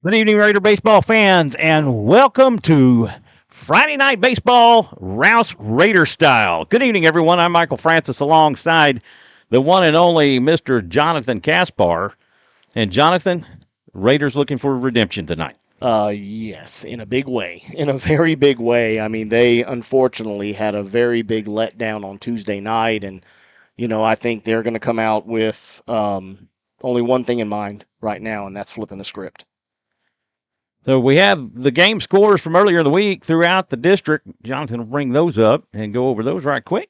Good evening, Raider baseball fans, and welcome to Friday Night Baseball Rouse Raider Style. Good evening, everyone. I'm Michael Francis alongside the one and only Mr. Jonathan Kaspar. And Jonathan, Raiders looking for redemption tonight. Yes, in a big way, in a very big way. I mean, they unfortunately had a very big letdown on Tuesday night, and I think they're going to come out with only one thing in mind right now, and that's flipping the script. So we have the game scores from earlier in the week throughout the district. Jonathan will bring those up and go over those right quick.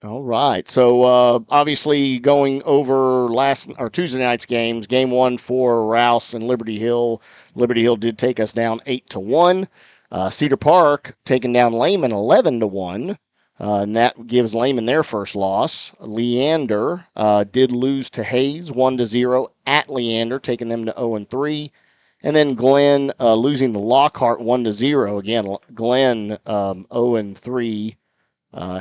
All right. So obviously going over last or Tuesday night's games, game one for Rouse and Liberty Hill. Liberty Hill did take us down 8-1. Cedar Park taking down Lehman 11-1. And that gives Lehman their first loss. Leander did lose to Hayes 1-0 at Leander, taking them to 0-3. And then Glenn losing to Lockhart 1-0. Again, Glenn 0-3.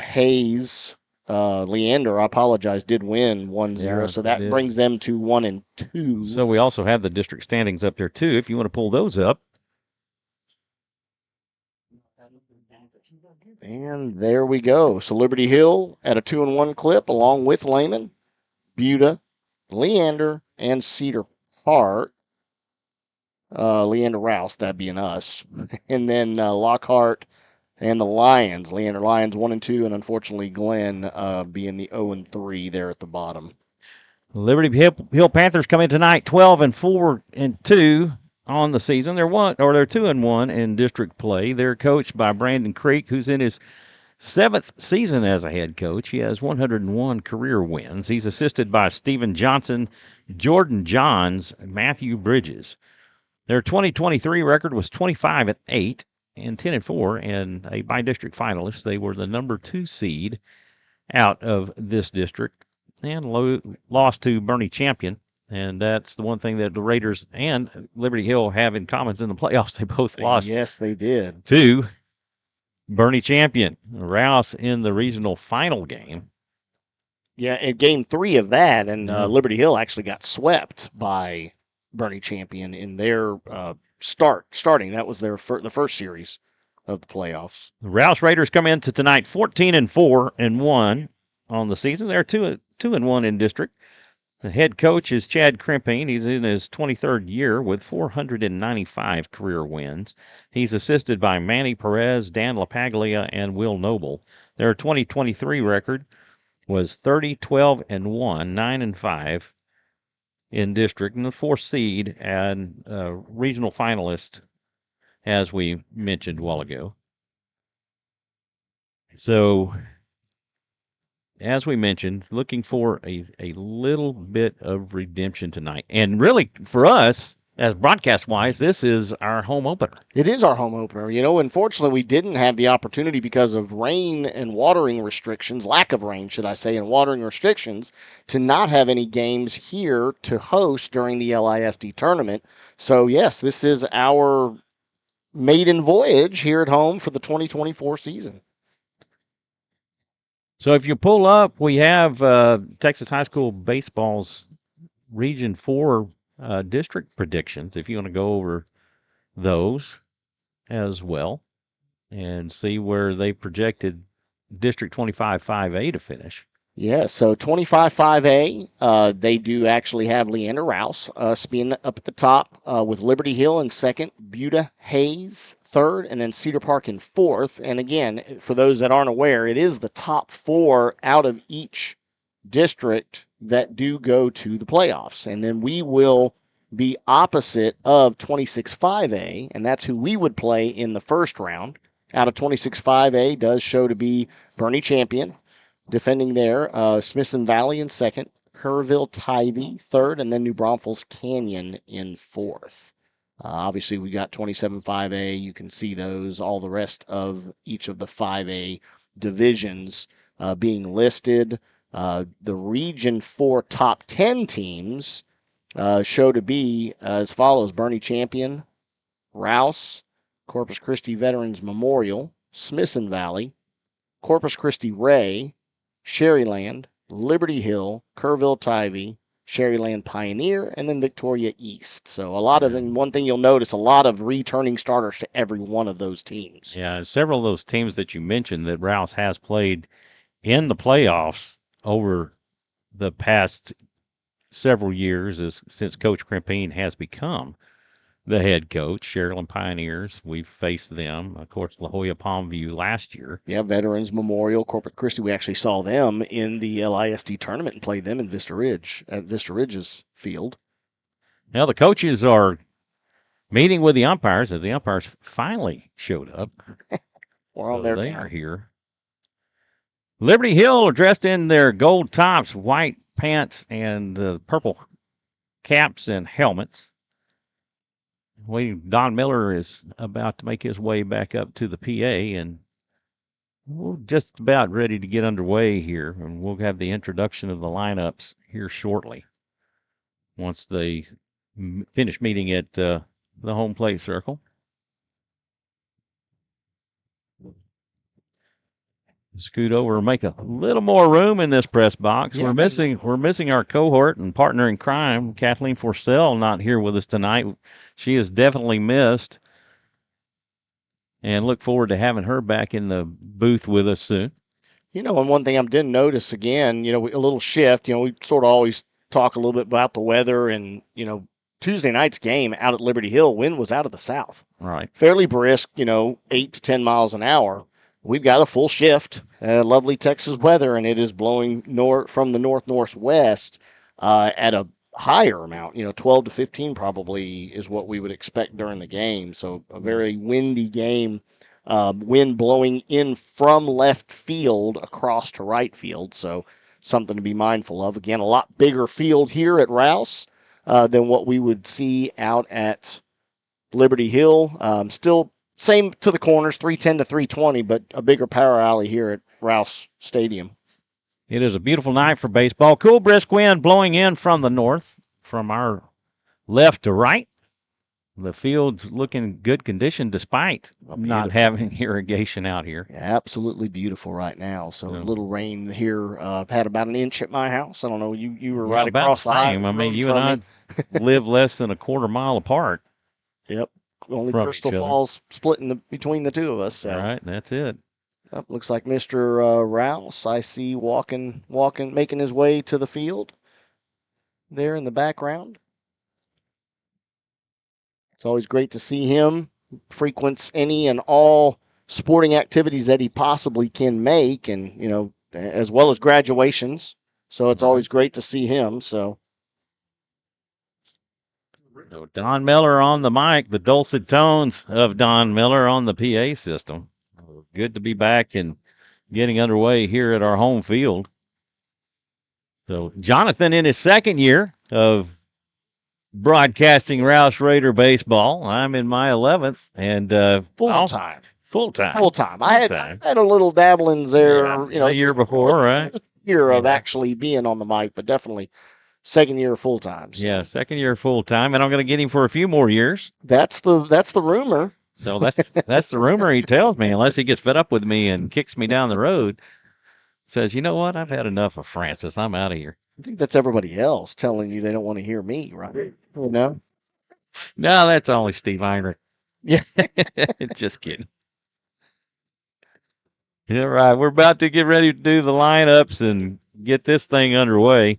Hayes, Leander, I apologize, did win 1-0. Yeah, so they that did. brings them to 1-2. So we also have the district standings up there, too, if you want to pull those up. And there we go. So Liberty Hill at a 2-1 clip, along with Lehman, Buda, Leander, and Cedar Park. Leander Rouse, that being us. And then Lockhart and the Lions. Leander Lions 1-2, and unfortunately Glenn being the 0-3 there at the bottom. Liberty Hill Panthers come in tonight 12-4-2 on the season. They're 2-1 in district play. They're coached by Brandon Creek, who's in his 7th season as a head coach. He has 101 career wins. He's assisted by Stephen Johnson, Jordan Johns, Matthew Bridges. Their 2023 record was 25-8 and 10-4, and a by-district finalist. They were the number 2 seed out of this district and lost to Bernie Champion. And that's the one thing that the Raiders and Liberty Hill have in common in the playoffs. They both lost. Yes, they did. To Bernie Champion. Rouse in the regional final game. Yeah, in game 3 of that, and Liberty Hill actually got swept by Bernie Champion in their starting. That was the first series of the playoffs. The Rouse Raiders come into tonight 14-4-1 on the season. They're 2-1 in district. The head coach is Chad Crimpine. He's in his 23rd year with 495 career wins. He's assisted by Manny Perez, Dan LaPaglia, and Will Noble. Their 2023 record was 30-12-1, 9-5 in district, and the 4th seed and regional finalist, as we mentioned a while ago. So, as we mentioned, looking for a little bit of redemption tonight. And really, for us, as broadcast-wise, this is our home opener. It is our home opener. Unfortunately, we didn't have the opportunity because of rain and watering restrictions, lack of rain, should I say, and watering restrictions, to not have any games here to host during the LISD tournament. So, yes, this is our maiden voyage here at home for the 2024 season. So if you pull up, we have Texas High School Baseball's Region 4 district predictions, if you want to go over those as well and see where they projected District 25 5A to finish. Yeah, so 25-5A, they do actually have Leander Rouse being up at the top with Liberty Hill in second, Buda Hayes third, and then Cedar Park in fourth. And again, for those that aren't aware, it is the top 4 out of each district that do go to the playoffs. And then we will be opposite of 26-5A, and that's who we would play in the first round. Out of 26-5A does show to be Bernie Champion. Defending there, Smithson Valley in second, Kerrville-Tivy third, and then New Braunfels Canyon in fourth. Obviously, we got 27-5A. You can see those, all the rest of each of the 5A divisions being listed. The Region 4 top 10 teams show to be as follows: Bernie Champion, Rouse, Corpus Christi Veterans Memorial, Smithson Valley, Corpus Christi Ray, Sherryland, Liberty Hill, Kerrville-Tivy, Sherryland Pioneer, and then Victoria East. So and one thing you'll notice, a lot of returning starters to every one of those teams. Yeah, several of those teams that you mentioned that Rouse has played in the playoffs over the past several years since Coach Crimpine has become the head coach. Sherryland Pioneers, we've faced them. Of course, La Jolla Palmview last year. Yeah, Veterans Memorial, Corpus Christi. We actually saw them in the LISD tournament and played them in Vista Ridge at Vista Ridge's field. Now the coaches are meeting with the umpires as the umpires finally showed up. We're on there. They are here. Liberty Hill are dressed in their gold tops, white pants, and purple caps and helmets. Don Miller is about to make his way back up to the PA, and we're just about ready to get underway here, and we'll have the introduction of the lineups here shortly once they finish meeting at the home plate circle. Scoot over and make a little more room in this press box. Yeah. We're missing our cohort and partner in crime, Kathleen Forsell, not here with us tonight. She is definitely missed, and look forward to having her back in the booth with us soon. And one thing I didn't notice again, a little shift. We sort of always talk a little bit about the weather, and Tuesday night's game out at Liberty Hill, wind was out of the south. Right. Fairly brisk, 8 to 10 miles an hour. We've got a full shift, lovely Texas weather, and it is blowing from the north-northwest at a higher amount. 12 to 15 probably is what we would expect during the game. So a very windy game, wind blowing in from left field across to right field. So something to be mindful of. Again, a lot bigger field here at Rouse than what we would see out at Liberty Hill. Still same to the corners, 310 to 320, but a bigger power alley here at Rouse Stadium. It is a beautiful night for baseball. Cool, brisk wind blowing in from the north, from our left to right. The field's looking good condition despite not having irrigation out here. Yeah, absolutely beautiful right now. So a little rain here. Had about an inch at my house. I don't know. You were right across the same. I mean, you and I live less than a quarter mile apart. Yep. Only Crystal Falls splitting between the two of us. So. All right, that's it. Looks like Mr. Rouse, I see walking, making his way to the field there in the background. It's always great to see him. Frequents any and all sporting activities that he possibly can make, and, as well as graduations. So it's always great to see him. So. Don Miller on the mic, the dulcet tones of Don Miller on the PA system. Good to be back and getting underway here at our home field. So Jonathan in his second year of broadcasting Rouse Raider baseball. I'm in my 11th and full time. I had a little dabblings there, a year before, right? Year of actually being on the mic, but definitely second year full time. So. Yeah, second year full time, and I'm going to get him for a few more years. That's the rumor. So that's the rumor he tells me, unless he gets fed up with me and kicks me down the road. Says, you know what? I've had enough of Francis. I'm out of here. I think that's everybody else telling you they don't want to hear me, right? No, that's only Steve Heinrich. Yeah, just kidding. All right, we're about to get ready to do the lineups and get this thing underway.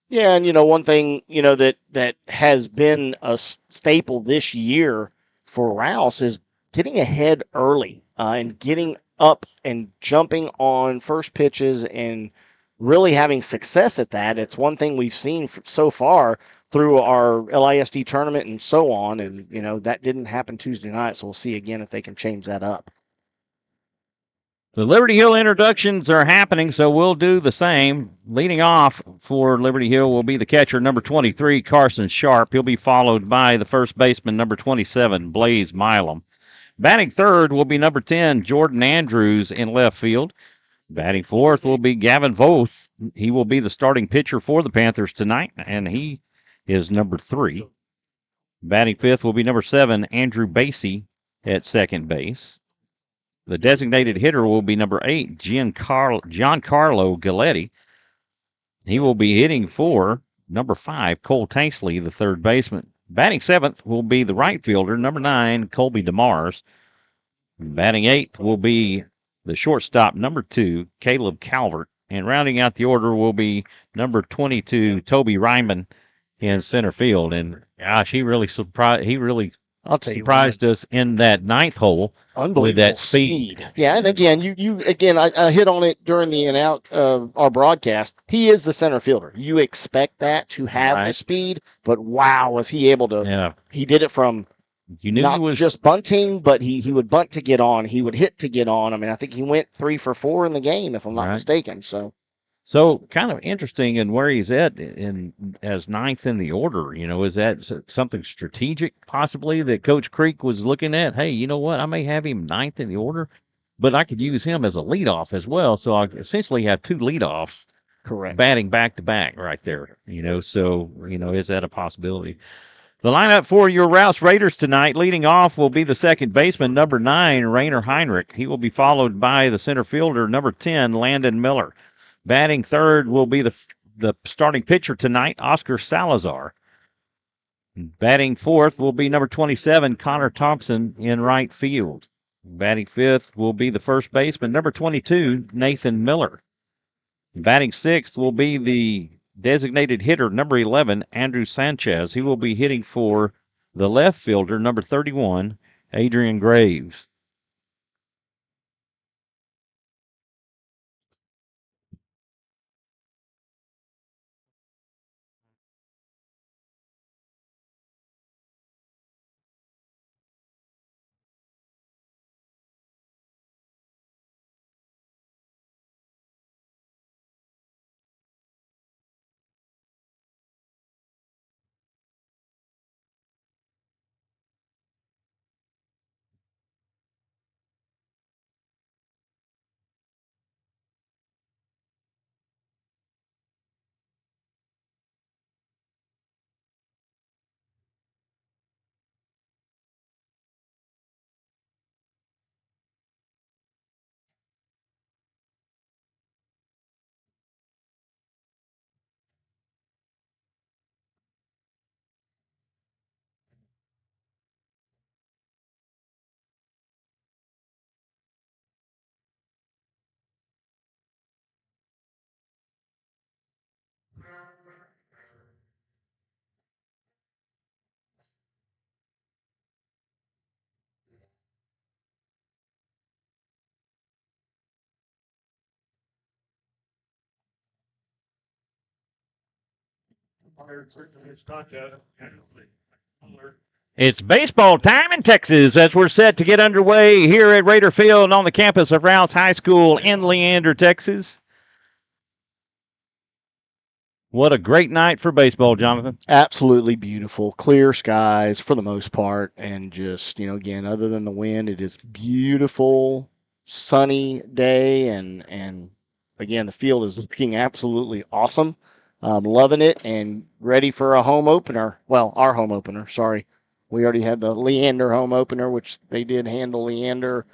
Yeah, and one thing that has been a staple this year for Rouse is getting ahead early and getting up and jumping on first pitches and really having success at that. It's one thing we've seen so far through our LISD tournament and so on, and that didn't happen Tuesday night, so we'll see again if they can change that up. The Liberty Hill introductions are happening, so we'll do the same. Leading off for Liberty Hill will be the catcher, number 23, Carson Sharp. He'll be followed by the first baseman, number 27, Blaze Milam. Batting third will be number 10, Jordan Andrews in left field. Batting fourth will be Gavin Voth. He will be the starting pitcher for the Panthers tonight, and he is number 3. Batting fifth will be number 7, Andrew Basie at second base. The designated hitter will be number 8, Giancarlo Galletti. He will be hitting for number 5, Cole Tanksley, the third baseman. Batting 7th will be the right fielder, number 9, Colby DeMars. Batting 8th will be the shortstop, number 2, Caleb Calvert. And rounding out the order will be number 22, Toby Ryman in center field. And gosh, he really surprised. I'll tell you surprised us in that 9th hole Unbelievable with that speed. Yeah, and again, I hit on it during the in out of our broadcast. He is the center fielder. You expect that to have the speed, but wow, was he able to? Yeah. He did it from not just bunting, but he would bunt to get on. He would hit to get on. I mean, I think he went 3 for 4 in the game, if I'm not mistaken. So kind of interesting in where he's at as 9th in the order. Is that something strategic possibly that Coach Creek was looking at? Hey, you know what? I may have him 9th in the order, but I could use him as a leadoff as well. So I essentially have 2 leadoffs. Correct. Batting back to back right there. So is that a possibility? The lineup for your Rouse Raiders tonight, leading off will be the second baseman, number 9, Rainer Heinrich. He will be followed by the center fielder, number 10, Landon Miller. Batting third will be the starting pitcher tonight, Oscar Salazar. Batting fourth will be number 27, Connor Thompson in right field. Batting fifth will be the first baseman, number 22, Nathan Miller. Batting sixth will be the designated hitter, number 11, Andrew Sanchez. He will be hitting for the left fielder, number 31, Adrian Graves. It's baseball time in Texas as we're set to get underway here at Raider Field on the campus of Rouse High School in Leander, Texas. What a great night for baseball, Jonathan. Absolutely beautiful. Clear skies for the most part. And just, again, other than the wind, it is beautiful, sunny day. And again, the field is looking absolutely awesome. Loving it and ready for a home opener. Well, our home opener, sorry. We already had the Leander home opener, which they did handle Leander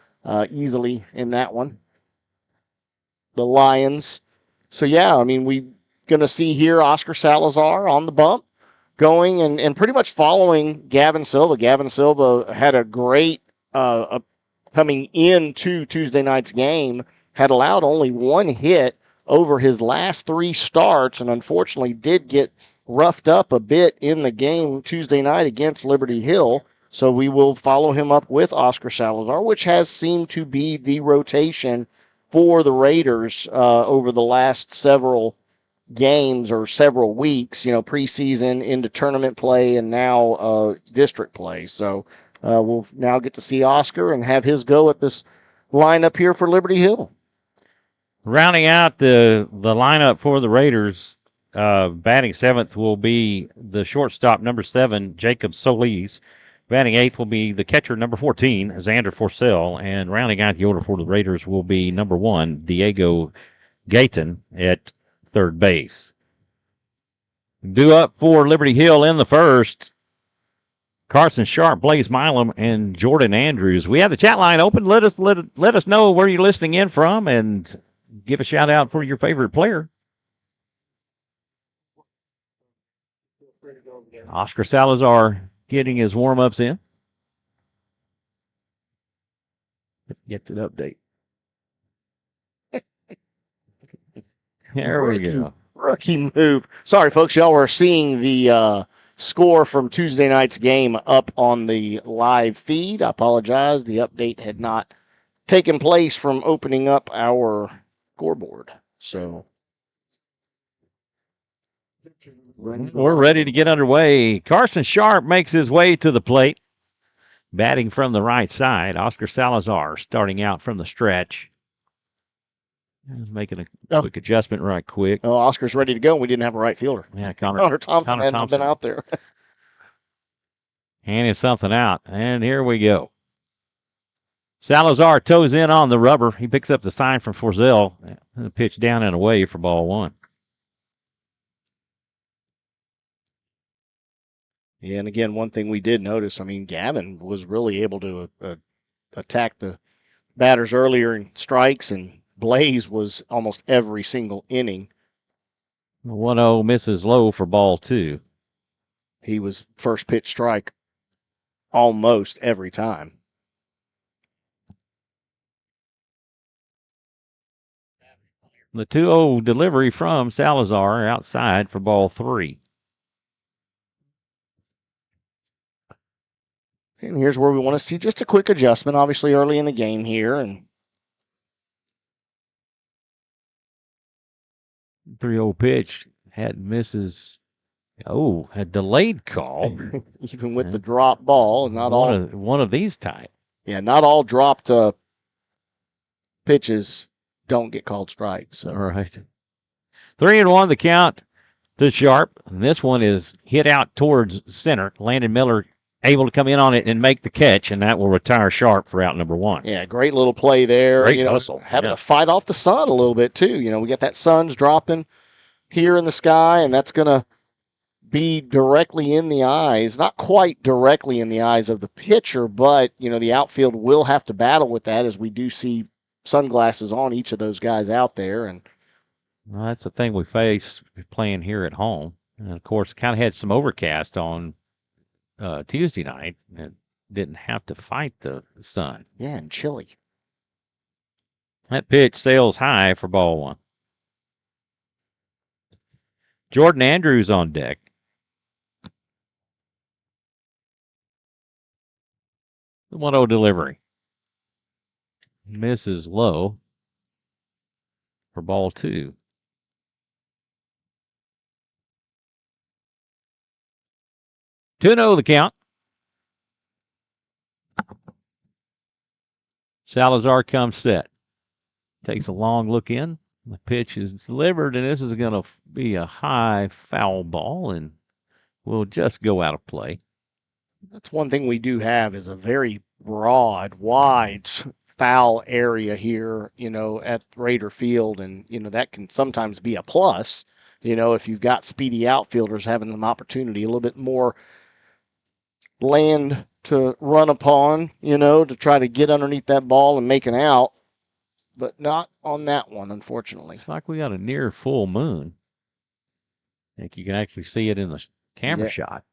easily in that one. The Lions. So, yeah, I mean, we going to see here Oscar Salazar on the bump going and pretty much following Gavin Silva. Gavin Silva had a great coming into Tuesday night's game, had allowed only 1 hit over his last 3 starts, and unfortunately did get roughed up a bit in the game Tuesday night against Liberty Hill. So we will follow him up with Oscar Salazar, which has seemed to be the rotation for the Raiders over the last several games or several weeks, preseason into tournament play and now district play. So we'll now get to see Oscar and have his go at this lineup here for Liberty Hill. Rounding out the lineup for the Raiders, batting 7th will be the shortstop, number 7, Jacob Solis. Batting 8th will be the catcher, number 14, Xander Forcell. And rounding out the order for the Raiders will be number 1, Diego Gayton at third base. Due up for Liberty Hill in the first, Carson Sharp, Blaze Milam, and Jordan Andrews. We have the chat line open. Let us know where you're listening in from and give a shout out for your favorite player. Oscar Salazar getting his warm-ups in. Get to the update. There we go. Rookie move. Sorry, folks. Y'all were seeing the score from Tuesday night's game up on the live feed. I apologize. The update had not taken place from opening up our scoreboard. So we're ready to get underway. Carson Sharp makes his way to the plate, batting from the right side. Oscar Salazar starting out from the stretch. Making a quick adjustment right quick. Oh, Oscar's ready to go. We didn't have a right fielder. Yeah, Connor Thompson hadn't been out there. Handing something out, and here we go. Salazar toes in on the rubber. He picks up the sign from Forsell. The pitch down and away for ball one. Yeah, and again, one thing we did notice, Gavin was really able to attack the batters earlier in strikes, and Blaze was almost every single inning. 1-0 misses low for ball two. He was first pitch strike almost every time. The 2-0 delivery from Salazar outside for ball three. And here's where we want to see just a quick adjustment, obviously early in the game here. And 3-0 pitch had misses. Oh, a delayed call. Even with the drop ball, not one of these type. Yeah, not all dropped pitches don't get called strikes. So. All right. 3-1 the count to Sharp. And this one is hit out towards center. Landon Miller able to come in on it and make the catch, and that will retire Sharp for out number one. Yeah, great little play there. Great hustle. Having to fight off the sun a little bit too. We got that sun's dropping here in the sky, and that's going to be directly in the eyes, not quite directly in the eyes of the pitcher, but, the outfield will have to battle with that, as we do see sunglasses on each of those guys out there. And well, that's the thing we face playing here at home. And, of course, kind of had some overcast on Tuesday night and didn't have to fight the sun. Yeah, and chilly. That pitch sails high for ball one. Jordan Andrews on deck. The 1-0 delivery. Misses low for ball two. 2-0 the count. Salazar comes set. Takes a long look in. The pitch is delivered, and this is going to be a high foul ball, and will just go out of play. That's one thing we do have, is a very broad, wide foul area here, at Raider Field. And, that can sometimes be a plus, if you've got speedy outfielders having an opportunity, a little bit more land to run upon, to try to get underneath that ball and make an out. But not on that one, unfortunately. It's like we got a near full moon. I think you can actually see it in the camera shot.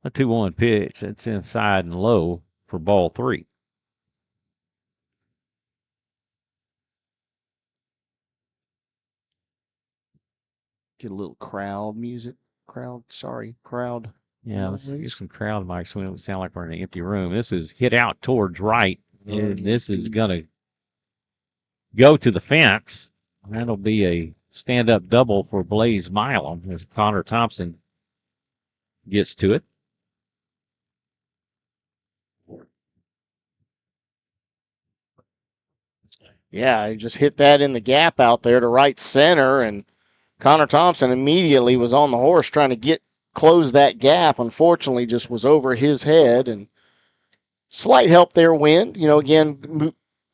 A 2-1 pitch. That's inside and low for ball three. Get a little crowd music. Crowd. Yeah, let's get some crowd mics so we don't sound like we're in an empty room. This is hit out towards right, and this is going to go to the fence. That'll be a stand-up double for Blaze Milam as Connor Thompson gets to it. Yeah, he just hit that in the gap out there to right center, and Connor Thompson immediately was on the horse trying to close that gap. Unfortunately, just was over his head, and slight help there, wind. Again,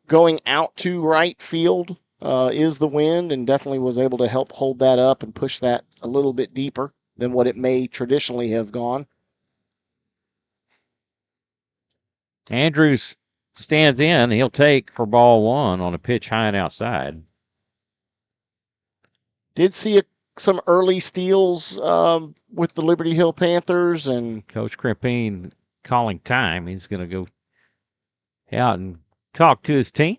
going out to right field is the wind, and definitely was able to help hold that up and push that a little bit deeper than what it may traditionally have gone. Andrews stands in. He'll take for ball one on a pitch high and outside. Did see a some early steals with the Liberty Hill Panthers. And Coach Crimpine calling time. He's going to go out and talk to his team.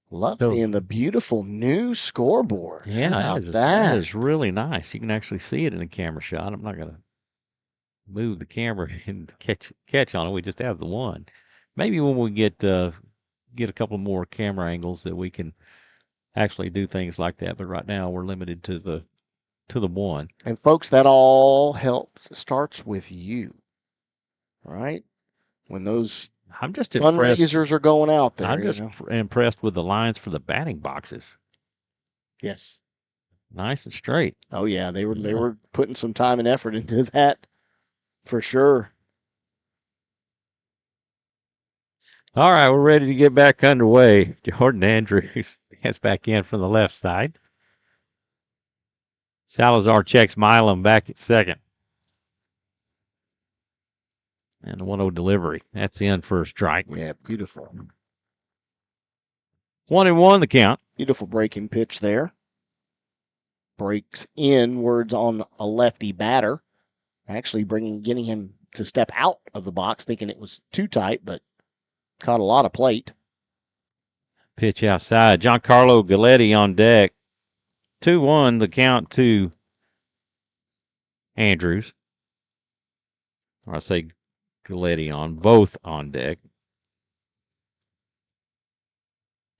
Love seeing the beautiful new scoreboard. Yeah, that is really nice. You can actually see it in the camera shot. I'm not going to move the camera and catch on it. We just have the one. Maybe when we get a couple more camera angles that we can actually do things like that. But right now we're limited to the one. And folks, that all starts with you, right? When those I'm just impressed. Fundraisers are going out there. I'm just impressed with the lines for the batting boxes. Yes. Nice and straight. Oh yeah, they were putting some time and effort into that for sure. All right, we're ready to get back underway. Jordan Andrews gets back in from the left side. Salazar checks Milam back at second. And the 1-0 delivery. That's in for a strike. Yeah, beautiful. 1-1 the count. Beautiful breaking pitch there. Breaks inwards on a lefty batter. Actually getting him to step out of the box, thinking it was too tight, but caught a lot of plate. Pitch outside. Giancarlo Galletti on deck. 2-1 the count to Andrews. Or I say Galletti on, both on deck.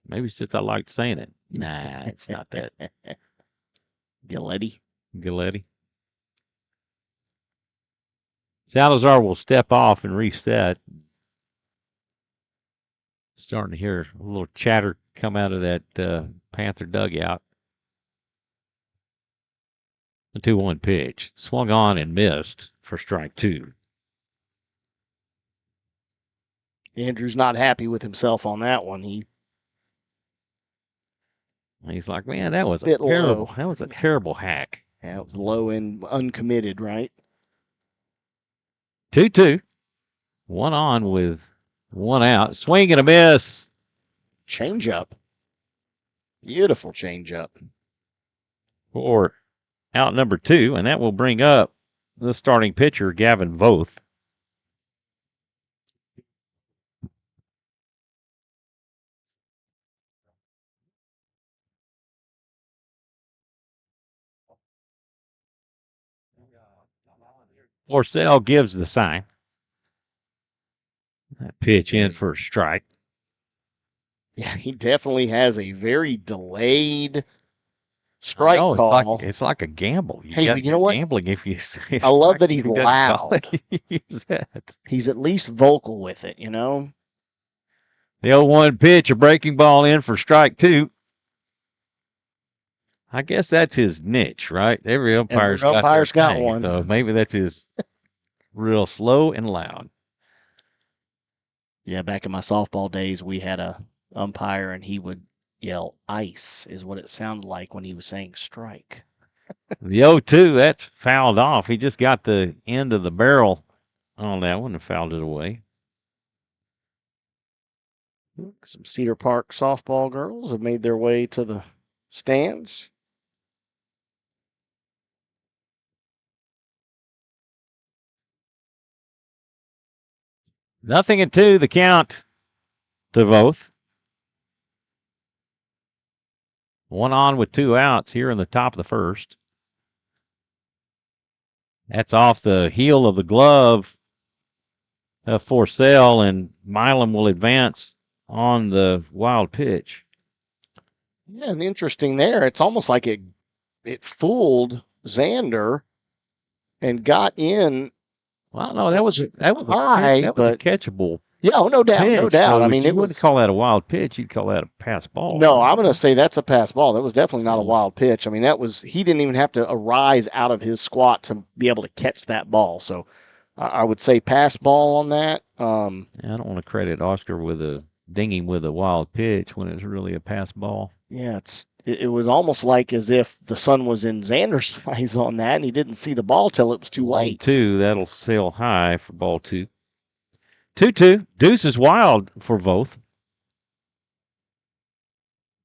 Maybe it's just I like saying it. Nah, it's not that. Galletti. Salazar will step off and reset. Starting to hear a little chatter come out of that Panther dugout. The 2-1 pitch. Swung on and missed for strike 2. Andrew's not happy with himself on that one. He's like, man, that was terrible. That was a terrible hack. Yeah, it was low and uncommitted, right? 2-2. 1 on with 1 out. Swing and a miss. Changeup. Beautiful changeup. For out number 2, and that will bring up the starting pitcher, Gavin Voth. Porcel gives the sign. That pitch in for a strike. Yeah, he definitely has a very delayed strike call. It's like a gamble. You know what? Gambling if you say. I love that he's loud. He's at least vocal with it, you know? The 0-1 pitch, a breaking ball in for strike 2. I guess that's his niche, right? Every umpire's got one. So maybe that's his real slow and loud. Yeah, back in my softball days, we had a umpire, and he would yell "ice" is what it sounded like when he was saying strike. The 0-2, that's fouled off. He just got the end of the barrel on that one and fouled it away. Some Cedar Park softball girls have made their way to the stands. Nothing at 2, the count to Voth. 1 on with 2 outs here in the top of the first. That's off the heel of the glove of Porcel, and Milam will advance on the wild pitch. Yeah, and interesting there. It's almost like it fooled Xander and got in. Well, no, that was a catchable. Yeah, oh, no doubt, pitch. No doubt. So I mean, you wouldn't call that a wild pitch. You'd call that a pass ball. No, I'm going to say that's a pass ball. That was definitely not a wild pitch. I mean, he didn't even have to arise out of his squat to be able to catch that ball. So I would say pass ball on that. I don't want to credit Oscar with dinging with a wild pitch when it's really a pass ball. Yeah, it was almost like as if the sun was in Xander's eyes on that, and he didn't see the ball till it was too late. 2, that'll sail high for ball 2. 2-2. Deuce is wild for Voth.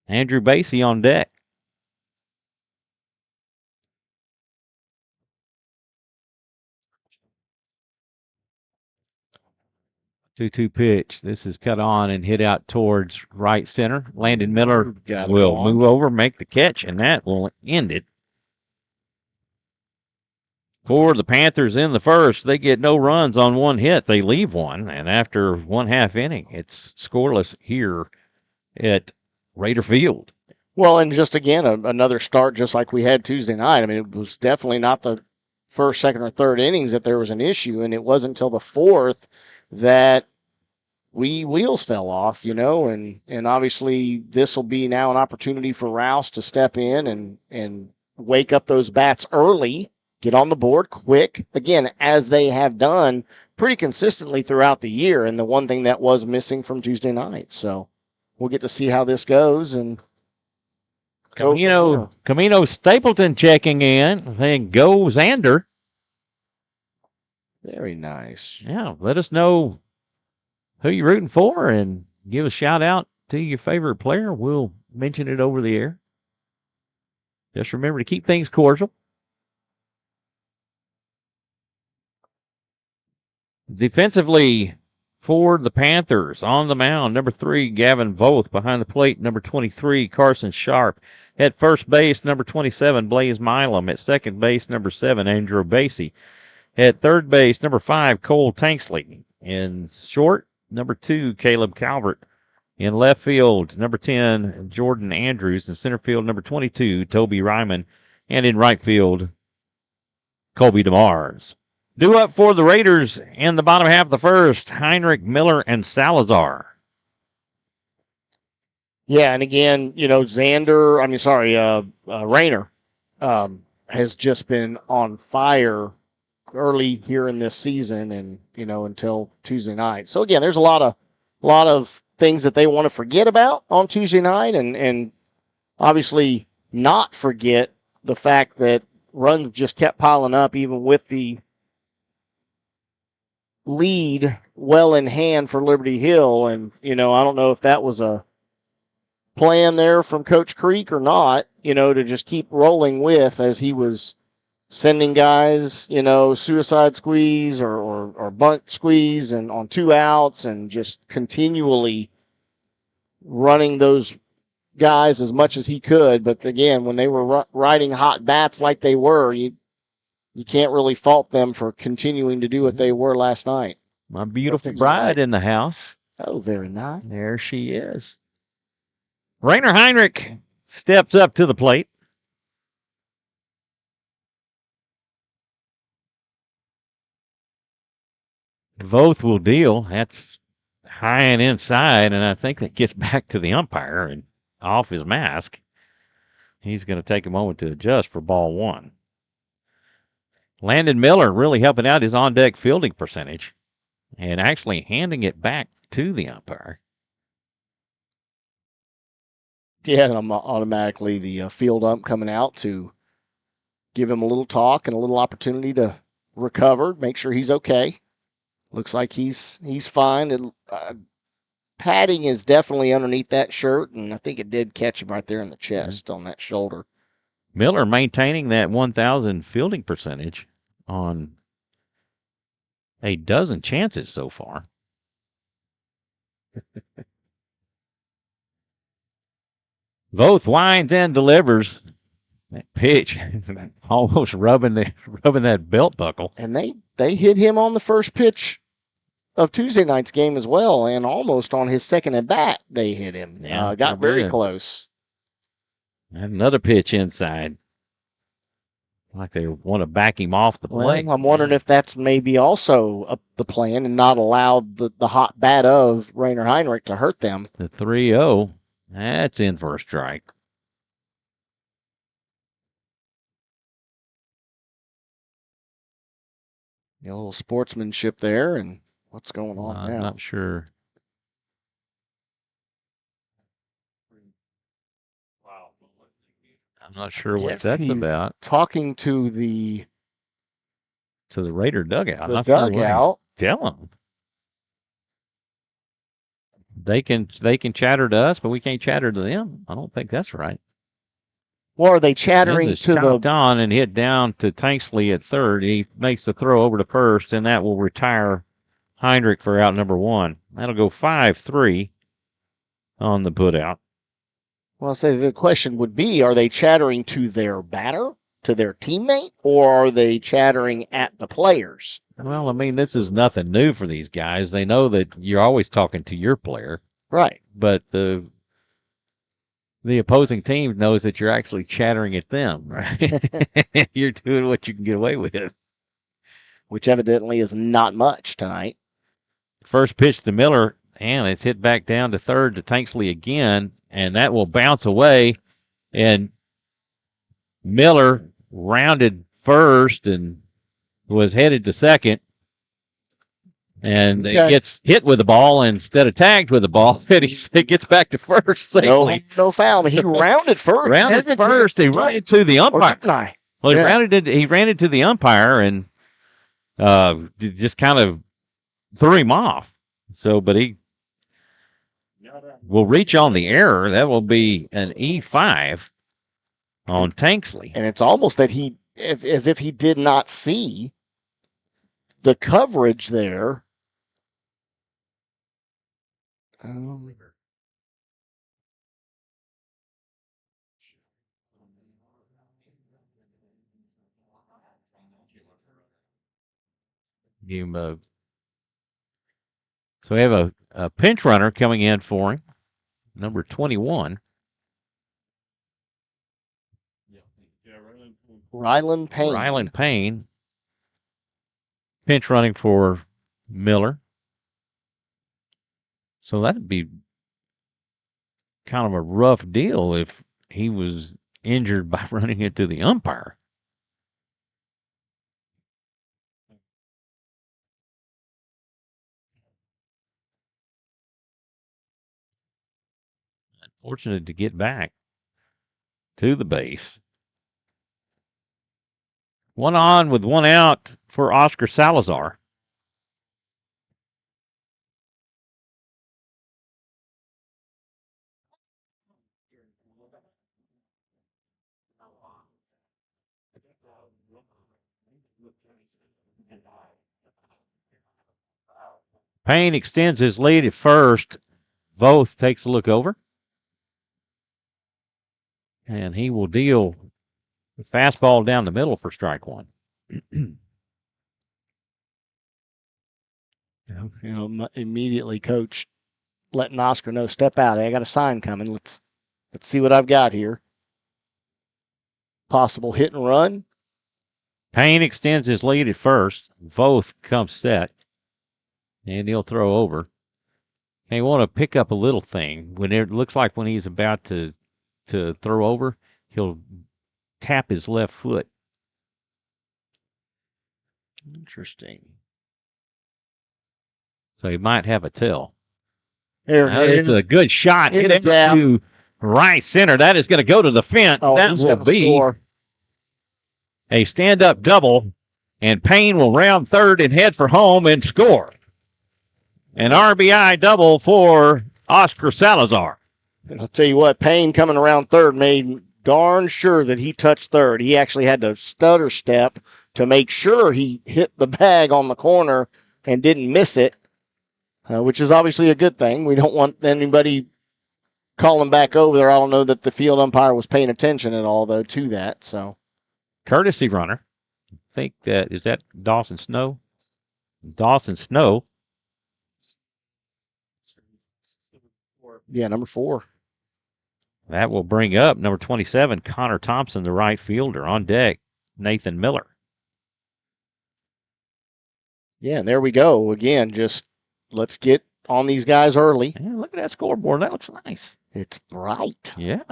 Andrew Basie on deck. 2-2 pitch. This is cut on and hit out towards right center. Landon Miller will move over, make the catch, and that will end it. For the Panthers in the first, they get no runs on one hit. They leave one, and after 1/2 inning, it's scoreless here at Raider Field. Well, and just again, another start just like we had Tuesday night. I mean, it was definitely not the first, second, or third innings that there was an issue, and it wasn't until the fourth that wheels fell off, and obviously this will be now an opportunity for Rouse to step in and wake up those bats early, get on the board quick, again, as they have done pretty consistently throughout the year, and the one thing that was missing from Tuesday night. So we'll get to see how this goes. And Camino Stapleton checking in, saying go Xander. Very nice. Yeah, let us know who you're rooting for and give a shout out to your favorite player. We'll mention it over the air. Just remember to keep things cordial. Defensively for the Panthers on the mound, number 3, Gavin Voth. Behind the plate, number 23, Carson Sharp. At first base, number 27, Blaze Milam. At second base, number 7, Andrew Basie. At third base, number 5, Cole Tanksley. In short, number 2, Caleb Calvert. In left field, number 10, Jordan Andrews. In center field, number 22, Toby Ryman. And in right field, Colby DeMars. Due up for the Raiders in the bottom half of the first, Heinrich, Miller, and Salazar. Yeah, and again, Rayner has just been on fire early here in this season, and until Tuesday night. So again, there's a lot of things that they want to forget about on Tuesday night, and obviously not forget the fact that runs just kept piling up even with the lead well in hand for Liberty Hill. And I don't know if that was a plan there from Coach Creek or not, to just keep rolling with as he was sending guys, suicide squeeze or bunt squeeze and on 2 outs, and just continually running those guys as much as he could. But again, when they were riding hot bats like they were, you can't really fault them for continuing to do what they were last night. My beautiful bride in the house. Oh, very nice. There she is. Rainer Heinrich steps up to the plate. Voth will deal. That's high and inside, and I think that gets back to the umpire and off his mask. He's going to take a moment to adjust for ball 1. Landon Miller really helping out his on-deck fielding percentage and actually handing it back to the umpire. Yeah, and I'm automatically the field ump coming out to give him a little talk and a little opportunity to recover, make sure he's okay. Looks like he's fine. And padding is definitely underneath that shirt, and I think it did catch him right there in the chest on that shoulder. Miller maintaining that 1,000 fielding percentage on a dozen chances so far. Voth winds and delivers. That pitch almost rubbing that belt buckle. And they hit him on the first pitch of Tuesday night's game as well, and almost on his second at bat they hit him. Yeah, got very close. And another pitch inside. Like they want to back him off the plate. Well, I'm wondering if that's maybe also the plan and not allow the hot bat of Rainer Heinrich to hurt them. The 3-0. That's in for a strike. A little sportsmanship there, and what's going on now? I'm not sure. I'm not sure what that's about. Talking to the Raider dugout. The dugout. Tell them. They can chatter to us, but we can't chatter to them. I don't think that's right. Well, are they chattering to the on and hit down to Tanksley at third? He makes the throw over to first, and that will retire Heinrich for out number 1. That'll go 5-3 on the putout. Well, so the question would be, are they chattering to their batter, to their teammate, or are they chattering at the players? Well, I mean, this is nothing new for these guys. They know that you're always talking to your player. Right. But the opposing team knows that you're actually chattering at them, right? You're doing what you can get away with. Which evidently is not much tonight. First pitch to Miller, and it's hit back down to third to Tanksley again, and that will bounce away. And Miller rounded first and was headed to second. And it gets hit with the ball instead of tagged with the ball. And it gets back to first safely. No foul. He rounded first. Rounded first. He ran into the umpire. Well, he ran into the umpire and just kind of threw him off. So, but he will reach on the error. That will be an E5 on Tanksley. And it's almost that as if he did not see the coverage there. Give him so we have a pinch runner coming in for him, number 21. Ryland Payne. Ryland Payne. Pinch running for Miller. So that'd be kind of a rough deal if he was injured by running into the umpire. Unfortunate to get back to the base. 1 on with 1 out for Oscar Salazar. Payne extends his lead at first. Voth takes a look over. And he will deal the fastball down the middle for strike 1. Immediately coach letting Oscar know, step out. I got a sign coming. Let's see what I've got here. Possible hit and run. Payne extends his lead at first. Voth comes set. And he'll throw over. And you want to pick up a little thing. When it looks like when he's about to throw over, he'll tap his left foot. Interesting. So he might have a tell. It's a good shot. Hit to right center. That is going to go to the fence. That will be a stand-up double. And Payne will round third and head for home and score. An RBI double for Oscar Salazar. I'll tell you what, Payne coming around third made darn sure that he touched third. He actually had to stutter step to make sure he hit the bag on the corner and didn't miss it, which is obviously a good thing. We don't want anybody calling back over there. I don't know that the field umpire was paying attention at all, though, to that. So, courtesy runner. I think is that Dawson Snow? Dawson Snow. Yeah, number 4. That will bring up number 27, Connor Thompson, the right fielder. On deck, Nathan Miller. Yeah, and there we go. Again, just let's get on these guys early. Yeah, look at that scoreboard. That looks nice. It's bright. Yeah.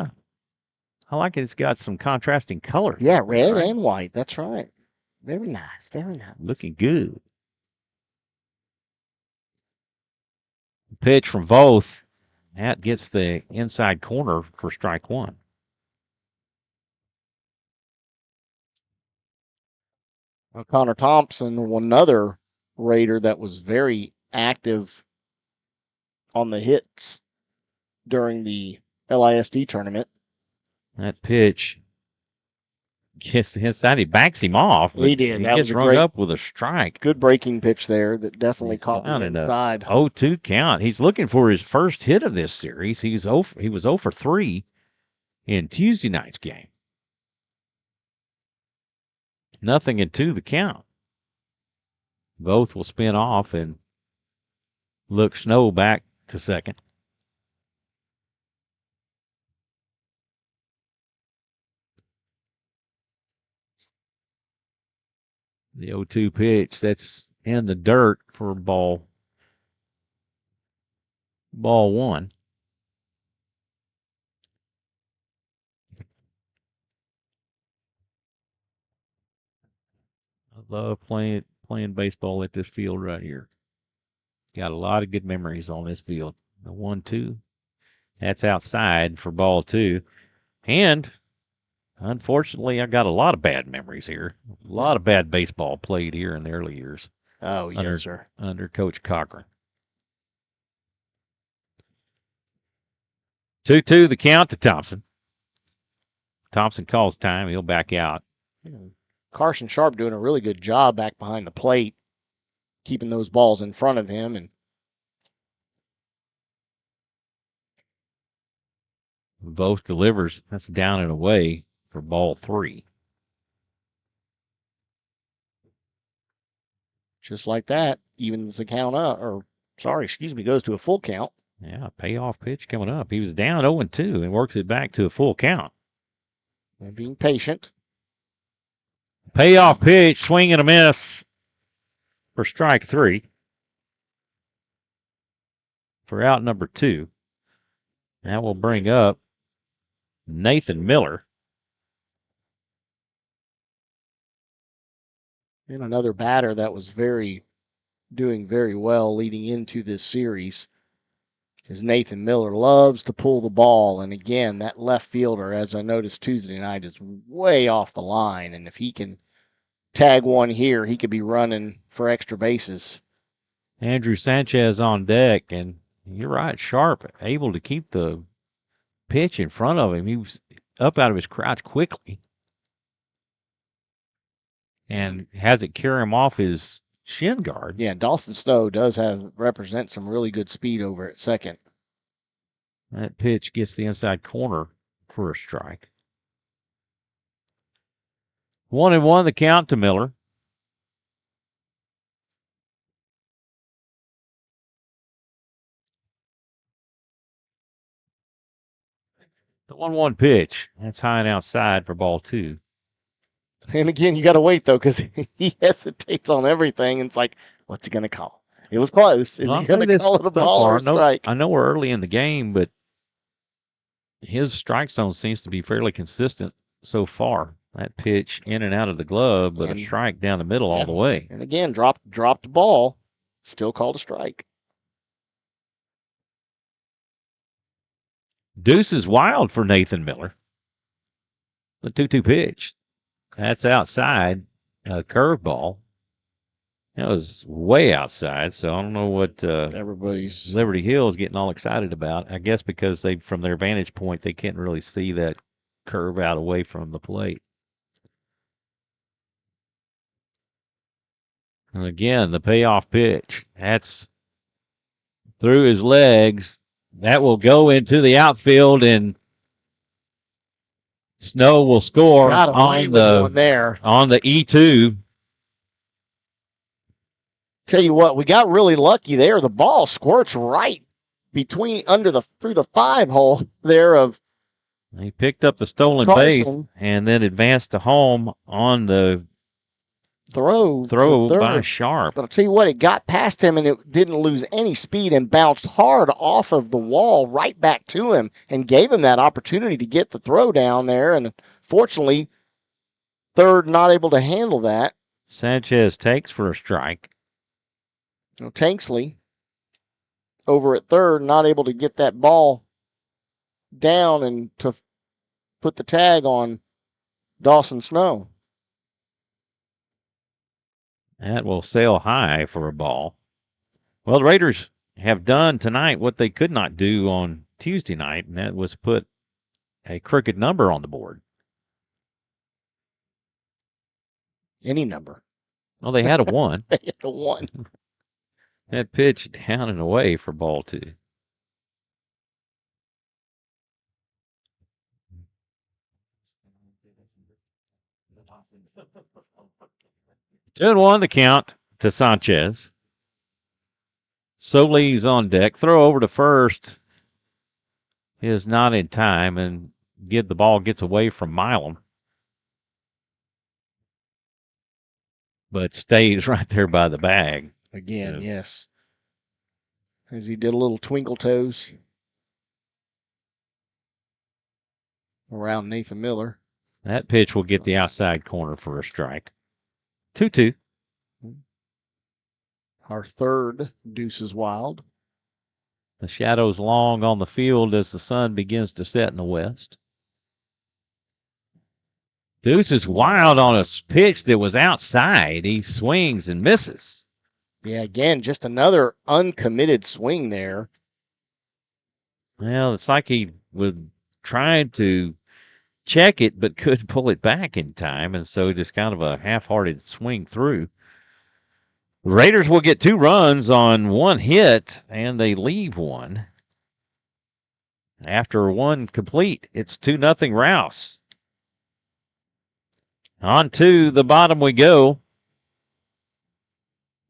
I like it. It's got some contrasting colors. Yeah, red and white. That's right. Very nice. Very nice. Looking good. Pitch from Voth. That gets the inside corner for strike 1. Well, Connor Thompson, another Raider that was very active on the hits during the LISD tournament. That pitch gets inside. He backs him off. He did. He That gets was a rung great, up with a strike. good breaking pitch there that definitely He's caught down the in a inside. 0-2 count. He's looking for his first hit of this series. He was 0 for 3 in Tuesday night's game. Nothing in 2 the count. Both will spin off and look Snow back to second. The 0-2 pitch, that's in the dirt for ball 1. I love playing baseball at this field right here. Got a lot of good memories on this field. The 1-2, that's outside for ball 2. And unfortunately, I got a lot of bad memories here. A lot of bad baseball played here in the early years. Oh, yes, sir. Under Coach Cochran. 2-2 the count to Thompson. Thompson calls time. He'll back out. Carson Sharp doing a really good job back behind the plate, keeping those balls in front of him. And both delivers. That's down and away for ball 3. just like that, evens the count up, goes to a full count. Yeah, payoff pitch coming up. He was down 0-2 and works it back to a full count. And being patient. Payoff pitch, swing and a miss for strike 3. For out number 2. That will bring up Nathan Miller. And another batter that was doing very well leading into this series is Nathan Miller. Loves to pull the ball. And again, that left fielder, as I noticed Tuesday night, is way off the line. And if he can tag one here, he could be running for extra bases. Andrew Sanchez on deck, and you're right, Sharp able to keep the pitch in front of him. He was up out of his crouch quickly and has it carry him off his shin guard. Yeah, Dawson Snow does represent some really good speed over at second. That pitch gets the inside corner for a strike. 1-1 the count to Miller. The 1-1 pitch. That's high and outside for ball 2. And again, you got to wait, though, because he hesitates on everything. And it's like, what's he going to call? It was close. Is he going to call it a ball or a strike? I know we're early in the game, but his strike zone seems to be fairly consistent so far. That pitch in and out of the glove, but a strike down the middle all the way. And again, dropped the ball. Still called a strike. Deuce is wild for Nathan Miller. The 2-2 pitch. That's outside. A curveball. That was way outside, so I don't know what everybody's Liberty Hill is getting all excited about. I guess because from their vantage point, they can't really see that curve out away from the plate. And again, the payoff pitch. That's through his legs. That will go into the outfield, and Snow will score on the E2. Tell you what, we got really lucky there. The ball squirts right through the 5 hole there of. He picked up the stolen base and then advanced to home on the throw by Sharp. But I'll tell you what, it got past him and it didn't lose any speed and bounced hard off of the wall right back to him and gave him that opportunity to get the throw down there. And fortunately, third not able to handle that. Sanchez takes for a strike. Tanksley over at third, not able to get that ball down and to put the tag on Dawson Snow. That will sail high for a ball. Well, the Raiders have done tonight what they could not do on Tuesday night, and that was put a crooked number on the board. Any number. Well, they had a 1. They hit a 1. That pitch down and away for ball 2. Two and 1 the count to Sanchez. Solis on deck. Throw over to first is not in time, and the ball gets away from Milam, but stays right there by the bag. Again, yes. As he did a little twinkle toes around Nathan Miller. That pitch will get the outside corner for a strike. 2-2. Our third Deuces Wild. The shadow's long on the field as the sun begins to set in the west. Deuce is wild on a pitch that was outside. He swings and misses. Yeah, again, just another uncommitted swing there. Well, it's like he was trying to check it but couldn't pull it back in time, and so just kind of a half-hearted swing through. Raiders will get 2 runs on 1 hit, and they leave 1. After 1 complete, it's 2-0 Rouse. On to the bottom we go.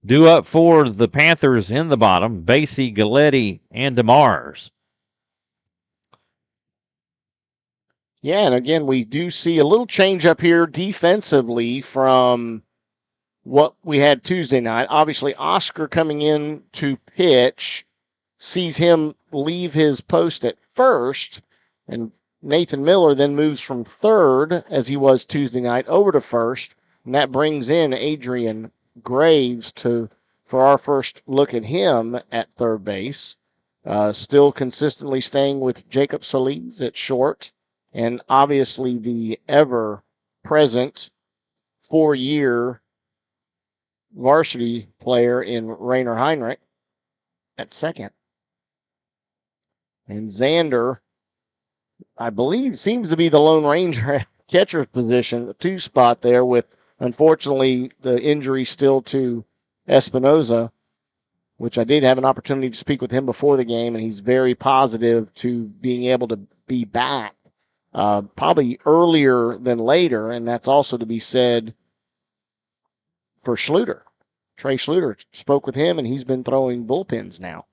Due up for the Panthers in the bottom, Basie, Galletti, and DeMars. Yeah, and again, we do see a little change up here defensively from what we had Tuesday night. Obviously, Oscar coming in to pitch sees him leave his post at first, and Nathan Miller then moves from third, as he was Tuesday night, over to first, and that brings in Adrian Graves for our first look at him at third base. Still consistently staying with Jacob Solis at short, and obviously the ever-present 4-year varsity player in Rainer Heinrich at second. And Xander, I believe, seems to be the Lone Ranger at catcher's position, the 2 spot there, with, unfortunately, the injury still to Espinoza, which I did have an opportunity to speak with him before the game, and he's very positive to being able to be back probably earlier than later, and that's also to be said for Schluter. Trey Schluter spoke with him, and he's been throwing bullpens now.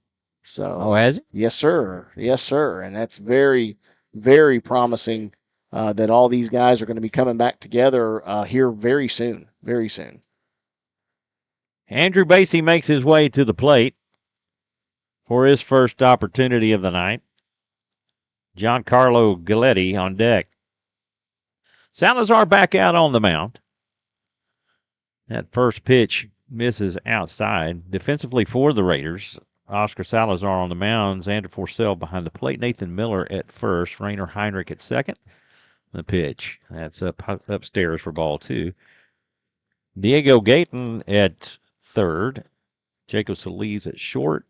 So, has he? Yes, sir. Yes, sir. And that's very, very promising that all these guys are going to be coming back together here very soon. Very soon. Andrew Basie makes his way to the plate for his first opportunity of the night. Giancarlo Galletti on deck. Salazar back out on the mound. That first pitch misses outside. Defensively for the Raiders, Oscar Salazar on the mound, Xander Forcell behind the plate, Nathan Miller at first, Rainer Heinrich at second. The pitch, that's upstairs for ball 2. Diego Gayton at third, Jacob Solis at short,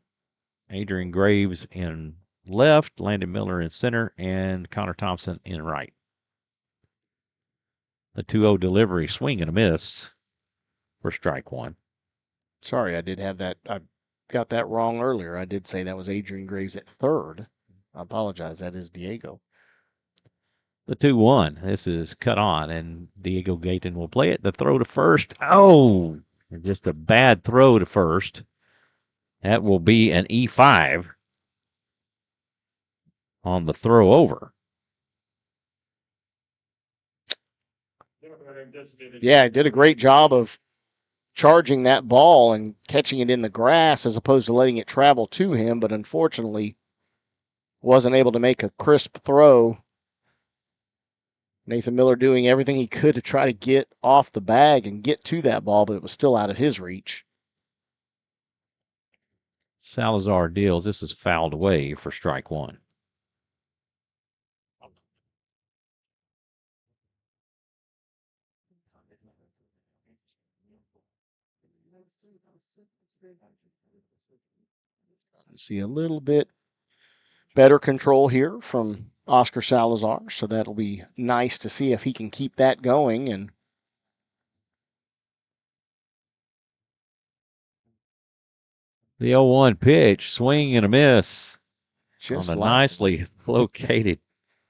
Adrian Graves in left, Landon Miller in center, and Connor Thompson in right. The 2-0 delivery, swing and a miss for strike 1. Sorry, I did have that. I got that wrong earlier. I did say that was Adrian Graves at third. I apologize. That is Diego. The 2-1. This is cut on, and Diego Gayton will play it. The throw to first. Oh, just a bad throw to first. That will be an E5 on the throw over. Yeah, he did a great job of charging that ball and catching it in the grass as opposed to letting it travel to him, but unfortunately wasn't able to make a crisp throw. Nathan Miller doing everything he could to try to get off the bag and get to that ball, but it was still out of his reach. Salazar deals. This is fouled away for strike 1. See a little bit better control here from Oscar Salazar, so that'll be nice to see if he can keep that going. And The 0-1 pitch, swing and a miss Just on a like nicely located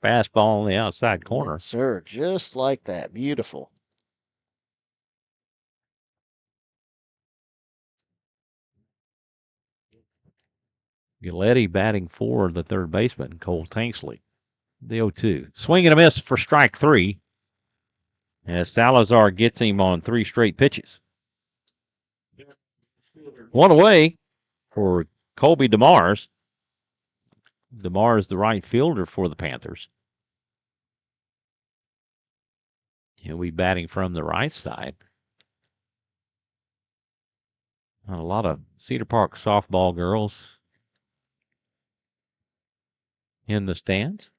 fastball on the outside corner. Yes, sir. Just like that. Beautiful. Galletti batting for the third baseman, Cole Tanksley. The 0-2. Swing and a miss for strike 3 as Salazar gets him on 3 straight pitches. 1 away for Colby DeMars. DeMars, the right fielder for the Panthers. He'll be batting from the right side. A lot of Cedar Park softball girls in the stands.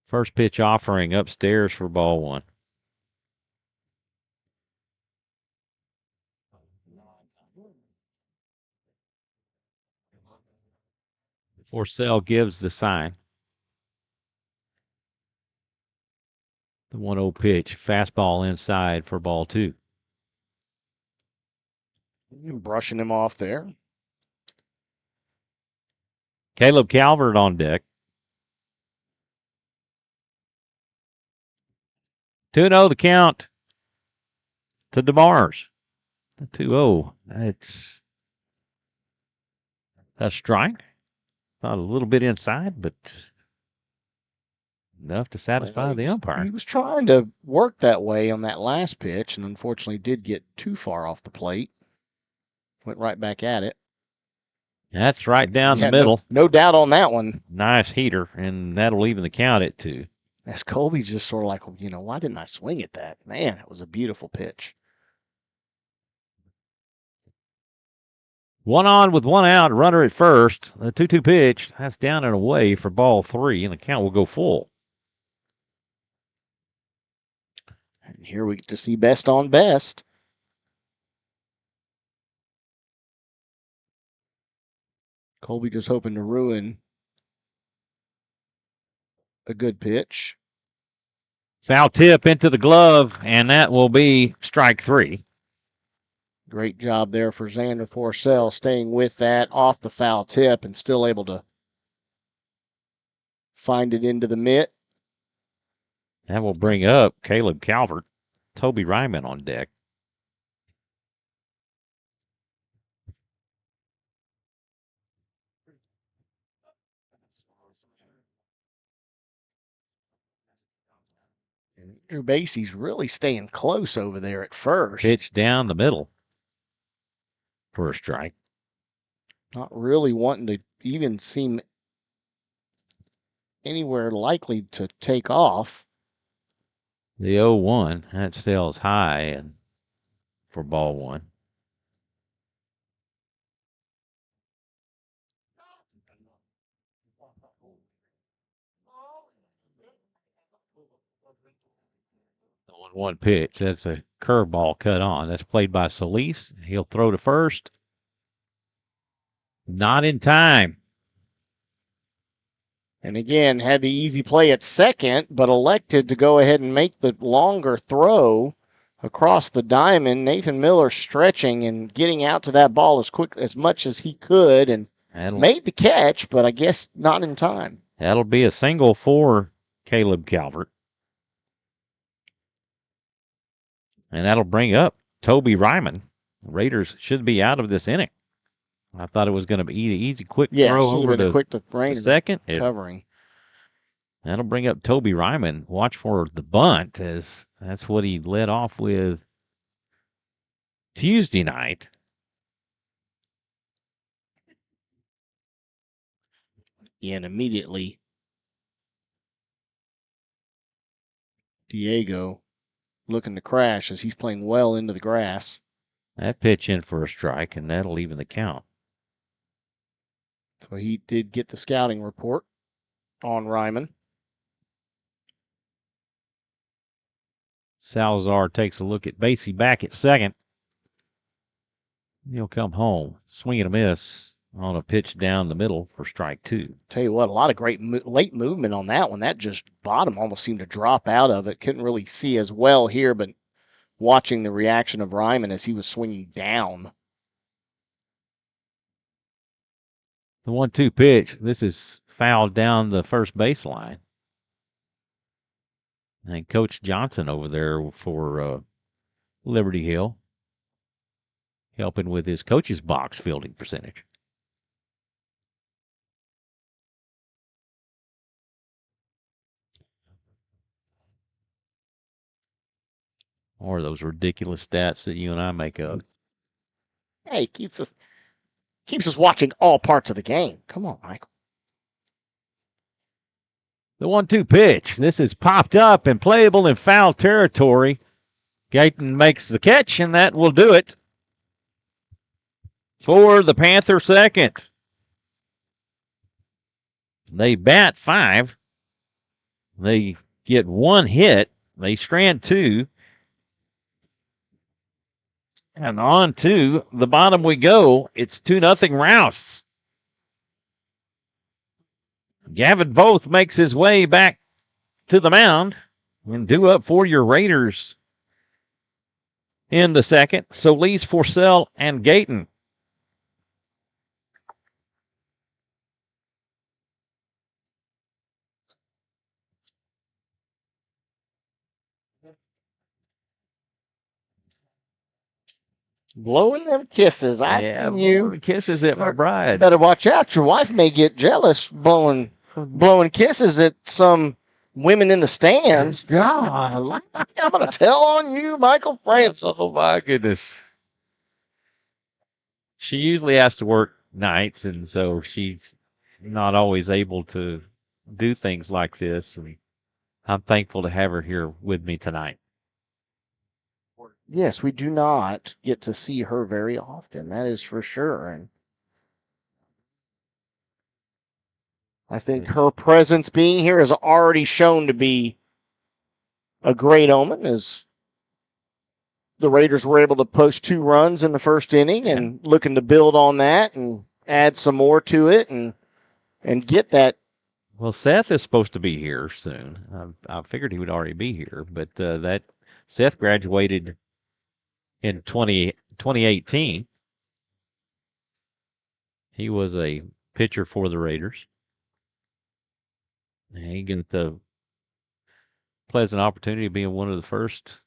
First pitch offering upstairs for ball 1. Forsell gives the sign. The 1-0 pitch, fastball inside for ball 2. Brushing him off there. Caleb Calvert on deck. 2-0 the count to DeMars. 2-0. That's a strike. Thought a little bit inside, but enough to satisfy the umpire. He was trying to work that way on that last pitch and unfortunately did get too far off the plate. Went right back at it. That's right down the middle. No doubt on that one. Nice heater, and that'll even the count at 2. As Colby's just sort of like, why didn't I swing at that? Man, it was a beautiful pitch. 1 on with 1 out, runner at first. The 2-2 pitch, that's down and away for ball 3, and the count will go full. And here we get to see best on best. Colby just hoping to ruin a good pitch. Foul tip into the glove, and that will be strike 3. Great job there for Xander Forsell, staying with that off the foul tip and still able to find it into the mitt. That will bring up Caleb Calvert, Toby Ryman on deck. Drew Basie's really staying close over there at first. Pitch down the middle for a strike. Not really wanting to even seem anywhere likely to take off. The 0-1, that sails high and for ball 1. The 1-1 pitch, that's a curveball cut on. That's played by Solis. He'll throw to first. Not in time. And again, had the easy play at second, but elected to go ahead and make the longer throw across the diamond. Nathan Miller stretching and getting out to that ball as much as he could and made the catch, but I guess not in time. That'll be a single for Caleb Calvert. And that'll bring up Toby Ryman. The Raiders should be out of this inning. I thought it was going to be easy, quick throw over to second. Covering. That'll bring up Toby Ryman. Watch for the bunt, as that's what he led off with Tuesday night. And immediately, Diego looking to crash as he's playing well into the grass. That pitch in for a strike, and that'll even the count. So he did get the scouting report on Ryman. Salazar takes a look at Basie back at second. He'll come home. Swing and a miss on a pitch down the middle for strike 2. Tell you what, a lot of great late movement on that one. That just bottom almost seemed to drop out of it. Couldn't really see as well here, but watching the reaction of Ryman as he was swinging down. The 1-2 pitch. This is fouled down the first baseline. And Coach Johnson over there for Liberty Hill, helping with his coach's box fielding percentage. Or those ridiculous stats that you and I make up. Hey, keeps us watching all parts of the game. Come on, Michael. The 1-2 pitch. This is popped up and playable in foul territory. Gayton makes the catch, and that will do it for the Panther second. They bat 5. They get 1 hit. They strand 2. And on to the bottom we go. It's 2-0 Rouse. Gavin Voth makes his way back to the mound and due up for your Raiders in the second. Solis, Forsell, and Gayton. Blowing them kisses. You kisses at my bride. Better watch out. Your wife may get jealous blowing kisses at some women in the stands. God, I'm going to tell on you, Michael Francis. Oh, my goodness. She usually has to work nights, and so she's not always able to do things like this. And I'm thankful to have her here with me tonight. Yes, we do not get to see her very often. That is for sure. And I think her presence being here has already shown to be a great omen, as the Raiders were able to post 2 runs in the first inning and looking to build on that and add some more to it and get that. Well, Seth is supposed to be here soon. I figured he would already be here, but that Seth graduated in 2018. He was a pitcher for the Raiders. And he got the pleasant opportunity of being one of the first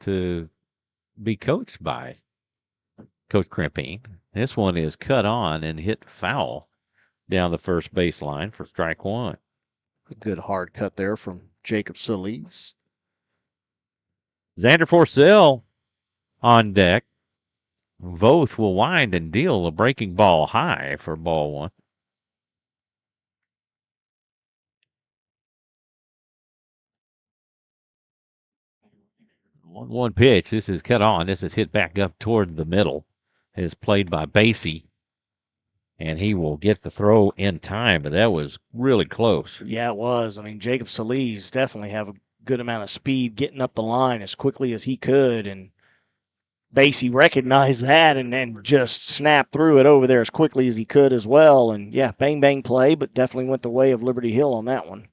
to be coached by Coach Crimping. This one is cut on and hit foul down the first baseline for strike 1. A good hard cut there from Jacob Solis. Xander Forsell on deck. Voth will wind and deal a breaking ball high for ball 1. 1-1 pitch. This is cut on. This is hit back up toward the middle. It is played by Basie. And he will get the throw in time, but that was really close. Yeah, it was. I mean, Jacob Solis definitely have a good amount of speed getting up the line as quickly as he could, and Basie recognized that and then just snapped through it over there as quickly as he could as well. And yeah, bang, bang play, but definitely went the way of Liberty Hill on that one.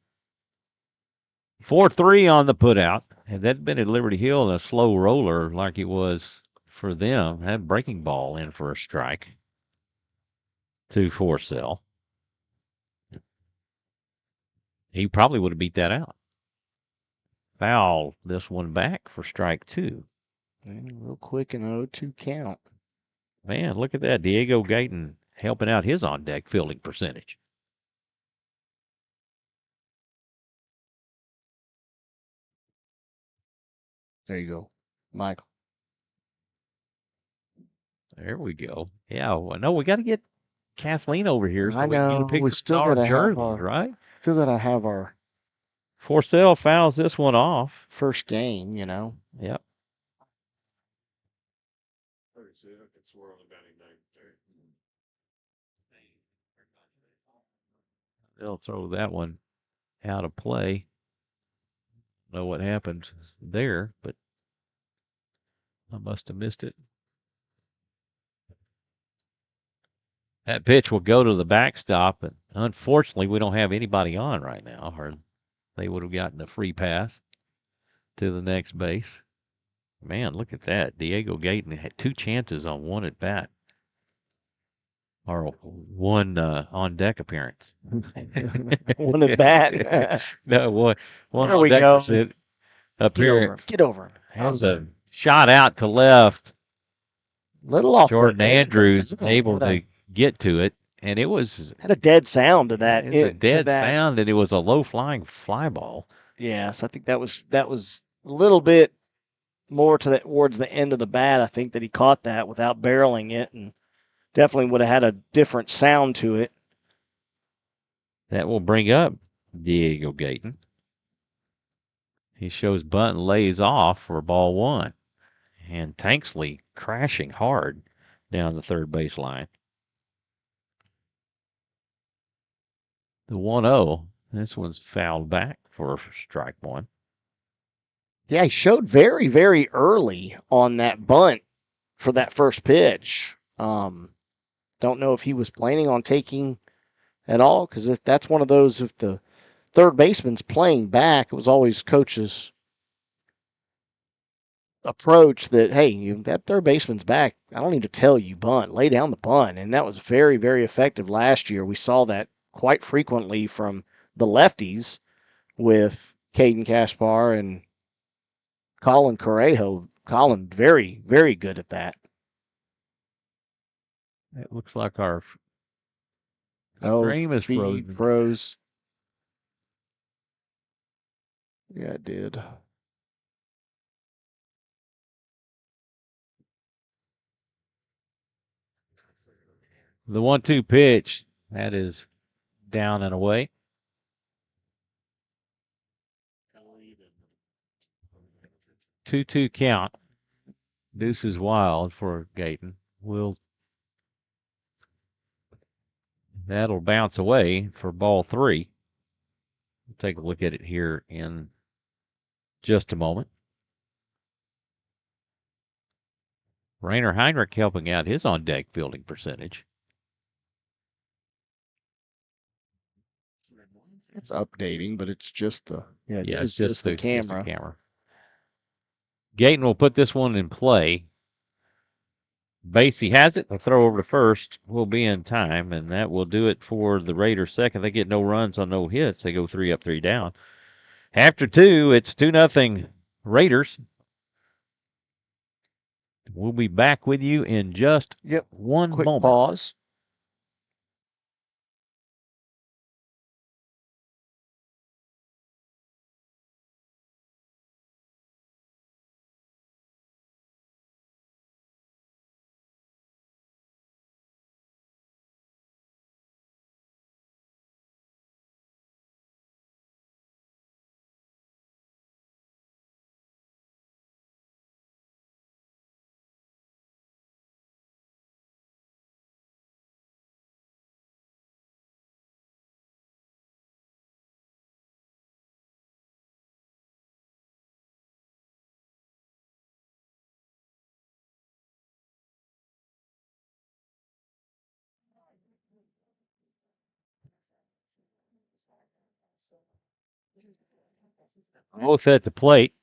4-3 on the putout. Had that been at Liberty Hill, a slow roller like it was for them, had breaking ball in for a strike to Forsell. He probably would have beat that out. Foul this one back for strike 2. And real quick, an 0-2 count. Man, look at that. Diego Gayton helping out his on-deck fielding percentage. There you go, Michael. There we go. Yeah, well, no, we got to get Kathleen over here. So I know. We still got to have our, right? Still got to have our Forsell fouls this one off. First game, you know. Yep. They'll throw that one out of play. Know what happened there, but I must have missed it. That pitch will go to the backstop, and unfortunately, we don't have anybody on right now, or they would have gotten a free pass to the next base. Man, look at that. Diego Gayton had 2 chances on 1 at bat. Or 1 on deck appearance. One at bat. No, 1 There on we deck go. appearance. Get over him. Has a shot out to left. Little off Jordan the Andrews end. able to get to it, and it was had a dead sound to that. it's a dead sound, and it was a low flying fly ball. Yes, I think that was a little bit more towards the end of the bat. I think that he caught that without barreling it, and definitely would have had a different sound to it. That will bring up Diego Gayton. He shows bunt and lays off for ball 1. And Tanksley crashing hard down the third base line. The 1-0. This one's fouled back for strike 1. Yeah, he showed very, very early on that bunt for that first pitch. Don't know if he was planning on taking at all, because if that's one of those, if the third baseman's playing back, it was always coach's approach that, hey, that third baseman's back. I don't need to tell you, bunt, lay down the bunt. And that was very, very effective last year. We saw that quite frequently from the lefties with Caden Kaspar and Colin Correjo. Colin, very, very good at that. It looks like our stream is frozen. Froze. Yeah, it did. The 1-2 pitch, that is down and away. Two count. Deuce is wild for Gayton. That'll bounce away for ball 3. We'll take a look at it here in just a moment. Rainer Heinrich helping out his on deck fielding percentage. It's updating, but it's just the it's just the camera. Gayton will put this one in play. Basie has it. The throw over to first will be in time, and that will do it for the Raiders' second. They get no runs on no hits. They go 3 up, 3 down. After 2, it's 2-0 Raiders. We'll be back with you in just one quick moment. Pause. Both at the plate.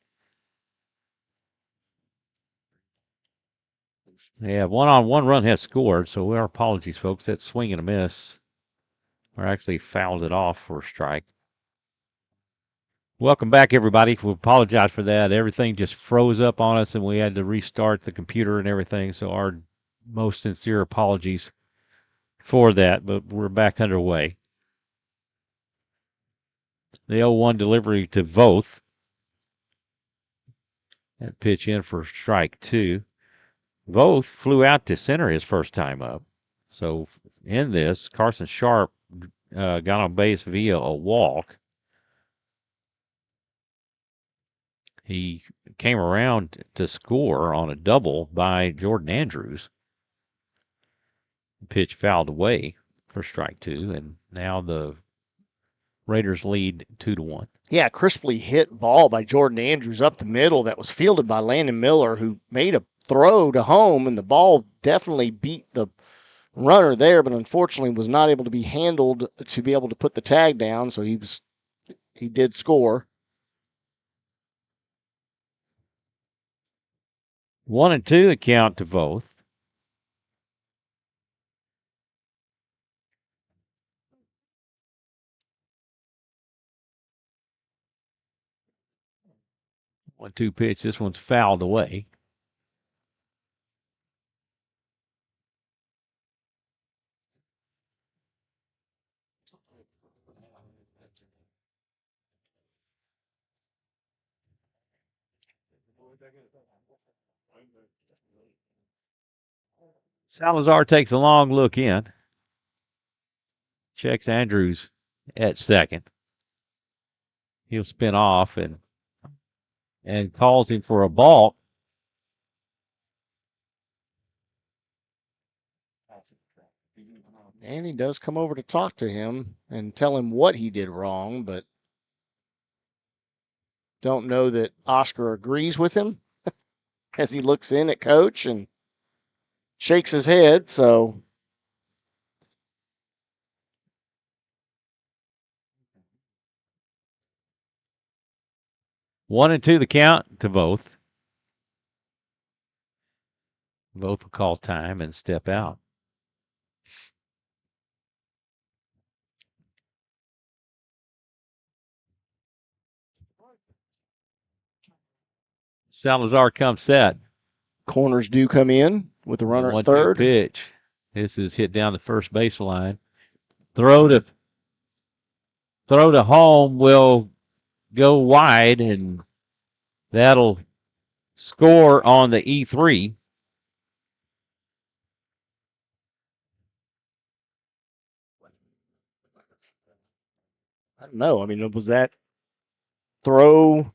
Yeah, 1-on-1 run has scored, so our apologies, folks. That swing and a miss. Or actually fouled it off for a strike. Welcome back, everybody. We apologize for that. Everything just froze up on us, and we had to restart the computer and everything. So our most sincere apologies for that, but we're back underway. The 0-1 delivery to Voth. That pitch in for strike 2. Voth flew out to center his first time up. So in this, Carson Sharp got on base via a walk. He came around to score on a double by Jordan Andrews. Pitch fouled away for strike 2, and now the Raiders lead 2-1. Yeah, crisply hit ball by Jordan Andrews up the middle that was fielded by Landon Miller, who made a throw to home, and the ball definitely beat the runner there, but unfortunately was not able to be handled to be able to put the tag down, so he did score. 1-2 the count to both. One-two pitch. This one's fouled away. Salazar takes a long look in. Checks Andrews at second. He'll spin off and calls him for a balk. And he does come over to talk to him and tell him what he did wrong, but don't know that Oscar agrees with him as he looks in at Coach and shakes his head. So 1-2 the count to both. Both will call time and step out. Salazar comes set. corners do come in with the runner at third. Pitch. This is hit down the first baseline. Throw to home will go wide, and that'll score on the E3. I don't know. I mean, was that throw?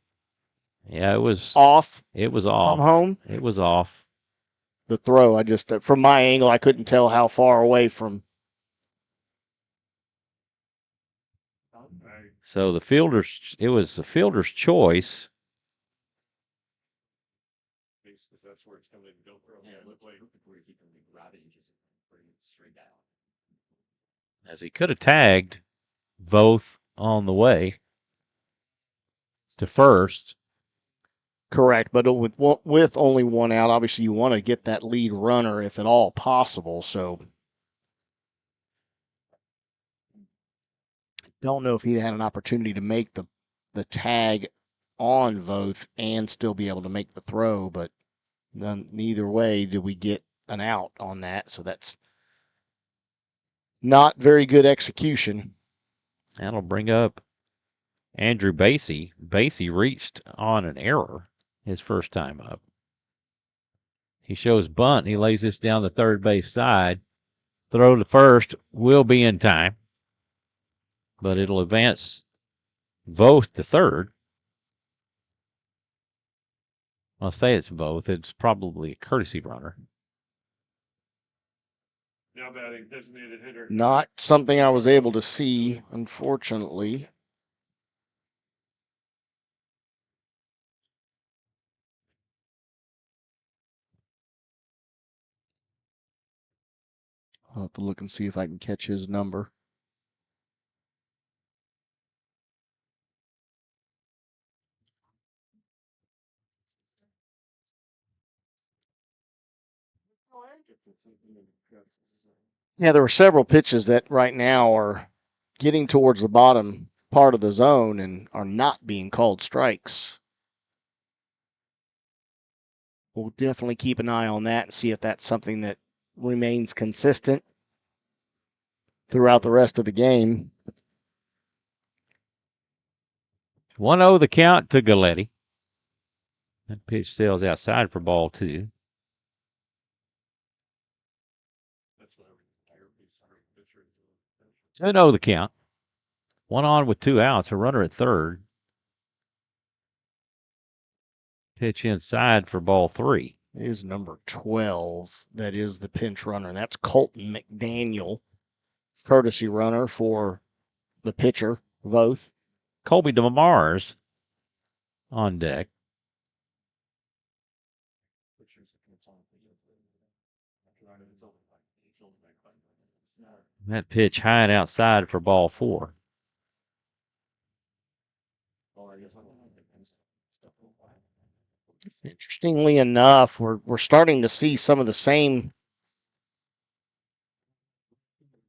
Yeah, it was off. It was off. From home. It was off. The throw. I just from my angle, I couldn't tell how far away from. So it was the fielder's choice. As he could have tagged both on the way to first. Correct, but with only one out, obviously you want to get that lead runner if at all possible. So don't know if he had an opportunity to make the tag on Voth and still be able to make the throw, but neither way did we get an out on that. So that's not very good execution. That'll bring up Andrew Basie. Basie reached on an error his first time up. He shows bunt. He lays this down the third base side. Throw to first will be in time, but it'll advance Voth to third. I'll say it's both. It's probably a courtesy runner. Not something I was able to see, unfortunately. I'll have to look and see if I can catch his number. Yeah, there were several pitches that right now are getting towards the bottom part of the zone and are not being called strikes. We'll definitely keep an eye on that and see if that's something that remains consistent throughout the rest of the game. 1-0 the count to Galletti. That pitch sails outside for ball 2. To know the count. 1 on with 2 outs. A runner at third. Pitch inside for ball 3. Is number 12. That is the pinch runner. And that's Colton McDaniel, courtesy runner for the pitcher, Voth. Colby DeMars on deck. That pitch high and outside for ball 4. Interestingly enough, we're starting to see some of the same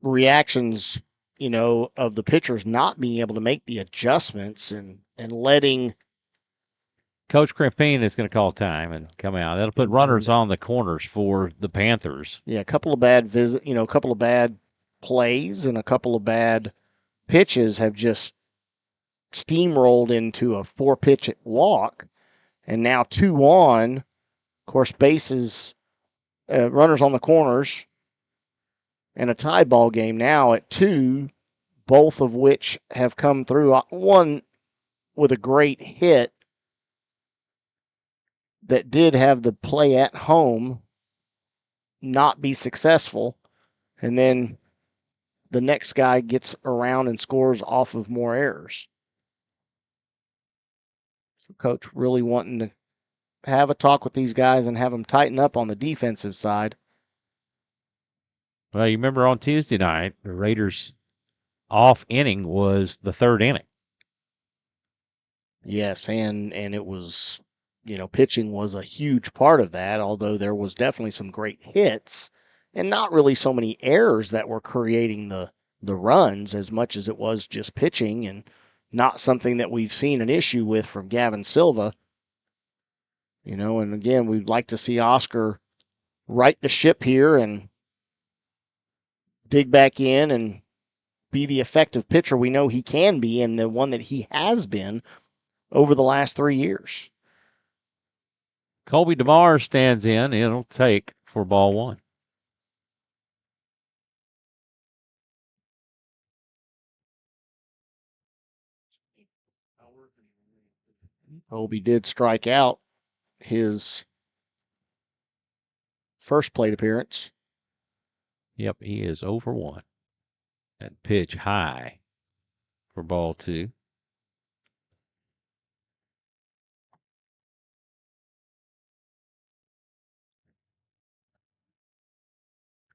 reactions, of the pitchers not being able to make the adjustments and letting. Coach Crimpine is going to call time and come out. That'll put runners on the corners for the Panthers. Yeah, a couple of bad a couple of bad plays and a couple of bad pitches have just steamrolled into a 4-pitch walk, and now 2 on. Of course, bases, runners on the corners, and a tie ball game now at 2, both of which have come through. One with a great hit that did have the play at home not be successful, and then the next guy gets around and scores off of more errors. So coach really wanting to have a talk with these guys and have them tighten up on the defensive side. Well, you remember on Tuesday night, the Raiders' off inning was the 3rd inning. Yes, and it was, pitching was a huge part of that, although there was definitely some great hits and not really so many errors that were creating the runs as much as it was just pitching, and not something that we've seen an issue with from Gavin Silva. And again, we'd like to see Oscar right the ship here and dig back in and be the effective pitcher we know he can be, and the one that he has been over the last 3 years. Colby DeMar stands in. It'll take for ball 1. Colby did strike out his first plate appearance. Yep, he is 0 for 1. That pitch high for ball 2.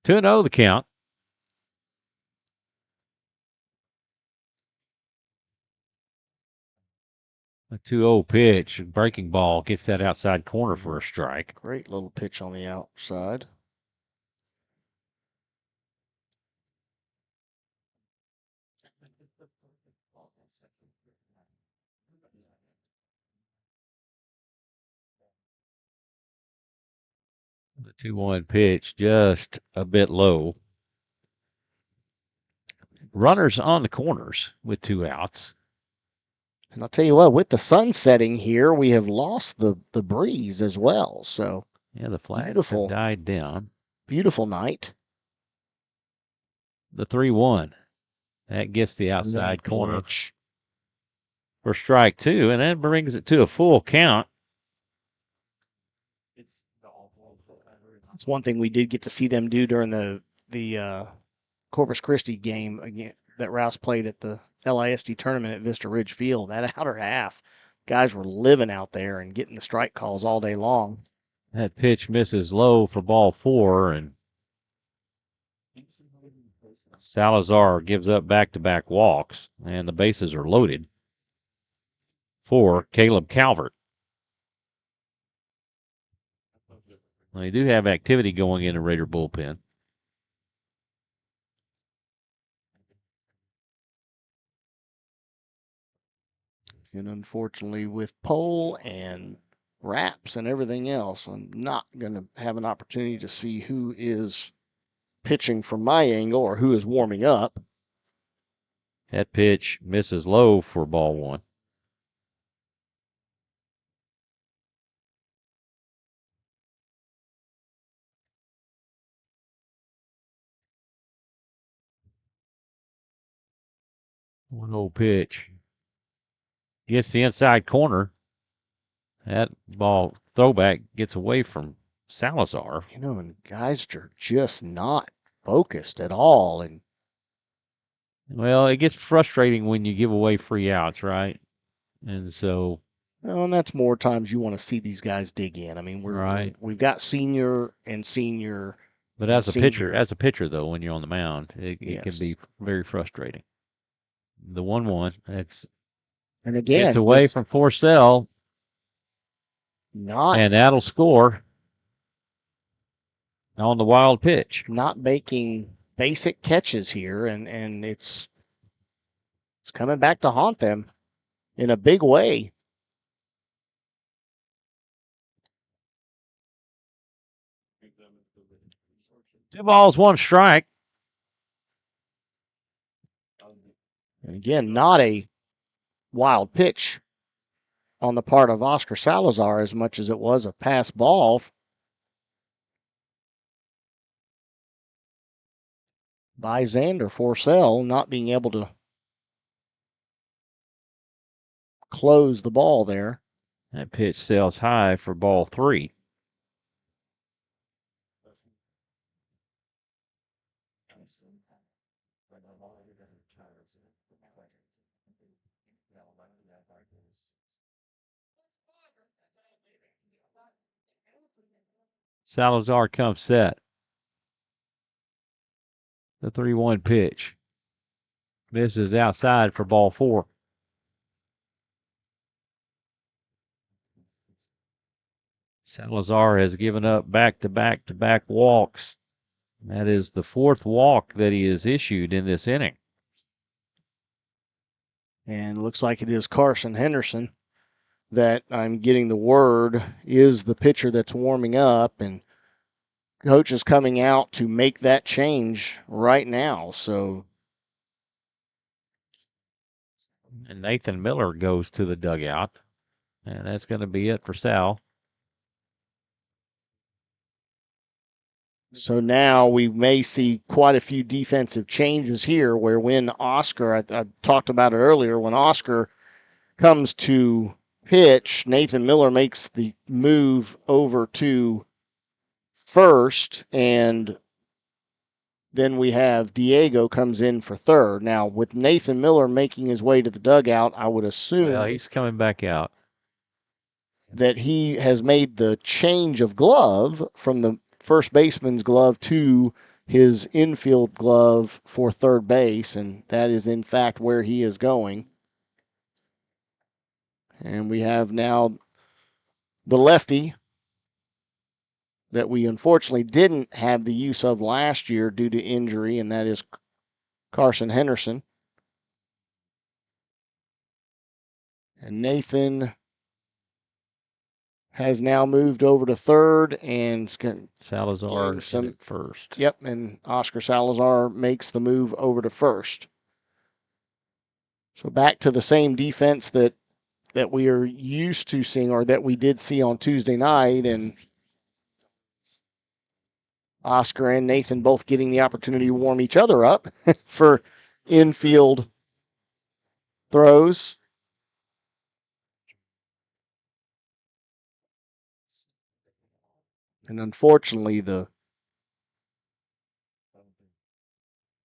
Two and 0 the count. A 2-0 pitch, breaking ball, gets that outside corner for a strike. Great little pitch on the outside. The 2-1 pitch just a bit low. Runners on the corners with 2 outs. And I'll tell you what, with the sun setting here, we have lost the breeze as well. So yeah, the flags have died down. Beautiful night. The 3-1. That gets the outside corner pitch for strike 2, and that brings it to a full count. That's one thing we did get to see them do during the Corpus Christi game again that Rouse played at the LISD tournament at Vista Ridge Field. That outer half, guys were living out there and getting the strike calls all day long. That pitch misses low for ball 4, and Salazar gives up back-to-back walks, and the bases are loaded for Caleb Calvert. Well, they do have activity going in the Raider bullpen. And unfortunately, with Pole and Raps and everything else, I'm not going to have an opportunity to see who is pitching from my angle or who is warming up. That pitch misses low for ball 1. One old pitch. Gets the inside corner. That ball throwback gets away from Salazar. And guys are just not focused at all. And well, it gets frustrating when you give away free outs, right? And so, and that's more times you want to see these guys dig in. I mean, we've got senior and senior. But as a pitcher though, when you're on the mound, it can be very frustrating. The 1-1, and again, it's away from Forcell. And that'll score on the wild pitch. Not making basic catches here, and it's coming back to haunt them in a big way. 2 balls, 1 strike. And again, not a wild pitch on the part of Oscar Salazar as much as it was a pass ball by Xander Forcell, not being able to close the ball there. That pitch sails high for ball 3. Salazar comes set. The 3-1 pitch. Misses outside for ball 4. Salazar has given up back-to-back walks. That is the 4th walk that he has issued in this inning. And looks like it is Carson Henderson that I'm getting the word is the pitcher that's warming up, and coach is coming out to make that change right now. So, and Nathan Miller goes to the dugout, and that's going to be it for Sal. So now we may see quite a few defensive changes here where when Oscar, I talked about it earlier, when Oscar comes to pitch, Nathan Miller makes the move over to first, and then we have Diego comes in for third. Now, with Nathan Miller making his way to the dugout, I would assume he's coming back out, that he has made the change of glove from the first baseman's glove to his infield glove for third base, and that is in fact where he is going. And we have now the lefty that we unfortunately didn't have the use of last year due to injury, and that is Carson Henderson. And Nathan has now moved over to third, and Salazar at first. Yep, and Oscar Salazar makes the move over to first. So back to the same defense that we are used to seeing, or that we did see on Tuesday night, and Oscar and Nathan both getting the opportunity to warm each other up for infield throws. And unfortunately,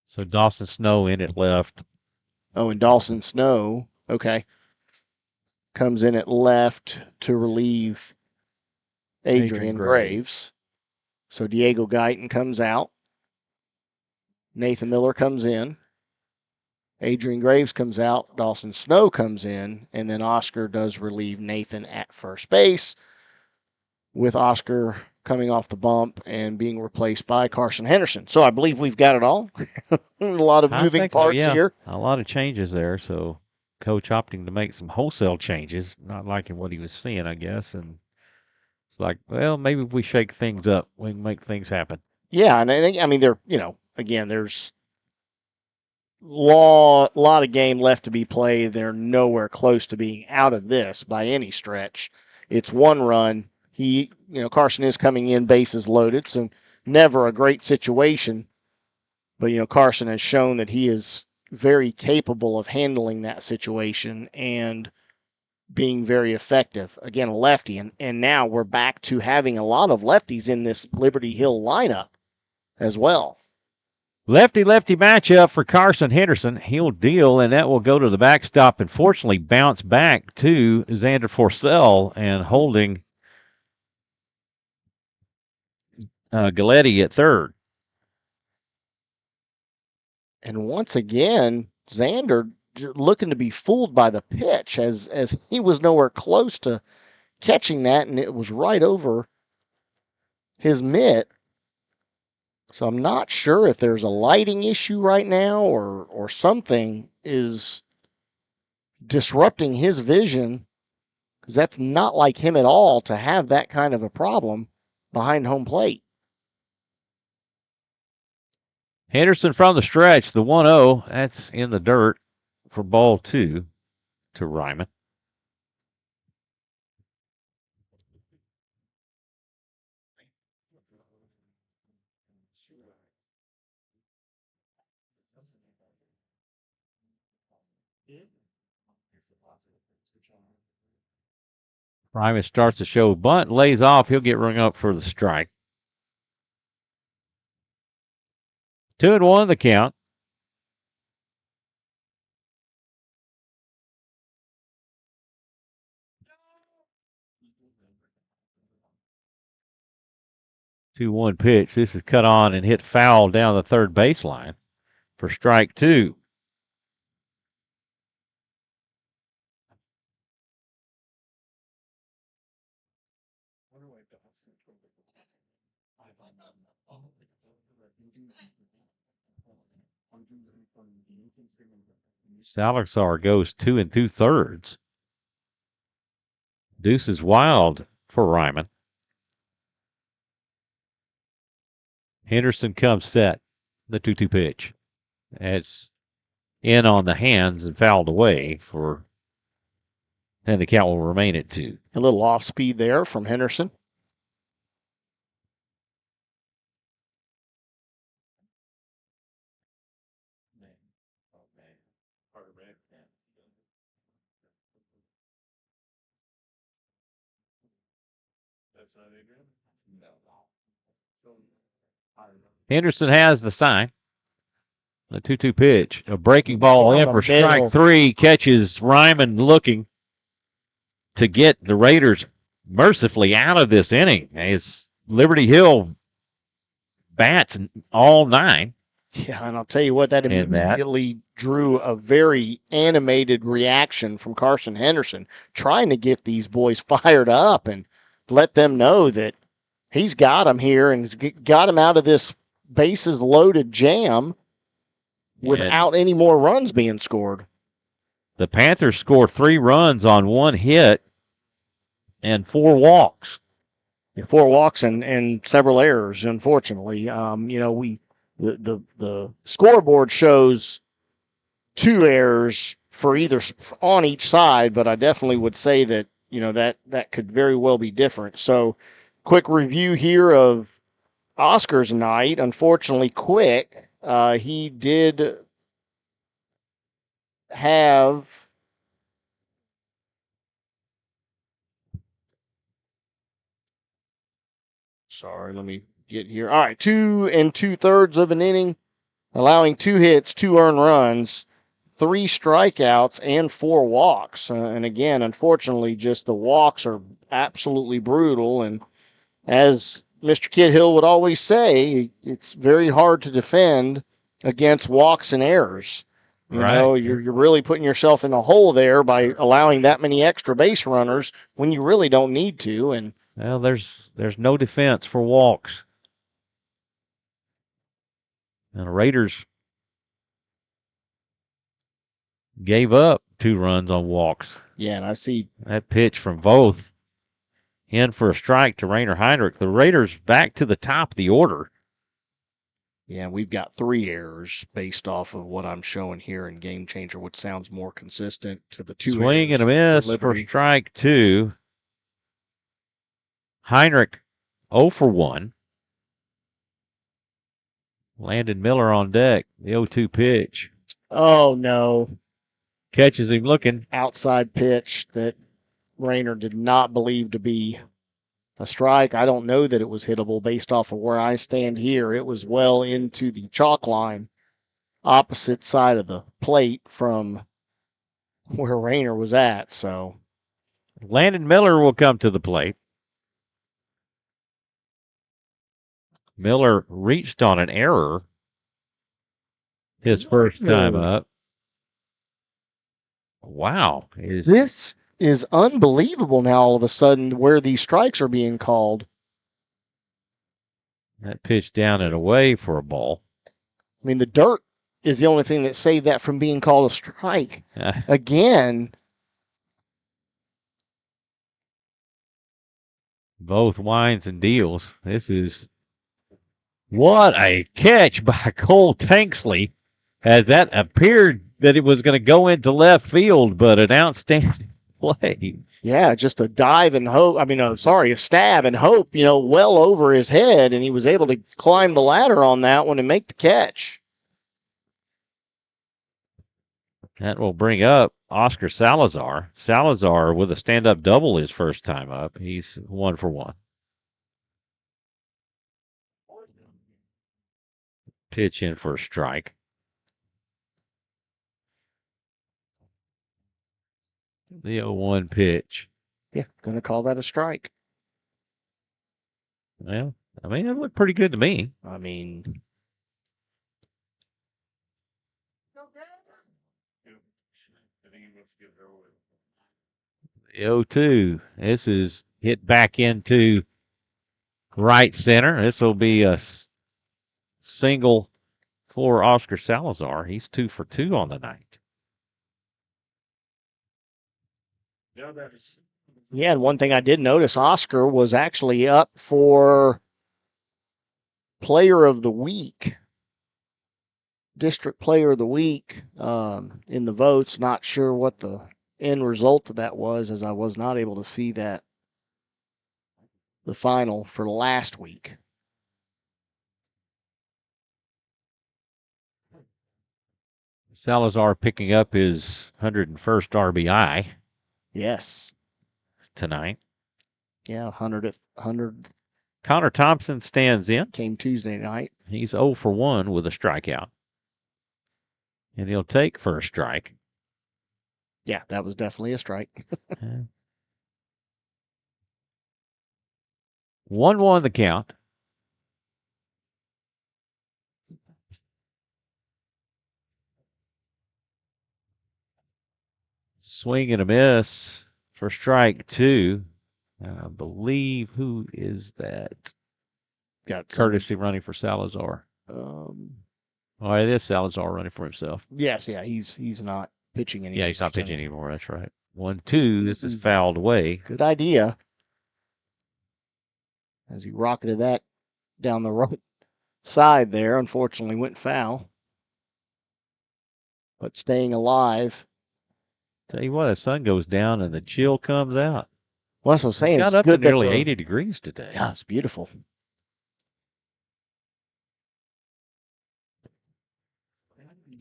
so Dawson Snow in at left. Oh, and Dawson Snow, okay, comes in at left to relieve Adrian Graves. So Diego Guyton comes out. Nathan Miller comes in. Adrian Graves comes out. Dawson Snow comes in. And then Oscar does relieve Nathan at first base, with Oscar coming off the bump and being replaced by Carson Henderson. So I believe we've got it all. A lot of moving parts here. A lot of changes there. So coach opting to make some wholesale changes, not liking what he was seeing, I guess. And it's like, well, maybe if we shake things up, we can make things happen. Yeah, and I mean, again, there's a lot of game left to be played. They're nowhere close to being out of this by any stretch. It's 1 run. Carson is coming in bases loaded, so never a great situation. But, Carson has shown that he is very capable of handling that situation and being very effective. Again, a lefty. And now we're back to having a lot of lefties in this Liberty Hill lineup as well. Lefty-lefty matchup for Carson Henderson. He'll deal, and that will go to the backstop and fortunately bounce back to Xander Forcell and holding Galletti at third. And once again, Xander looking to be fooled by the pitch as he was nowhere close to catching that, and it was right over his mitt. So I'm not sure if there's a lighting issue right now or something is disrupting his vision, because that's not like him at all to have that kind of a problem behind home plate. Henderson from the stretch, the 1-0. That's in the dirt for ball 2 to Ryman. Ryman starts the show. Bunt lays off. He'll get rung up for the strike. 2-1 the count. Two one pitch. This is cut on and hit foul down the third baseline for strike 2. Salazar goes 2 2/3. Deuce is wild for Ryman. Henderson comes set. The 2-2 pitch. It's in on the hands and fouled away for, and the count will remain at 2. A little off speed there from Henderson. Henderson has the sign. The 2-2 pitch. A breaking ball in for strike 3. Catches Ryman looking to get the Raiders mercifully out of this inning. As Liberty Hill bats all 9. Yeah, and I'll tell you what, that immediately drew a very animated reaction from Carson Henderson, trying to get these boys fired up and let them know that he's got them here and got them out of this bases loaded jam without any more runs being scored. The Panthers scored 3 runs on 1 hit and 4 walks. 4 walks and several errors, unfortunately. The scoreboard shows 2 errors for either on each side, but I definitely would say that that could very well be different. So, quick review here of Oscar's night. Unfortunately, quick. He did have let me get here. All right, 2 2/3 of an inning, allowing 2 hits, 2 earned runs, 3 strikeouts, and 4 walks. And again, unfortunately, just the walks are absolutely brutal. And as Mr. Kid Hill would always say, it's very hard to defend against walks and errors. You're really putting yourself in a hole there by allowing that many extra base runners when you really don't need to. And well, there's no defense for walks. And the Raiders gave up 2 runs on walks. Yeah, and I see that pitch from Voth in for a strike to Rainer Heinrich. The Raiders back to the top of the order. Yeah, we've got 3 errors based off of what I'm showing here in Game Changer, which sounds more consistent to the 2 swing and a miss for strike 2. Heinrich 0 for 1. Landon Miller on deck. The 0-2 pitch. Oh, no. Catches him looking. Outside pitch that Rainer did not believe to be a strike. I don't know that it was hittable based off of where I stand here. It was well into the chalk line, opposite side of the plate from where Rainer was at. So Landon Miller will come to the plate. Miller reached on an error his first time up. Wow. This is unbelievable now all of a sudden where these strikes are being called. That pitch down and away for a ball. I mean, the dirt is the only thing that saved that from being called a strike. Again. Both winds and deals. This is what a catch by Cole Tanksley, as that appeared that it was going to go into left field, but an outstanding play. Yeah, just a dive and hope. A stab and hope, well over his head, and he was able to climb the ladder on that one and make the catch. That will bring up Oscar Salazar. Salazar with a stand-up double his first time up. He's 1 for 1. Pitch in for a strike. The 0-1 pitch. Yeah, going to call that a strike. Well, it looked pretty good to me. The 0-2. This is hit back into right center. This will be a single for Oscar Salazar. He's 2 for 2 on the night. Yeah, and one thing I did notice, Oscar was actually up for Player of the Week, District Player of the Week in the votes. Not sure what the end result of that was, as I was not able to see the final for last week. Salazar picking up his 101st RBI. Yes. Tonight. Yeah, 100. Connor Thompson stands in. Came Tuesday night. He's 0 for 1 with a strikeout. And he'll take first strike. Yeah, that was definitely a strike. 1-1 the count. Swing and a miss for strike 2. I believe, who is that? Got courtesy running for Salazar. It is Salazar running for himself. Yes, yeah, he's not pitching anymore. Yeah, he's not pitching anymore. That's right. 1-2. This is fouled away. Good idea. As he rocketed that down the right side there, unfortunately went foul. But staying alive. Tell you what, the sun goes down and the chill comes out. Well, that's what I'm saying. Got up to nearly 80 degrees today. Yeah, it's beautiful.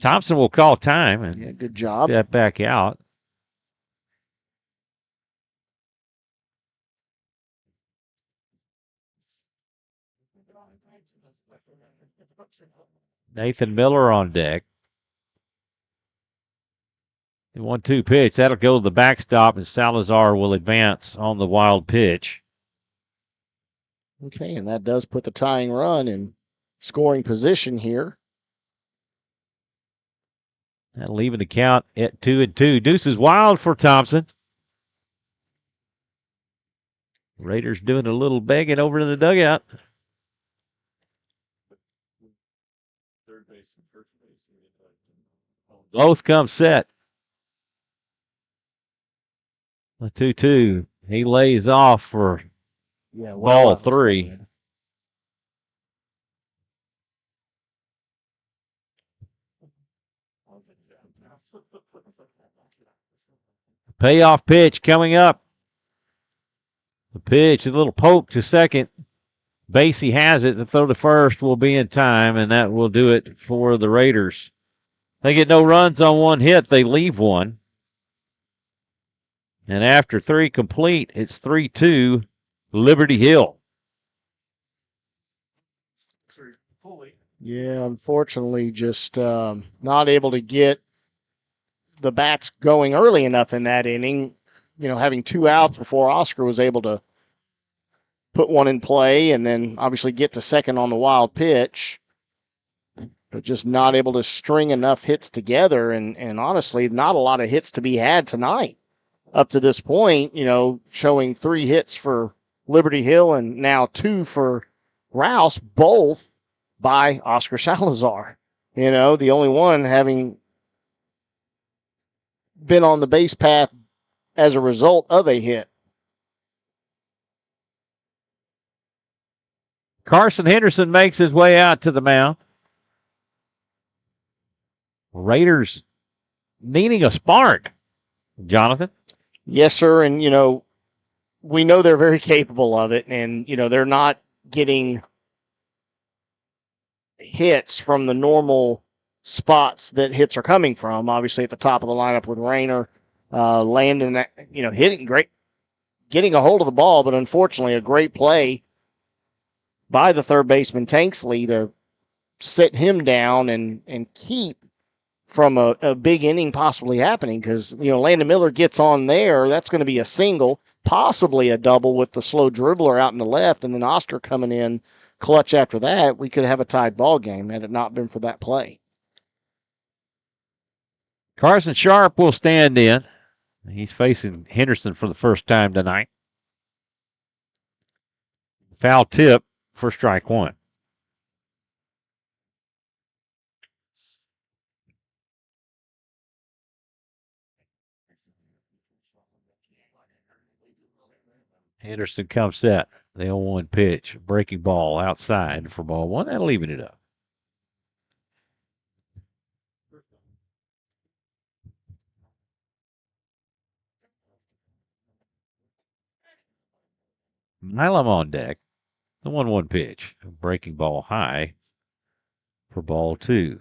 Thompson will call time and good job. Step back out. Nathan Miller on deck. The 1-2 pitch. That'll go to the backstop, and Salazar will advance on the wild pitch. Okay, and that does put the tying run in scoring position here. That'll leave the count at 2-2. Deuces wild for Thompson. Raiders doing a little begging over in the dugout. Both come set. The 2-2. He lays off for ball 3. Payoff pitch coming up. The pitch, a little poke to second. Basie has it. The throw to first will be in time, and that will do it for the Raiders. They get no runs on one hit. They leave one. And after 3 complete, it's 3-2 Liberty Hill. Yeah, unfortunately, just not able to get the bats going early enough in that inning. Having 2 outs before Oscar was able to put one in play and then obviously get to second on the wild pitch. But just not able to string enough hits together, and honestly, not a lot of hits to be had tonight. up to this point, showing 3 hits for Liberty Hill and now 2 for Rouse, both by Oscar Salazar. The only one having been on the base path as a result of a hit. Carson Henderson makes his way out to the mound. Raiders needing a spark, Jonathan. Yes, sir. And, we know they're very capable of it. And, they're not getting hits from the normal spots that hits are coming from. Obviously, at the top of the lineup with Rayner, Landon, hitting great, getting a hold of the ball, but unfortunately, a great play by the third baseman Tanksley to sit him down and keep from a big inning possibly happening, because Landon Miller gets on there. That's going to be a single, possibly a double with the slow dribbler out in the left, and then Oscar coming in clutch after that. We could have a tied ball game had it not been for that play. Carson Sharp will stand in. He's facing Henderson for the first time tonight. Foul tip for strike one. Henderson comes set. The 0-1 pitch. Breaking ball outside for ball one. That'll even it up. Milam on deck. The 1-1 pitch. Breaking ball high for ball two.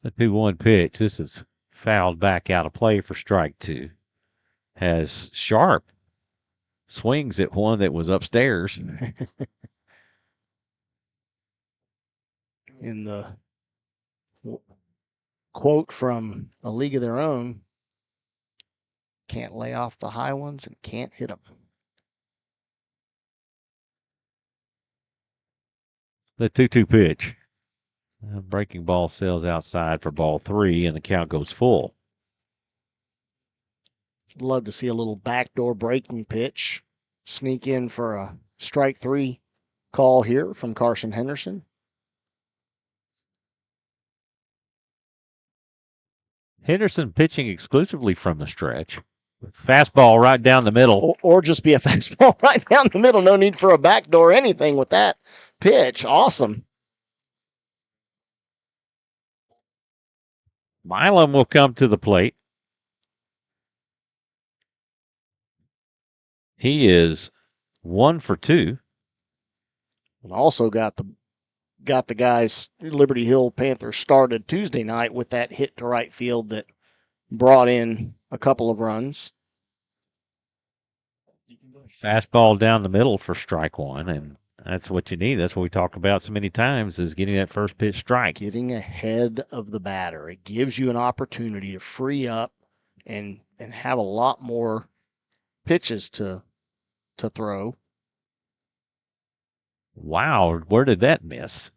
The 2-1 pitch. This is fouled back out of play for strike two. Has Sharp swings at one that was upstairs. In the quote from A League of Their Own, can't lay off the high ones and can't hit them. The 2-2 pitch. Breaking ball sails outside for ball three, and the count goes full. Love to see a little backdoor breaking pitch sneak in for a strike three call here from Carson Henderson. Henderson pitching exclusively from the stretch. Fastball right down the middle. Or just be a fastball right down the middle. No need for a backdoor or anything with that pitch. Awesome. Milam will come to the plate. He is 1 for 2. And also got the guys, Liberty Hill Panthers started Tuesday night with that hit to right field that brought in a couple of runs. Fastball down the middle for strike one, and that's what you need. That's what we talk about so many times, is getting that first pitch strike. Getting ahead of the batter. It gives you an opportunity to free up and have a lot more pitches to throw. Wow, where did that miss?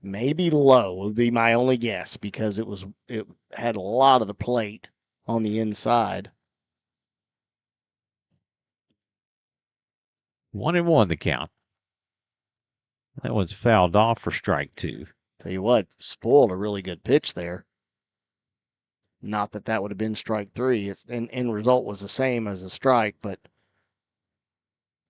Maybe low would be my only guess, because it had a lot of the plate on the inside. 1-1 the count. That one's fouled off for strike two. Tell you what, spoiled a really good pitch there. Not that would have been strike three. End result was the same as a strike, but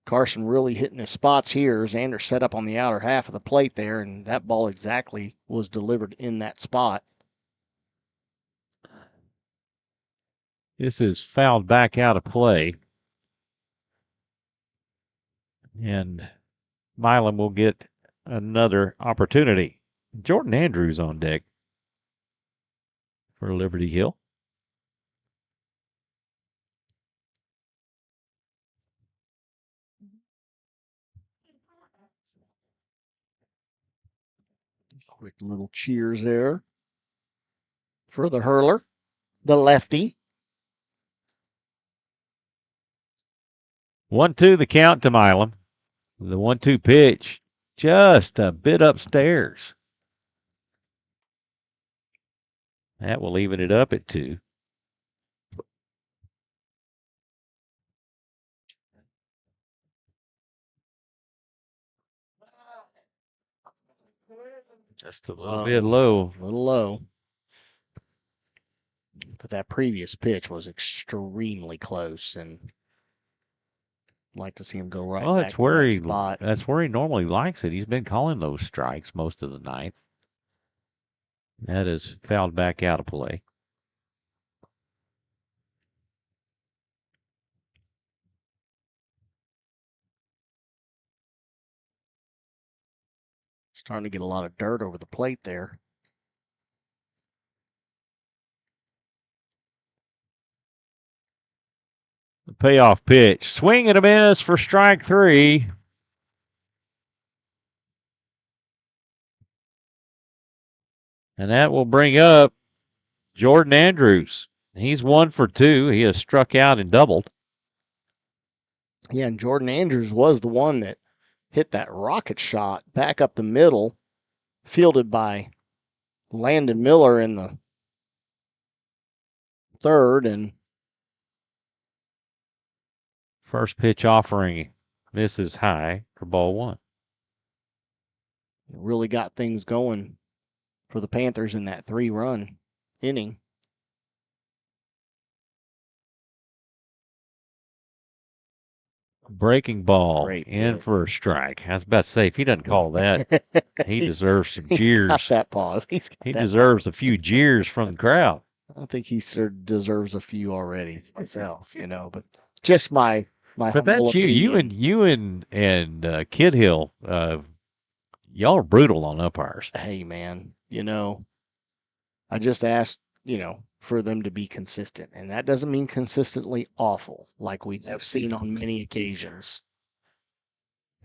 Carson really hitting his spots here. Xander set up on the outer half of the plate there, and that ball exactly was delivered in that spot. This is fouled back out of play. And Milam will get another opportunity. Jordan Andrews on deck for Liberty Hill. Quick little cheers there for the hurler, the lefty. 1-2 the count to Milam. The 1-2 pitch, just a bit upstairs. That will even it up at 2. Just a little bit low. A little low. But that previous pitch was extremely close, and I'd like to see him go right back to that spot. That's where he normally likes it. He's been calling those strikes most of the ninth. That is fouled back out of play. Starting to get a lot of dirt over the plate there. The payoff pitch. Swing and a miss for strike 3. And that will bring up Jordan Andrews. He's 1 for 2. He has struck out and doubled. Yeah, and Jordan Andrews was the one that hit that rocket shot back up the middle, fielded by Landon Miller in the third. And first pitch offering misses high for ball 1. Really got things going for the Panthers in that 3-run inning. Breaking ball in for a strike. I was about to say, if he doesn't call that, he deserves some jeers. Got that pause. He deserves a few jeers from the crowd. I think he deserves a few already myself, but just my But that's you. Opinion. You and Kid Hill, y'all are brutal on umpires. Hey, man, I just asked, for them to be consistent. And that doesn't mean consistently awful, like we have seen on many occasions.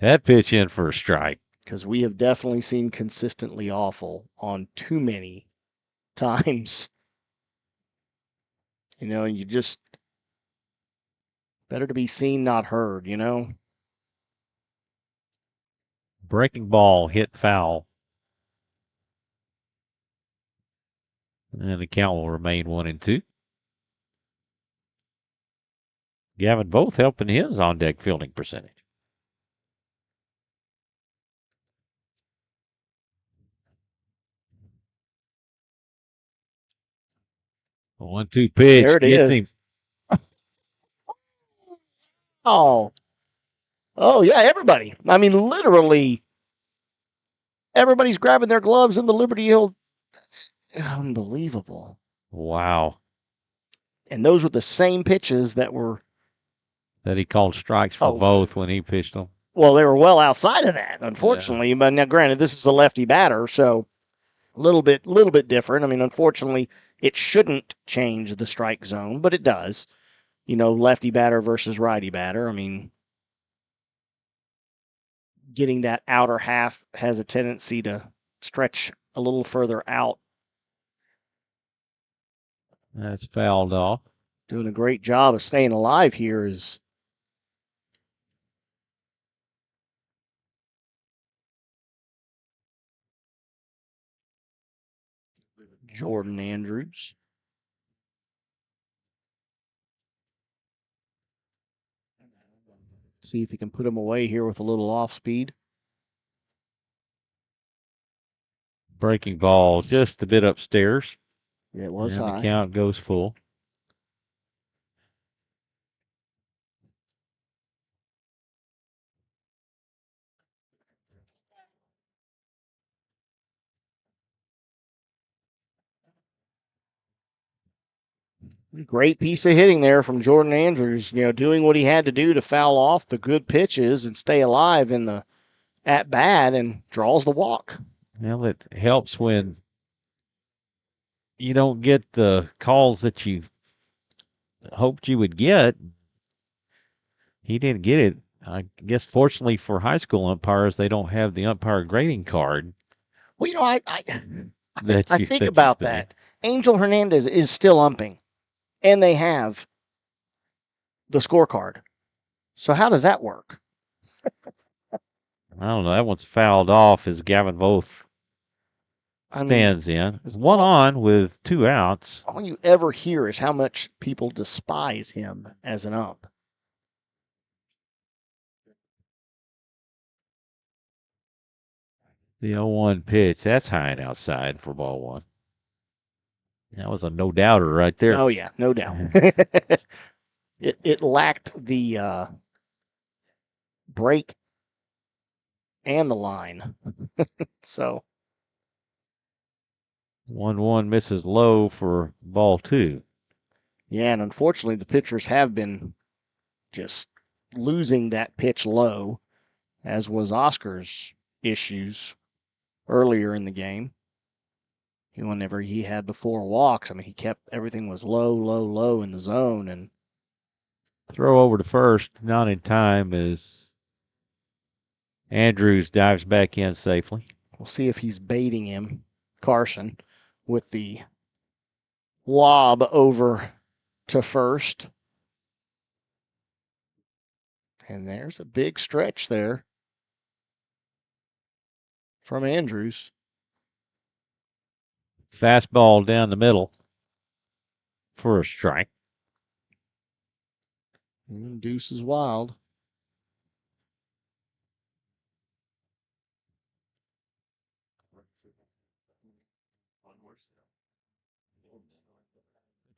That pitch in for a strike. Because we have definitely seen consistently awful on too many times. And you just better to be seen, not heard, Breaking ball hit foul. And the count will remain 1-2. Gavin both helping his on deck fielding percentage. A 1-2 pitch. There it gets is. Him. Oh, yeah, everybody. I mean, literally, everybody's grabbing their gloves in the Liberty Hill. Unbelievable. Wow. And those were the same pitches that he called strikes for both when he pitched them. Well, they were well outside of that, unfortunately. Yeah. But now, granted, this is a lefty batter, so a little bit different. I mean, unfortunately, it shouldn't change the strike zone, but it does. Lefty batter versus righty batter. I mean, getting that outer half has a tendency to stretch a little further out. That's fouled off. Doing a great job of staying alive here is Jordan Andrews. See if he can put him away here with a little off speed. Breaking ball just a bit upstairs. It was and high. The count goes full. Great piece of hitting there from Jordan Andrews, doing what he had to do to foul off the good pitches and stay alive in the at bat and draws the walk. Well, it helps when you don't get the calls that you hoped you would get. He didn't get it. I guess fortunately for high school umpires, they don't have the umpire grading card. Well, I think about that. Angel Hernandez is still umping, and they have the scorecard. So how does that work? I don't know. That one's fouled off as Gavin Voth stands in. One on with 2 outs. All you ever hear is how much people despise him as an ump. The 0-1 pitch. That's high and outside for ball 1. That was a no-doubter right there. Oh, yeah, no doubt. It lacked the break and the line. So 1-1 misses low for ball 2. Yeah, and unfortunately the pitchers have been just losing that pitch low, as was Oscar's issues earlier in the game. Whenever he had the 4 walks, I mean, he kept everything was low, low, low in the zone. And throw over to first, not in time, as Andrews dives back in safely. We'll see if he's baiting him, Carson, with the lob over to first. And there's a big stretch there from Andrews. Fastball down the middle for a strike. And Deuce is wild.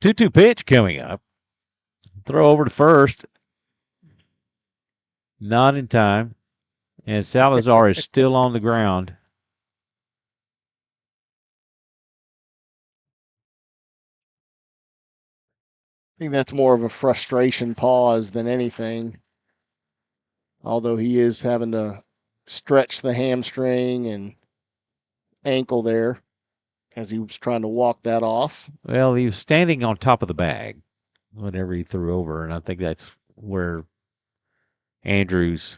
Two pitch coming up. Throw over to first. Not in time. And Salazar is still on the ground. I think that's more of a frustration pause than anything. Although he is having to stretch the hamstring and ankle there as he was trying to walk that off. Well, he was standing on top of the bag whenever he threw over, and I think that's where Andrews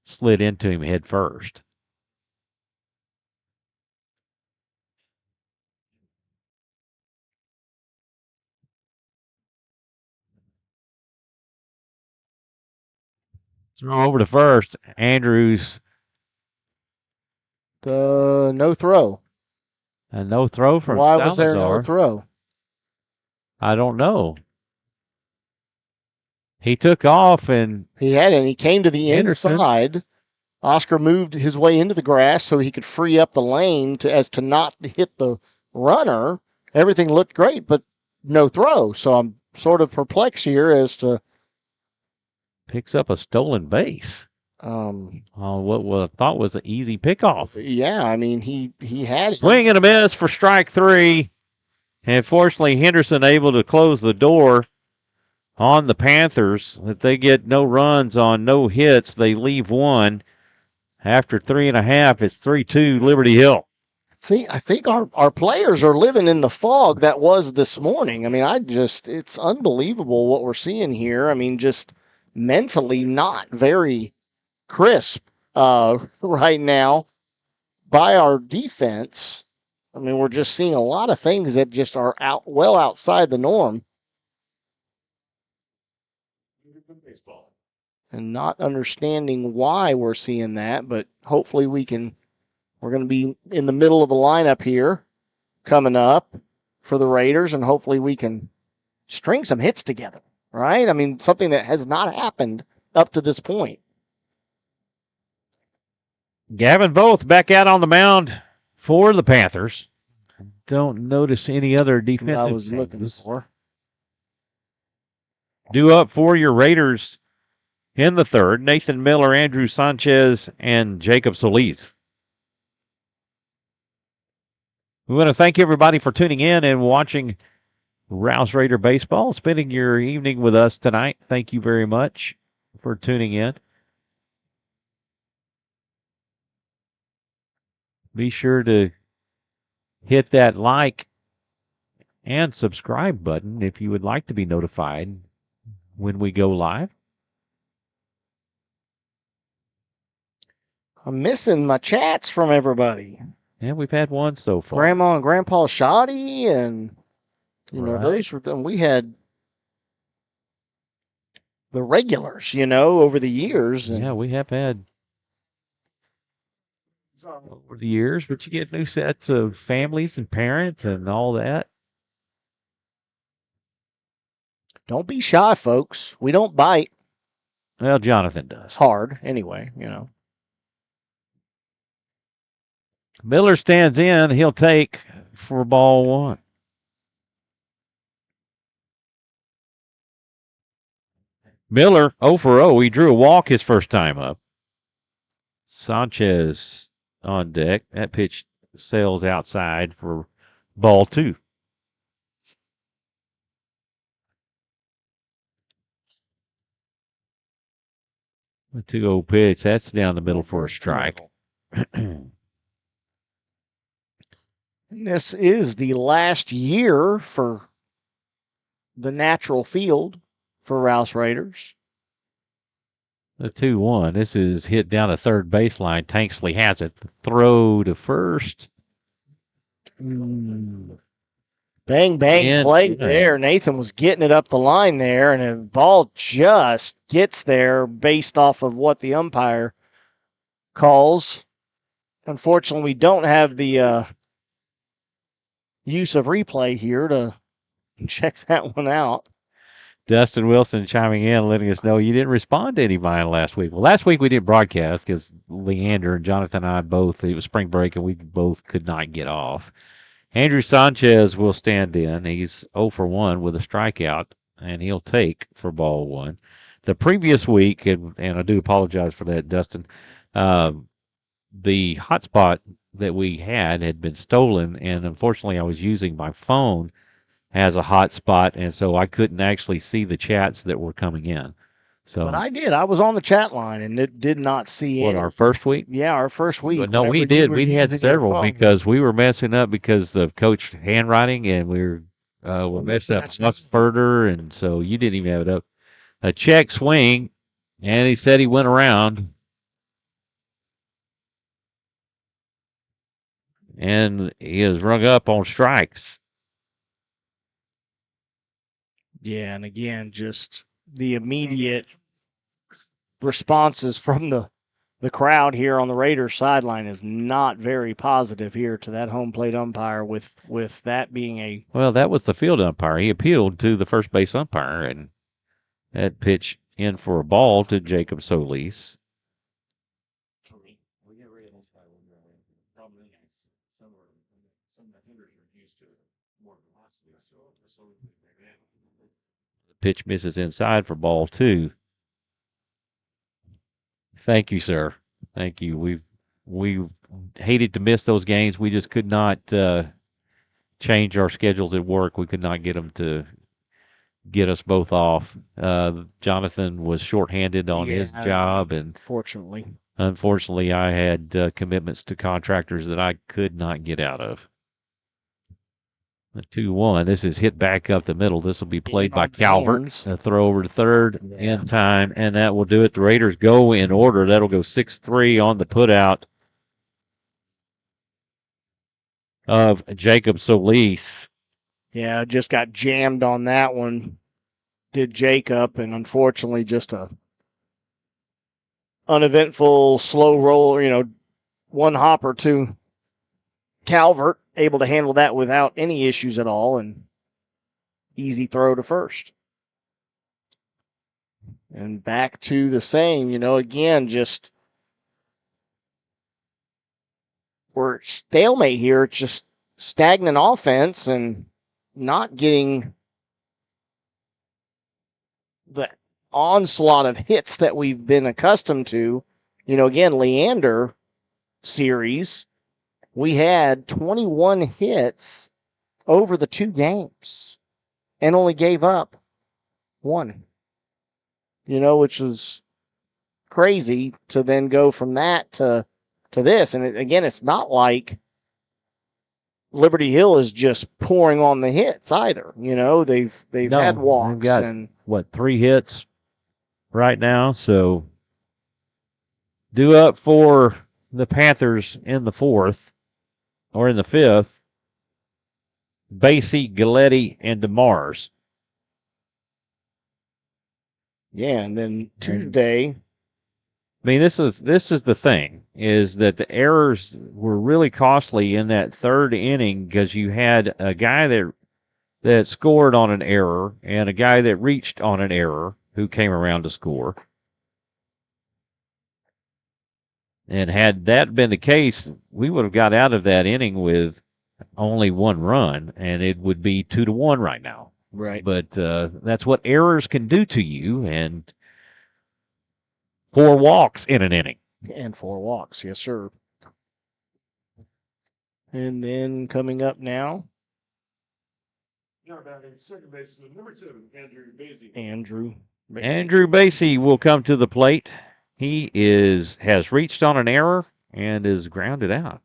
slid into him head first. Throw over to first. Andrews. The no throw. A no throw from Why Salazar. was there no throw? I don't know. He took off and he came to the inside. Oscar moved his way into the grass so he could free up the lane to not hit the runner. Everything looked great, but no throw. So I'm sort of perplexed here as to picks up a stolen base. On what I thought was an easy pickoff. Yeah, I mean he had swing and a miss for strike 3, and fortunately Henderson able to close the door on the Panthers. If they get no runs on no hits, they leave 1. After 3.5, it's 3-2 Liberty Hill. See, I think our players are living in the fog that was this morning. I mean, it's unbelievable what we're seeing here. I mean, just mentally not very crisp right now by our defense. I mean, we're just seeing a lot of things that just are well outside the norm. And not understanding why we're seeing that, but hopefully we're going to be in the middle of the lineup here coming up for the Raiders, and hopefully we can string some hits together, right? I mean, something that has not happened up to this point. Gavin Voth back out on the mound for the Panthers. Don't notice any other defensive I was changes. looking for. Due up for your Raiders in the third, Nathan Miller, Andrew Sanchez, and Jacob Solis. We want to thank everybody for tuning in and watching Rouse Raider Baseball, spending your evening with us tonight. Thank you very much for tuning in. Be sure to hit that like and subscribe button if you would like to be notified when we go live. I'm missing my chats from everybody. Yeah, we've had one so far. Grandma and Grandpa Shoddy, and those were them. We had the regulars, over the years. And yeah, we have had over the years, but you get new sets of families and parents and all that. Don't be shy, folks. We don't bite Well, Jonathan does. hard anyway, Miller stands in. He'll take for ball one. Miller 0 for 0. He drew a walk his first time up. Sanchez on deck. That pitch sails outside for ball two. A 2-0 pitch. That's down the middle for a strike. This is the last year for the natural field for Rouse Raiders. The 2-1. This is hit down the third baseline. Tanksley has it. The throw to first. Bang, bang play there. Nathan was getting it up the line there, and the ball just gets there based off of what the umpire calls. Unfortunately, we don't have the use of replay here to check that one out. Dustin Wilson chiming in, letting us know you didn't respond to any Vine last week. Well, last week we didn't broadcast because Leander and Jonathan and I both, it was spring break and we both could not get off. Andrew Sanchez will stand in. He's 0 for 1 with a strikeout, and he'll take for ball one. The previous week, and I do apologize for that, Dustin, the hotspot that we had been stolen, and unfortunately I was using my phone as a hotspot, and so I couldn't actually see the chats that were coming in. So, but I did. I was on the chat line and it did not see it. Our first week? Yeah, our first week. No, we did. We had several because we were messing up because of coach handwriting, and we were messing up much further, and so you didn't even have it up. A check swing, and he said he went around. And he is rung up on strikes. Yeah, and again, just the immediate responses from the crowd here on the Raiders sideline is not very positive here to that home plate umpire with that being a... Well, that was the field umpire. He appealed to the first base umpire, and that pitch in for a ball to Jacob Solis. The pitch misses inside for ball two. Thank you, sir. Thank you. We hated to miss those games. We just could not change our schedules at work. We could not get them to get us both off. Jonathan was shorthanded on his job, and unfortunately, I had commitments to contractors that I could not get out of. The 2-1. This is hit back up the middle. This will be played by Calvert. A throw over to third in time, and that will do it. The Raiders go in order. That'll go 6-3 on the putout of Jacob Solis. Yeah, just got jammed on that one. Did Jacob, and unfortunately just a uneventful slow roll, one hopper to Calvert, able to handle that without any issues at all, and easy throw to first. And back to the same, again, just we're stalemate here. It's just stagnant offense and not getting the onslaught of hits that we've been accustomed to. Again, Leander series, we had 21 hits over the 2 games and only gave up 1, which was crazy to then go from that to this. And again, it's not like Liberty Hill is just pouring on the hits either. They've had walks. They've got 3 hits right now, so due up for the Panthers in the 4th or in the 5th. Basie, Galletti, and DeMars. Yeah, and then Tuesday mean, this is the thing is that the errors were really costly in that third inning because you had a guy that scored on an error and a guy that reached on an error who came around to score. And had that been the case, we would have got out of that inning with only one run, and it would be 2-1 right now. Right. But that's what errors can do to you, and 4 walks in an inning. And 4 walks, yes, sir. And then coming up now, second baseman, number 7, Andrew Basie. Andrew Basie. Andrew Basie will come to the plate. He has reached on an error and is grounded out.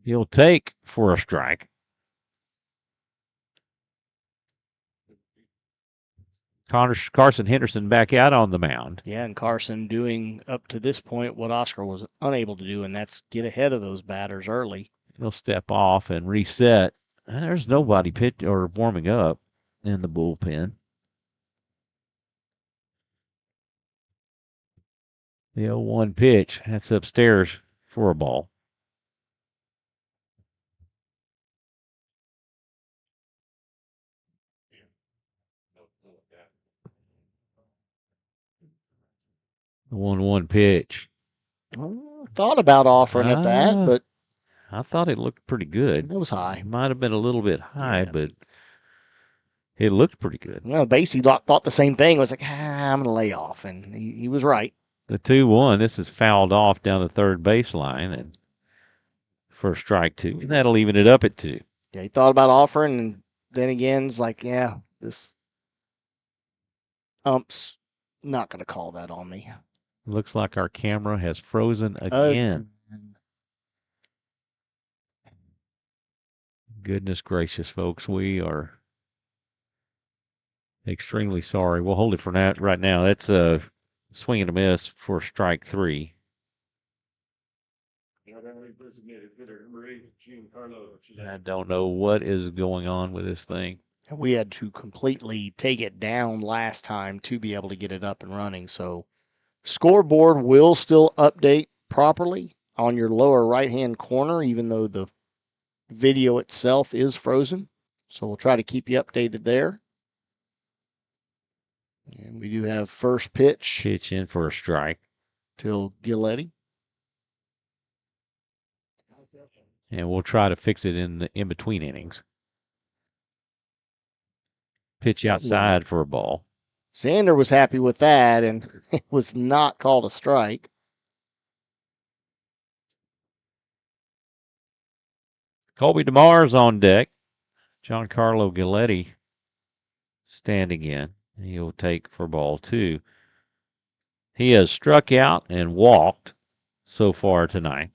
He'll take for a strike. Carson Henderson back out on the mound. Yeah, and Carson doing up to this point what Oscar was unable to do, and that's get ahead of those batters early. He'll step off and reset. There's nobody pitch or warming up in the bullpen. The 0-1 pitch. That's upstairs for a ball. The 1-1 pitch. Thought about offering at that, but I thought it looked pretty good. it was high. It might have been a little bit high, but it looked pretty good. Well, Basie thought the same thing. Was like, I'm going to lay off, and he was right. The 2-1. This is fouled off down the third baseline, and for strike 2, and that'll even it up at 2. Yeah, he thought about offering, and then again, it's like, yeah, this ump's not going to call that on me. Looks like our camera has frozen again. Goodness gracious, folks. We are extremely sorry. We'll hold it for that right now. That's a swing and a miss for strike 3. I don't know what is going on with this thing. We had to completely take it down last time to be able to get it up and running. So scoreboard will still update properly on your lower right-hand corner, even though the video itself is frozen. So we'll try to keep you updated there. And we do have first pitch. Pitch in for a strike. Till Giletti. And we'll try to fix it in between innings. Pitch outside for a ball. Xander was happy with that, and it was not called a strike. Colby DeMars on deck. Giancarlo Giletti standing in. He'll take for ball 2. He has struck out and walked so far tonight.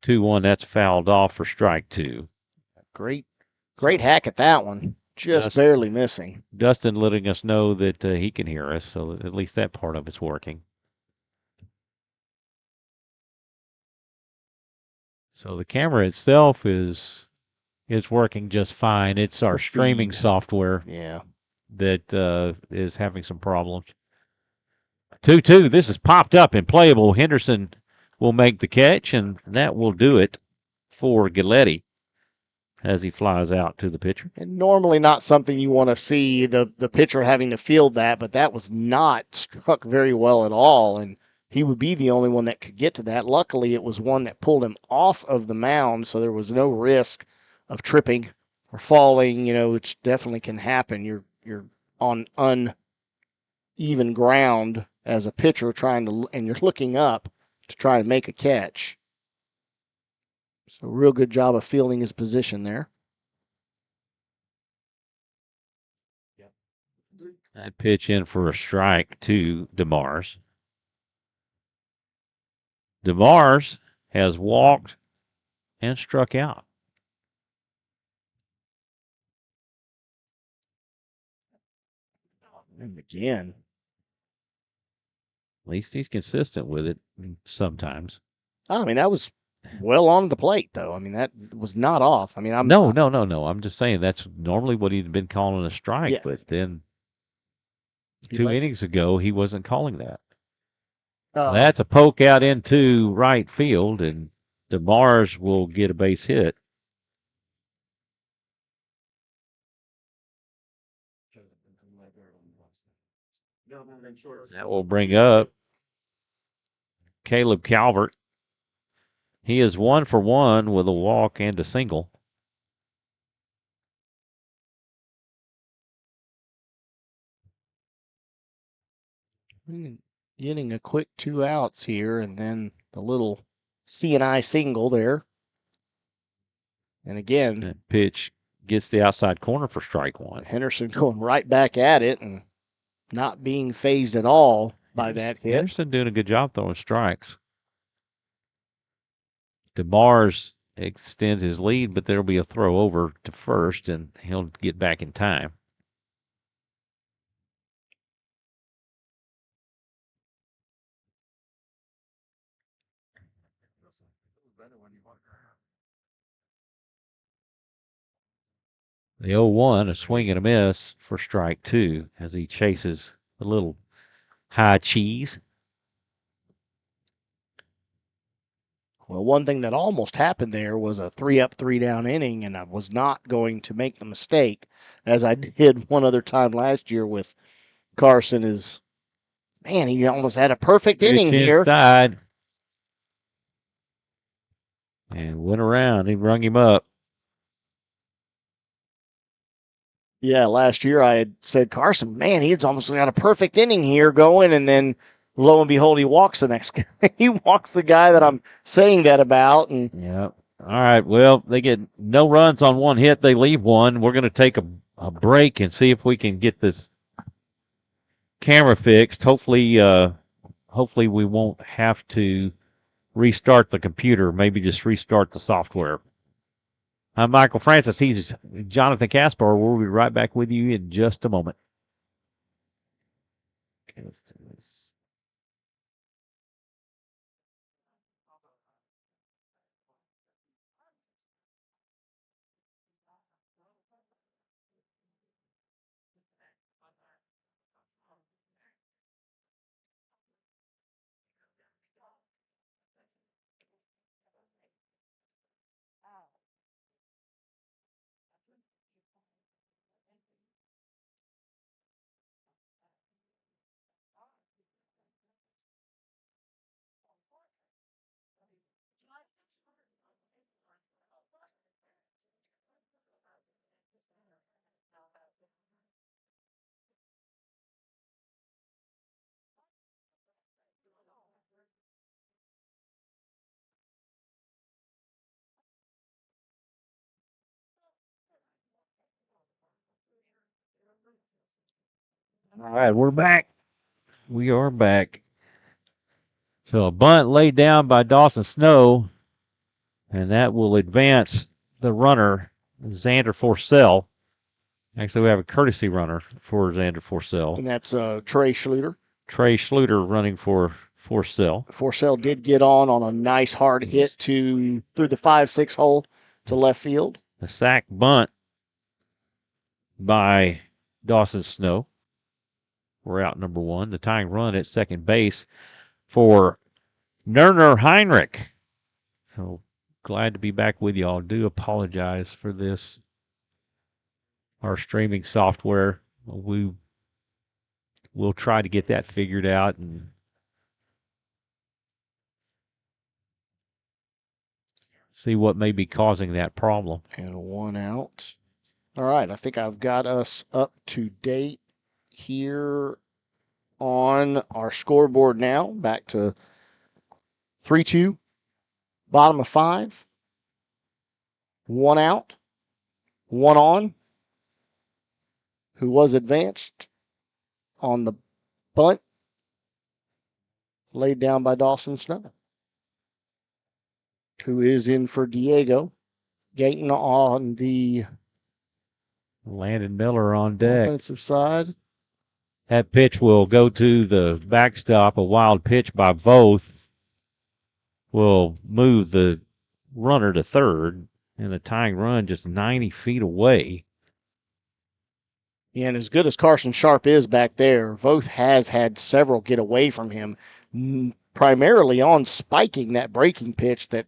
2-1, that's fouled off for strike 2. Great hack at that one. Just barely missing. Dustin letting us know that he can hear us, so at least that part of it's working. So the camera itself is working just fine. It's our streaming software that is having some problems. 2-2. This is popped up and playable. Henderson will make the catch, and that will do it for Giletti as he flies out to the pitcher. And normally not something you want to see, the pitcher having to field that, but that was not struck very well at all, and he would be the only one that could get to that. Luckily, it was one that pulled him off of the mound, so there was no risk of tripping or falling, which definitely can happen. You're on uneven ground as a pitcher and you're looking up to try to make a catch. So real good job of fielding his position there. That pitch in for a strike to DeMars. DeMars has walked and struck out. And again. At least he's consistent with it sometimes. I mean, that was well on the plate, though. I mean, that was not off. I mean, No. I'm just saying that's normally what he'd been calling a strike, Yeah. but then He 2 let the- innings ago he wasn't calling that. uh, That's a poke out into right field, and DeMars will get a base hit. That will bring up Caleb Calvert. He is 1 for 1 with a walk and a single. getting a quick 2 outs here, and then the little C&I single there. And again, That pitch gets the outside corner for strike one. Henderson going right back at it and not being phased at all by that hit. Henderson doing a good job throwing strikes. DeMars extends his lead, but there'll be a throw over to first, and he'll get back in time. The 0-1, a swing and a miss for strike two as he chases a little high cheese. Well, one thing that almost happened there was a 3-up, 3-down inning, and I was not going to make the mistake, as I did one other time last year with Carson. Man, he almost had a perfect inning here. Inside. And went around. He rung him up. Yeah, last year I had said, Carson, man, he's almost got a perfect inning here going, and then lo and behold, he walks the next guy. He walks the guy that I'm saying that about. And yeah. All right. Well, they get no runs on one hit. They leave one. We're going to take a break and see if we can get this camera fixed. Hopefully we won't have to restart the computer. Maybe just restart the software. I'm Michael Francis. He's Jonathan Kaspar. We'll be right back with you in just a moment. Okay, let's do this. All right, we're back. We are back. So a bunt laid down by Dawson Snow, and that will advance the runner, Xander Forcell. Actually, we have a courtesy runner for Xander Forcell. And that's Trey Schluter. Trey Schluter running for Forcell. Forcell did get on a nice hard hit through the 5-6 hole to left field. The sac bunt by Dawson Snow. We're out number one. The tying run at second base for Nerner Heinrich. So glad to be back with y'all. Do apologize for this. Our streaming software. We'll try to get that figured out and see what may be causing that problem. And 1 out. All right, I think I've got us up to date here on our scoreboard now. Back to 3-2, bottom of 5, 1 out, 1 on, who was advanced on the bunt laid down by Dawson Snow, who is in for Diego. Gayton on the Landon Miller on deck. offensive side. That pitch will go to the backstop, a wild pitch by Voth. will move the runner to third, and the tying run just 90 feet away. Yeah, and as good as Carson Sharp is back there, Voth has had several get away from him, primarily on spiking that breaking pitch that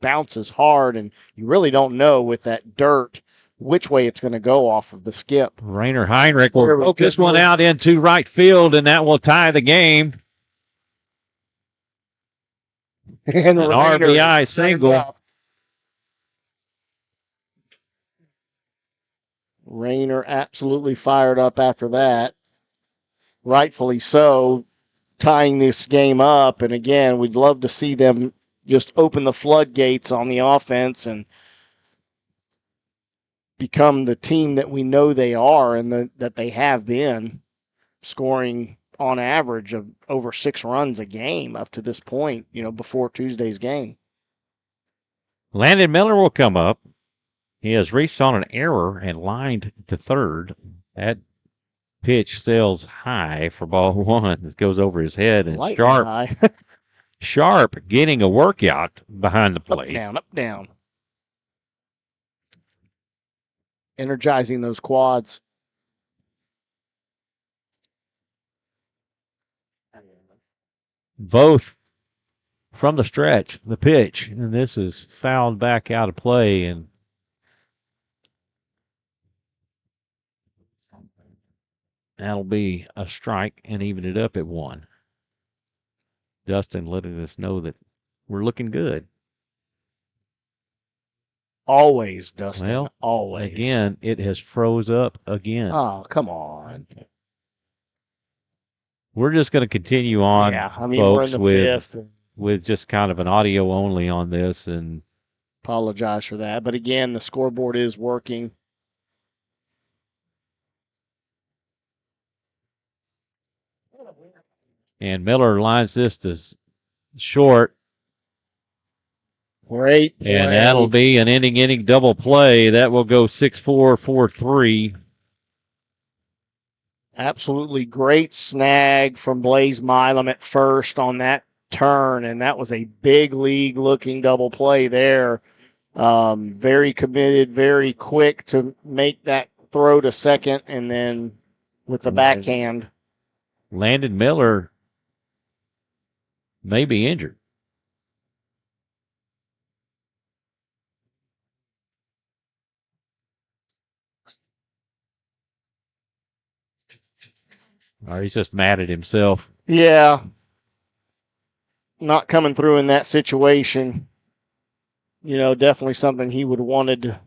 bounces hard, and you really don't know with that dirt which way it's going to go off of the skip. Rainer Heinrich will poke this one out into right field, and that will tie the game. And an RBI single. Rainer absolutely fired up after that. Rightfully so, tying this game up. And again, we'd love to see them just open the floodgates on the offense and become the team that we know they are and that they have been, scoring on average of over 6 runs a game up to this point, before Tuesday's game. Landon Miller will come up. He has reached on an error and lined to third. That pitch sails high for ball one. It goes over his head. And Sharp getting a workout behind the plate. Up, down. Energizing those quads. Both from the stretch, the pitch, and this is fouled back out of play, and that'll be a strike and even it up at 1. Dustin letting us know that we're looking good. Always, Dustin. Well, always. Again, it has froze up again. Oh, come on. We're just going to continue on, folks, we're in the with just kind of an audio only on this, and apologize for that. But again, the scoreboard is working. And Miller lines this to short. Great. And that'll be an inning double play. That will go 6-4, 4-3. Absolutely great snag from Blaze Milam at first on that turn, and that was a big league looking double play there. Very committed, very quick to make that throw to second, and then with the backhand. Landon Miller may be injured. Or he's just mad at himself. Yeah. Not coming through in that situation. Definitely something he would have wanted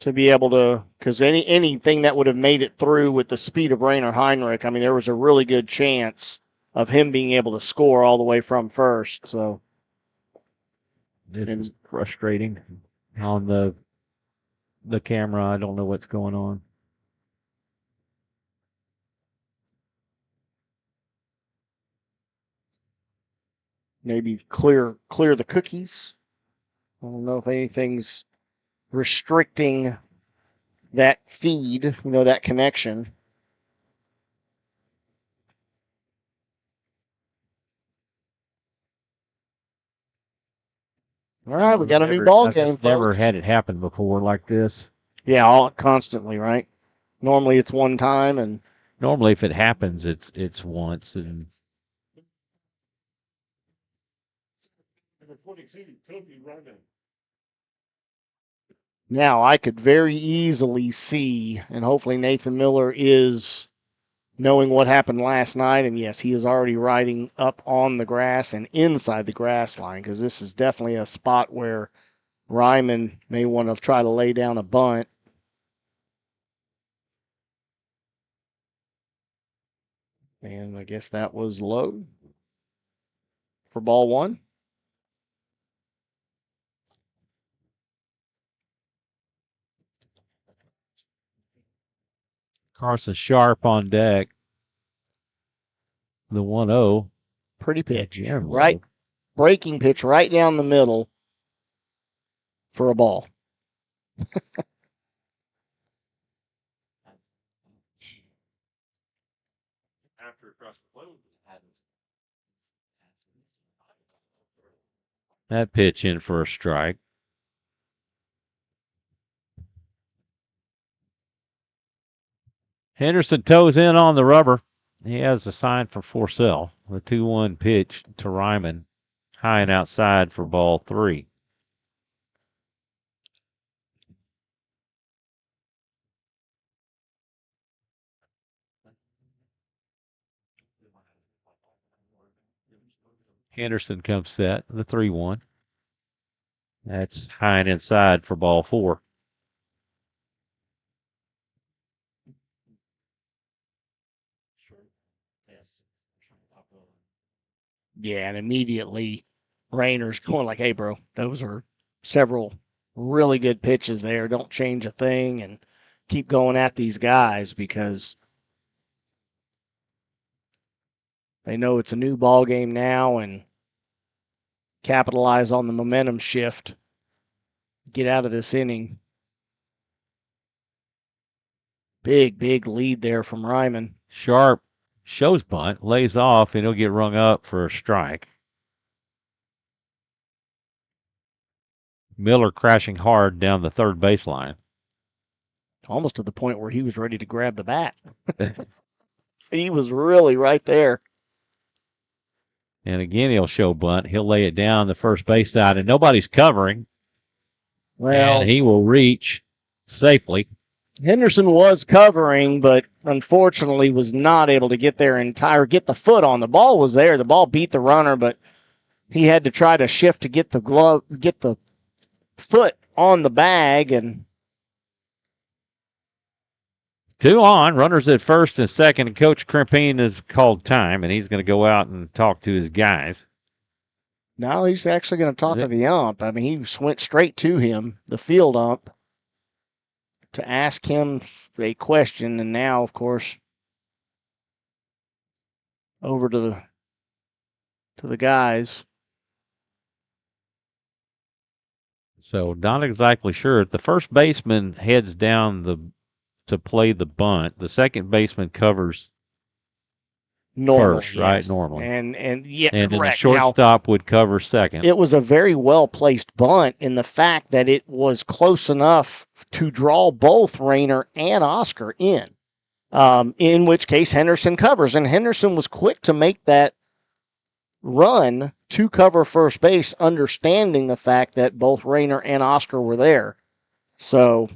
to be able to, because anything that would have made it through with the speed of Rainer Heinrich, there was a really good chance of him being able to score all the way from first. So it's frustrating on the camera. I don't know what's going on. Maybe clear the cookies. I don't know if anything's restricting that feed, that connection. All right, we got a new ball game. I've never had it happen before like this. Yeah, constantly, right? Normally it's one time, and normally if it happens, it's once. And now I could very easily see, and hopefully Nathan Miller is knowing what happened last night, and yes, he is already riding up on the grass and inside the grass line, because this is definitely a spot where Ryman may want to try to lay down a bunt. And I guess that was low for ball 1. Carson Sharp on deck. The 1-0. Pretty pitch. Right. Breaking pitch right down the middle for a ball. That pitch in for a strike. Henderson toes in on the rubber. He has a sign for Forcell. The 2-1 pitch to Ryman. High and outside for ball 3. Henderson comes set. The 3-1. That's high and inside for ball 4. Yeah, and immediately Rayner's going like, hey, bro, those are several really good pitches there. Don't change a thing and keep going at these guys because they know it's a new ball game now and capitalize on the momentum shift. Get out of this inning. Big lead there from Ryman. Sharp shows bunt, lays off, and he'll get rung up for a strike. Miller crashing hard down the third baseline. Almost to the point where he was ready to grab the bat. He was really right there. And again, he'll show bunt. He'll lay it down the first base side, and nobody's covering. Well, and he will reach safely. Henderson was covering, but unfortunately was not able to get there get the foot on. The ball was there. The ball beat the runner, but he had to try to shift to get the foot on the bag. And 2 on, runners at first and second, and Coach Crimpine has called time, and he's going to go out and talk to his guys. now he's actually going to talk to the ump. I mean, he went straight to him, the field ump, to ask him a question, and now, of course, over to the guys. So not exactly sure. If the first baseman heads down to play the bunt, the second baseman covers first, right? Normally. And yeah, and then the correct. shortstop would cover second. It was a very well-placed bunt in the fact that it was close enough to draw both Rayner and Oscar in which case Henderson covers. And Henderson was quick to make that run to cover first base, understanding the fact that both Rayner and Oscar were there. So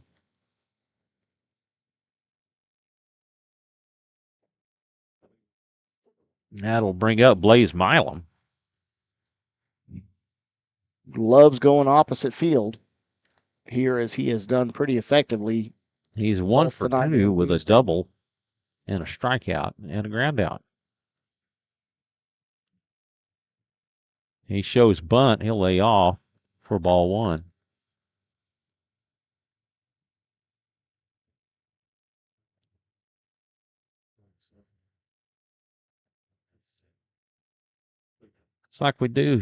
that'll bring up Blaze Milam. loves going opposite field here, as he has done pretty effectively. He's 1 for 2 with a double and a strikeout and a ground out. He shows bunt. He'll lay off for ball 1. It's like we do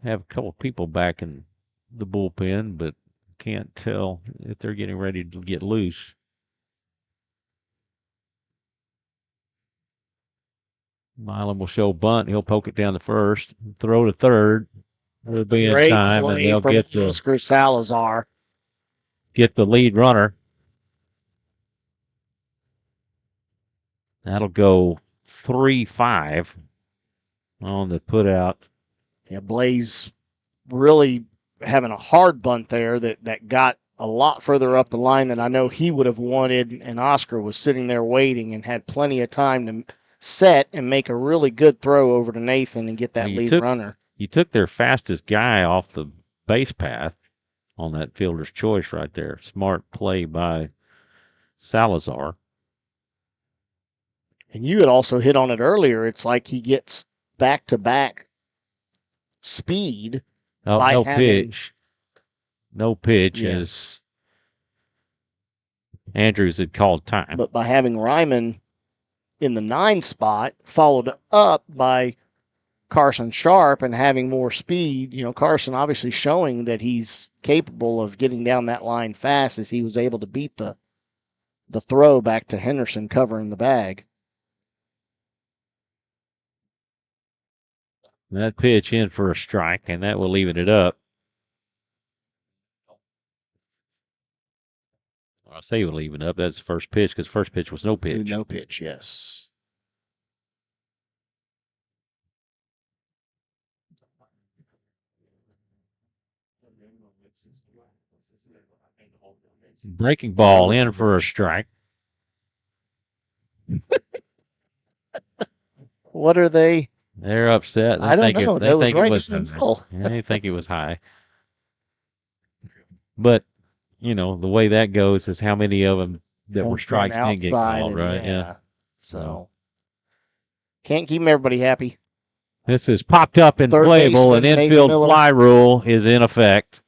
have a couple people back in the bullpen, but can't tell if they're getting ready to get loose. Milam will show bunt. He'll poke it down to first, throw to third. It'll be in time, and they'll get Oscar Salazar. Get the lead runner. That'll go 3-5 on the put out. Yeah, Blaze really having a hard bunt there that got a lot further up the line than I know he would have wanted, and Oscar was sitting there waiting and had plenty of time to set and make a really good throw over to Nathan and get that lead runner. You took their fastest guy off the base path on that fielder's choice right there. Smart play by Salazar. And you had also hit on it earlier. It's like he gets back-to-back speed. No pitch. No pitch as Andrews had called time. But by having Ryman in the 9 spot, followed up by Carson Sharp and having more speed, Carson obviously showing that he's capable of getting down that line fast, as he was able to beat the throw back to Henderson covering the bag. That pitch in for a strike, and that will even it up. I say we'll even up. That's the first pitch because first pitch was no pitch. No pitch, yes. Breaking ball in for a strike. What are they? They're upset. I don't know. They think right it was in the high. middle. They think it was high. But, the way that goes is how many of them that were strikes didn't get called, right? Yeah. So can't keep everybody happy. This is popped up and Third playable, and baseman, Nathan infield Miller. fly rule is in effect.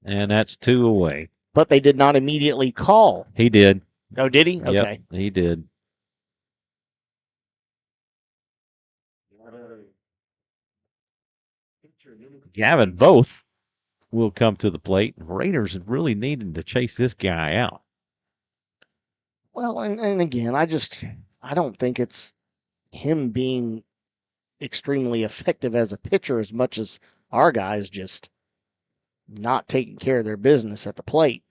And that's 2 away. But they did not immediately call. He did. Oh, did he? Yep, Okay. he did. Gavin both will come to the plate. Raiders really needing to chase this guy out. Well, and again, I don't think it's him being extremely effective as a pitcher as much as our guys just not taking care of their business at the plate.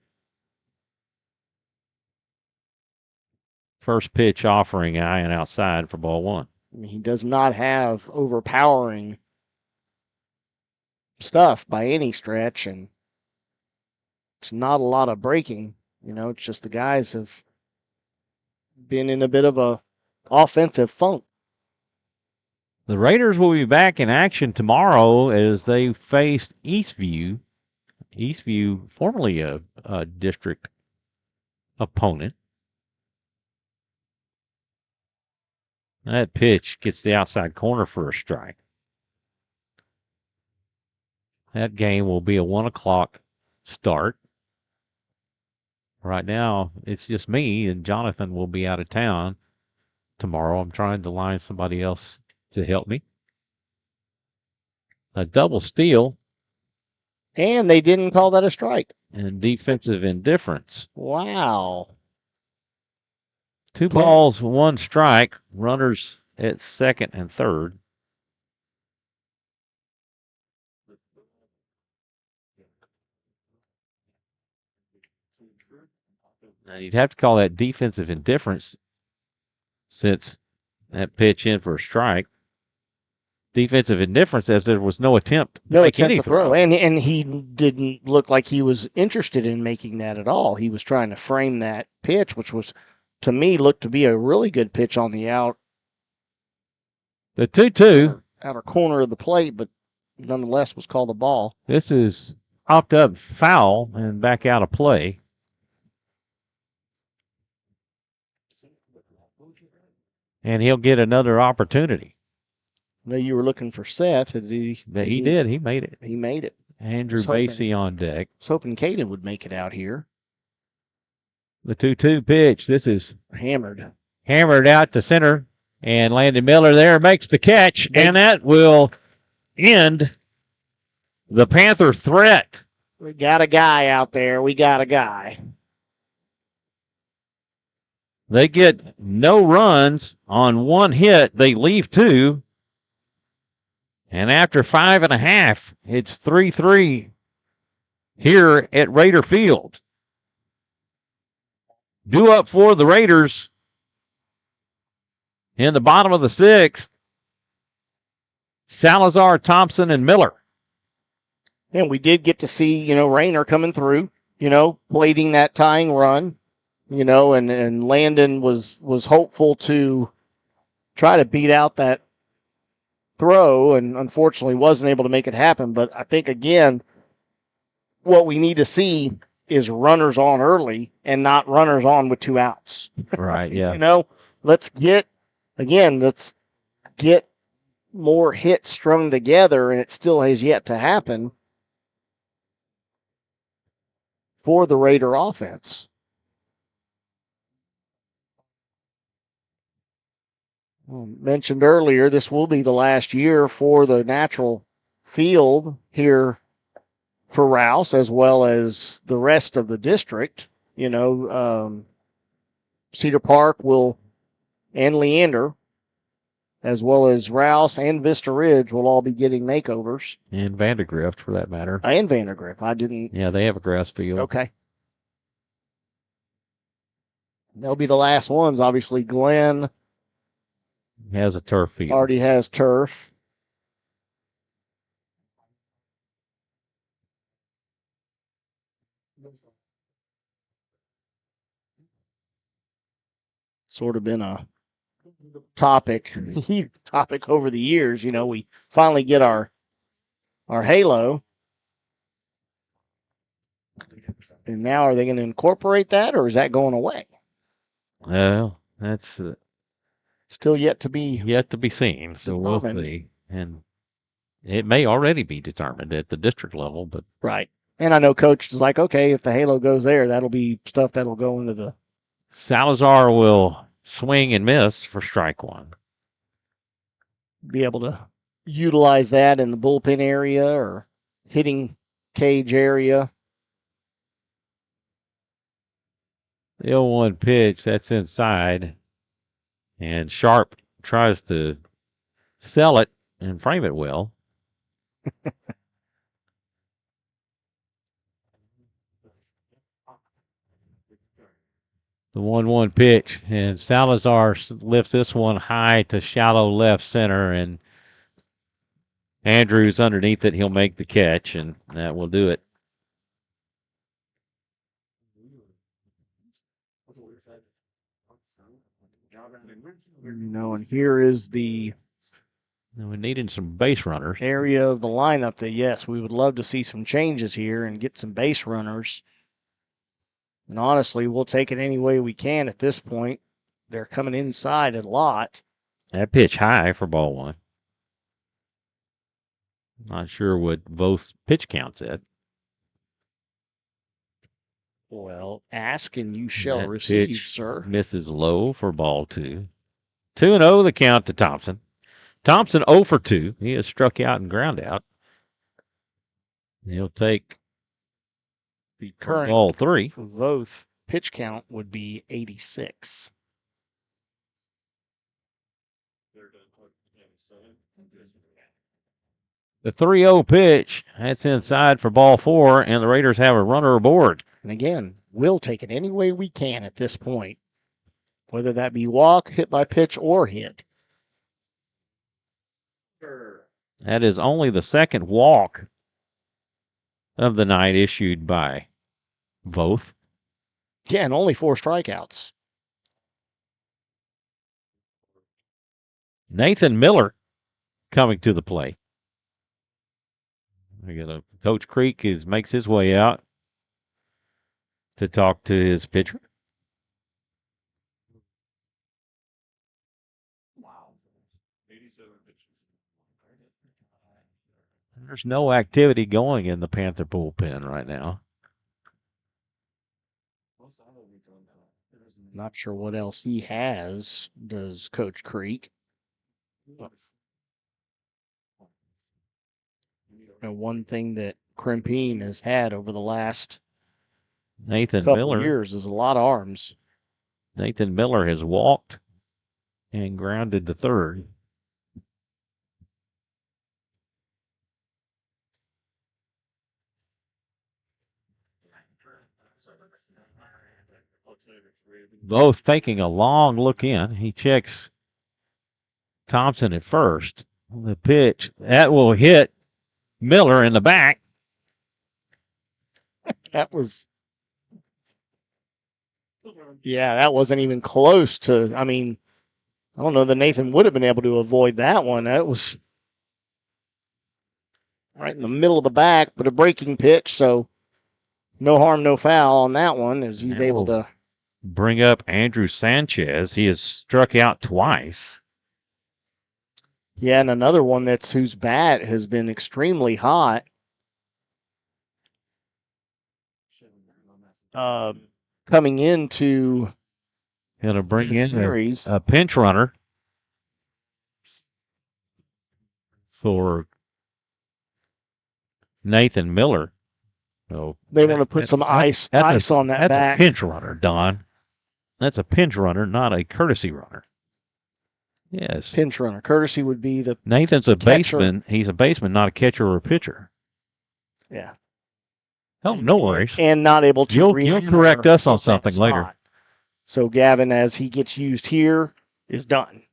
First pitch offering high and outside for ball 1. I mean, he does not have overpowering stuff by any stretch, and it's not a lot of breaking. It's just the guys have been in a bit of a offensive funk. The Raiders will be back in action tomorrow as they face Eastview. Eastview, formerly a district opponent. That pitch gets the outside corner for a strike. That game will be a 1 o'clock start. Right now, it's just me, and Jonathan will be out of town tomorrow. I'm trying to line somebody else to help me. A double steal. And they didn't call that a strike. And defensive indifference. Wow. 2 balls, 1 strike. Runners at second and third. Now you'd have to call that defensive indifference since that pitch in for a strike. Defensive indifference as there was no attempt to throw. And he didn't look like he was interested in making that at all. He was trying to frame that pitch, which was, to me, looked to be a really good pitch on the The 2-2. Outer corner of the plate, but nonetheless was called a ball. This is popped up foul and back out of play. And he'll get another opportunity. I know you were looking for Seth. He did. He made it. He made it. Andrew Basie on deck. I was hoping Caden would make it out here. The 2-2 pitch. This is hammered out to center. And Landon Miller there makes the catch. And that will end the Panther threat. We got a guy out there. We got a guy. They get no runs on 1 hit. They leave 2. And after 5.5, it's 3-3 here at Raider Field. Due up for the Raiders in the bottom of the 6th, Salazar, Thompson, and Miller. And we did get to see, Rayner coming through, plating that tying run, and Landon was hopeful to try to beat out that throw and unfortunately wasn't able to make it happen. But I think, again, what we need to see is runners on early and not runners on with 2 outs. Right, yeah. Let's get more hits strung together, and it still has yet to happen for the Raider offense. Mentioned earlier, this will be the last year for the natural field here for Rouse, as well as the rest of the district. Cedar Park and Leander as well as Rouse and Vista Ridge will all be getting makeovers. And Vandergrift, for that matter. And Vandergrift. I didn't. Yeah, they have a grass field. Okay. They'll be the last ones. Obviously, Glenn Has a turf field. already has turf. Sort of been a topic over the years. You know, we finally get our halo. And now are they going to incorporate that, or is that going away? Well, that's Still yet to be seen. So we'll see. And it may already be determined at the district level, but right. And I know Coach is like, okay, if the halo goes there, that'll be stuff that'll go into the. Salazar will swing and miss for strike one. Be able to utilize that in the bullpen area or hitting cage area. The 0-1 pitch, that's inside. And Sharp tries to sell it and frame it well. The 1-1 pitch, and Salazar lifts this one high to shallow left center, and Andrews underneath it. He'll make the catch, and that will do it. You know, and here is the. We needed some base runners. Area of the lineup that, yes, we would love to see some changes here and get some base runners. And honestly, we'll take it any way we can at this point. They're coming inside a lot. That pitch high for ball one. Not sure what both pitch counts at. Well, ask and you shall receive, sir. Misses low for ball two. 2-0 the count to Thompson. Thompson 0 for 2. He has struck out and ground out. He'll take the current ball three. For both pitch count would be 86. The 3-0 pitch, that's inside for ball four, and the Raiders have a runner aboard. And again, we'll take it any way we can at this point, whether that be walk, hit by pitch, or hit. That is only the second walk of the night issued by both. Yeah, and only 4 strikeouts. Nathan Miller coming to the plate. Coach Creek makes his way out to talk to his pitcher. Wow. 87 pitches. There's no activity going in the Panther bullpen right now. Not sure what else he has, does Coach Creek. And one thing that Krempine has had over the last couple years is a lot of arms. Nathan Miller has walked and grounded to third. Both taking a long look in. He checks Thompson at first. The pitch, that will hit Miller in the back. That wasn't even close to, I don't know that Nathan would have been able to avoid that one. That was right in the middle of the back, but a breaking pitch, so no harm, no foul on that one as he's able to bring up Andrew Sanchez. He has struck out twice. Yeah, and another one whose bat has been extremely hot. Coming into going to bring in a pinch runner for Nathan Miller. So they want to put some ice on that back. That's a pinch runner, Don. That's a pinch runner, not a courtesy runner. Yes. pinch runner. Courtesy would be the Nathan's a catcher. baseman. He's a baseman, not a catcher or a pitcher. Yeah. Oh, no worries. And not able to You'll correct us on hit that something later. spot. So Gavin, as he gets used here, is done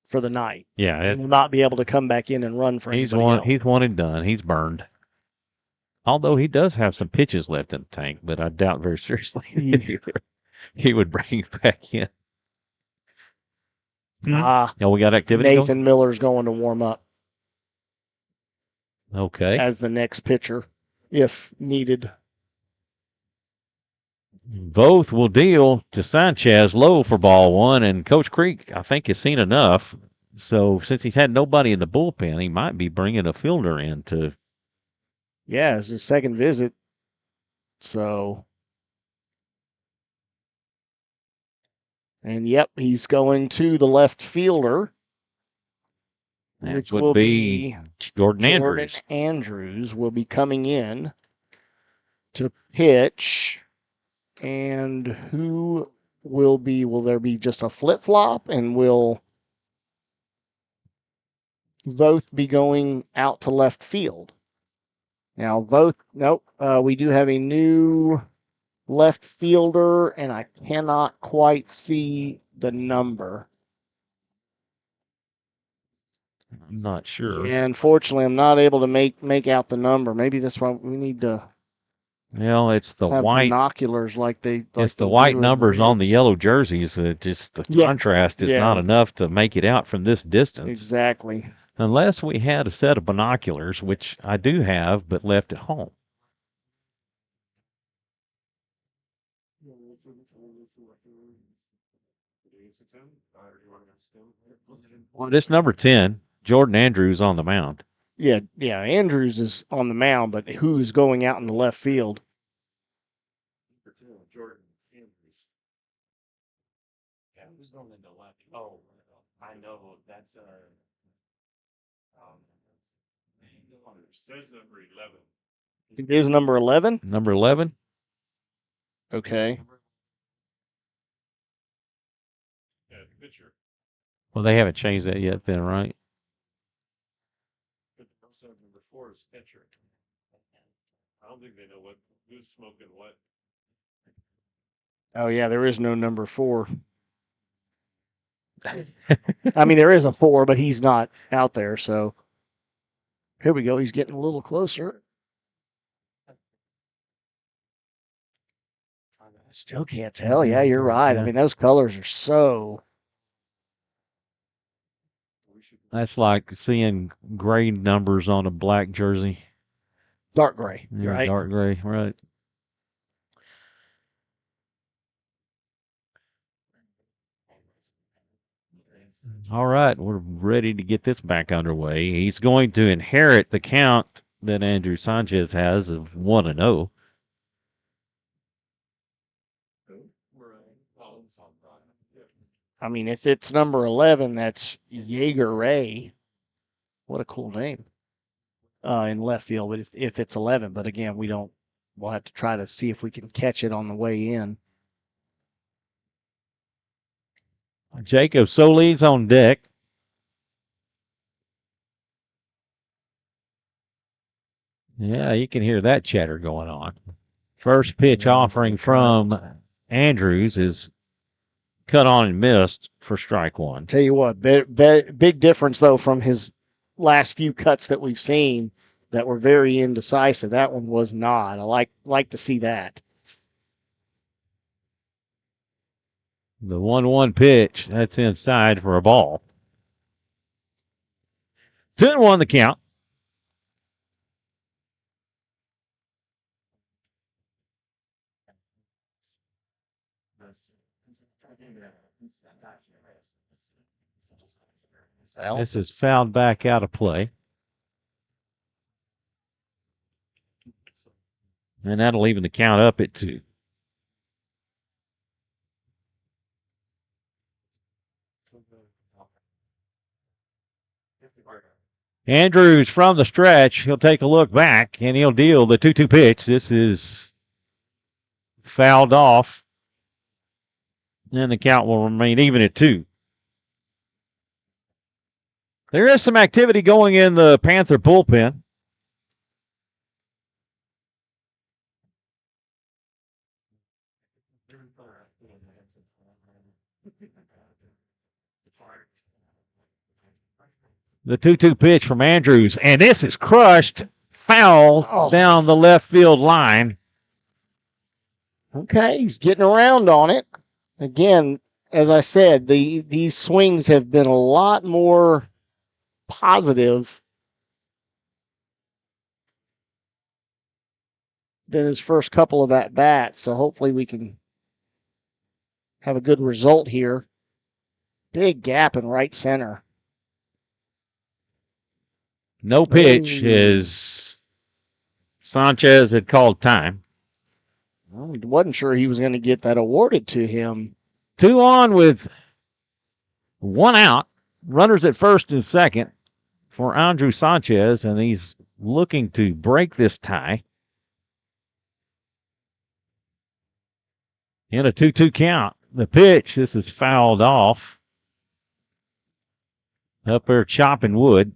for the night. Yeah, He will not be able to come back in and run for anybody else. He's one and done. He's burned. Although he does have some pitches left in the tank, but I doubt very seriously he would bring it back in. Oh, we got activity. Nathan Miller's going to warm up. Okay. As the next pitcher, if needed. Both will deal to Sanchez low for ball one, and Coach Creek, I think, has seen enough. So since he's had nobody in the bullpen, he might be bringing a fielder in to. Yeah, it's his second visit. So. And yep, he's going to the left fielder. Which will be Jordan Andrews. Jordan Andrews will be coming in to pitch. And who will there be just a flip-flop, and will both be going out to left field? Now, we do have a new left fielder, and I cannot quite see the number. I'm not sure. And unfortunately, I'm not able to make out the number. Maybe that's why we need to. Well, it's the white binoculars it's the white numbers on the yellow jerseys. Just the contrast is not enough to make it out from this distance. Exactly. Unless we had a set of binoculars, which I do have, but left at home. Well, this number 10, Jordan Andrews on the mound. Yeah, Andrews is on the mound, but who's going out in the left field? Jordan Andrews. Yeah, who's going in the left? Oh, I know that's says number 11. It is number 11. Number 11. Okay. Yeah, pitcher. Well, they haven't changed that yet, then, right? Number 4 is pitcher. I don't think they know who's smoking what. Oh yeah, there is no number 4. I mean, there is a 4, but he's not out there. So here we go. He's getting a little closer. Still can't tell. Yeah, you're right. I mean, those colors are so. That's like seeing gray numbers on a black jersey. Dark gray, right? Dark gray, right. All right, we're ready to get this back underway. He's going to inherit the count that Andrew Sanchez has of 1-0. I mean, if it's number 11, that's Jaeger Ray. What a cool name. In left field, but if it's 11, but again, we'll have to try to see if we can catch it on the way in. Jacob Solis on deck. Yeah, you can hear that chatter going on. First pitch offering from Andrews is cut on and missed for strike one. Tell you what, big difference, though, from his last few cuts that we've seen that were very indecisive. That one was not. I like to see that. The 1-1 pitch, that's inside for a ball. 2-1 the count. This is fouled back out of play. And that'll even the count up at 2. Andrews from the stretch. He'll take a look back, and he'll deal the 2-2 pitch. This is fouled off. And the count will remain even at 2. There is some activity going in the Panther bullpen. The 2-2 pitch from Andrews, and this is crushed foul down the left field line. Okay, he's getting around on it. Again, as I said, these swings have been a lot more positive than his first couple of at-bats, so hopefully we can have a good result here. Big gap in right center. No pitch as Sanchez had called time. Well, he wasn't sure he was going to get that awarded to him. 2 on with 1 out. Runners at first and second for Andrew Sanchez, and he's looking to break this tie. In a 2-2 count. The pitch, this is fouled off. Up there chopping wood.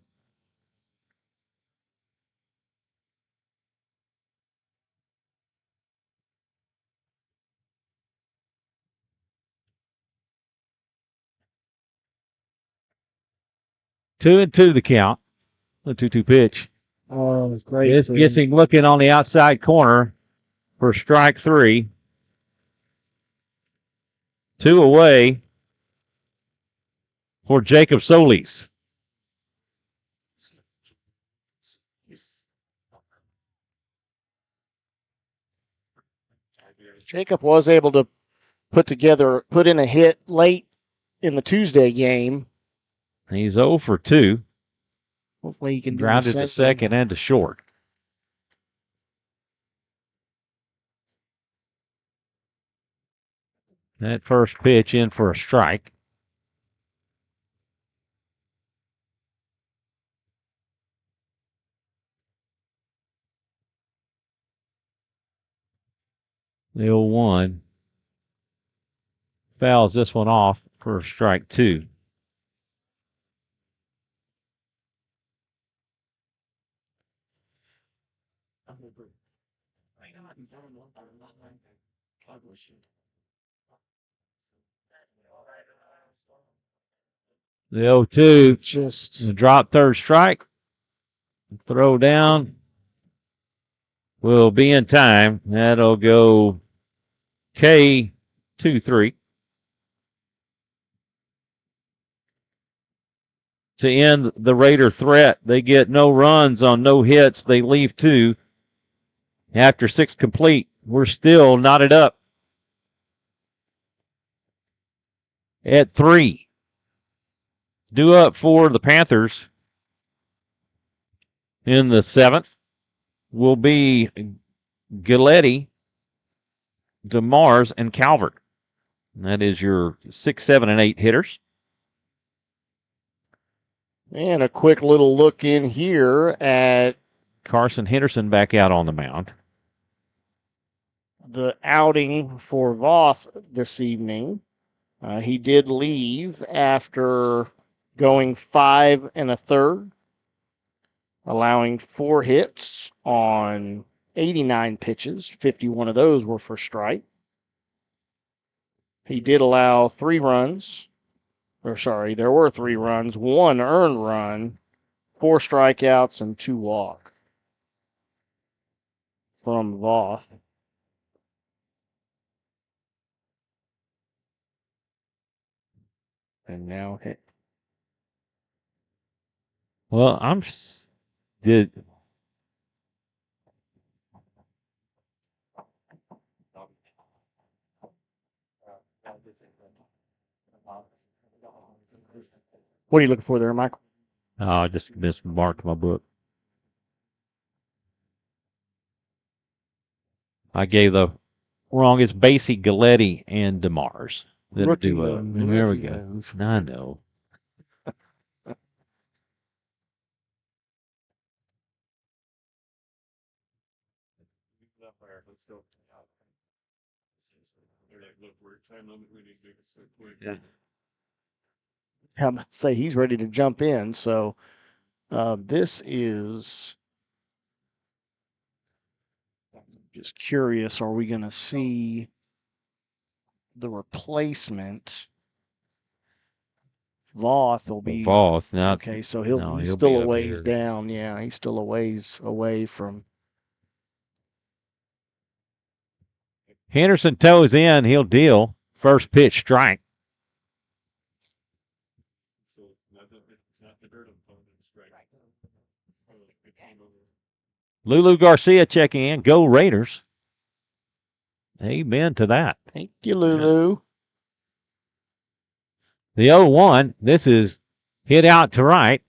Two and two the count. The 2-2 pitch. Oh, it's great. It's Gissing looking on the outside corner for strike 3. 2 away for Jacob Solis. Jacob was able to put in a hit late in the Tuesday game. He's 0 for 2. Hopefully he can do grounded the to second and to short. That first pitch in for a strike. The 0-1 fouls this one off for strike 2. The 0-2 just drop third strike. Throw down will be in time. That'll go K2-3. To end the Raider threat. They get no runs on no hits. They leave 2 after 6 complete. We're still knotted up at 3. Due up for the Panthers in the 7th will be Galletti, DeMars, and Calvert. That is your 6, 7, and 8 hitters. And a quick little look in here at Carson Henderson back out on the mound. The outing for Voth this evening. He did leave after going 5 1/3, allowing 4 hits on 89 pitches. 51 of those were for strike. He did allow 3 runs. There were 3 runs, 1 earned run, 4 strikeouts, and 2 walks from Voth. And now hit. Well, did What are you looking for there, Michael? I just mismarked my book. I gave the wrong. It's Basie, Galletti, and DeMars. That do up. There we go. I know. I'm about to say he's ready to jump in. So this is just curious. Are we going to see the replacement? Voth will be Voth, not okay. So no, he's he'll still be a up ways here. down. Yeah, he's still a ways away from. Henderson toes in. He'll deal. First pitch strike. Lulu Garcia checking in. Go Raiders. Amen to that. Thank you, Lulu. The 0-1. This is hit out to right.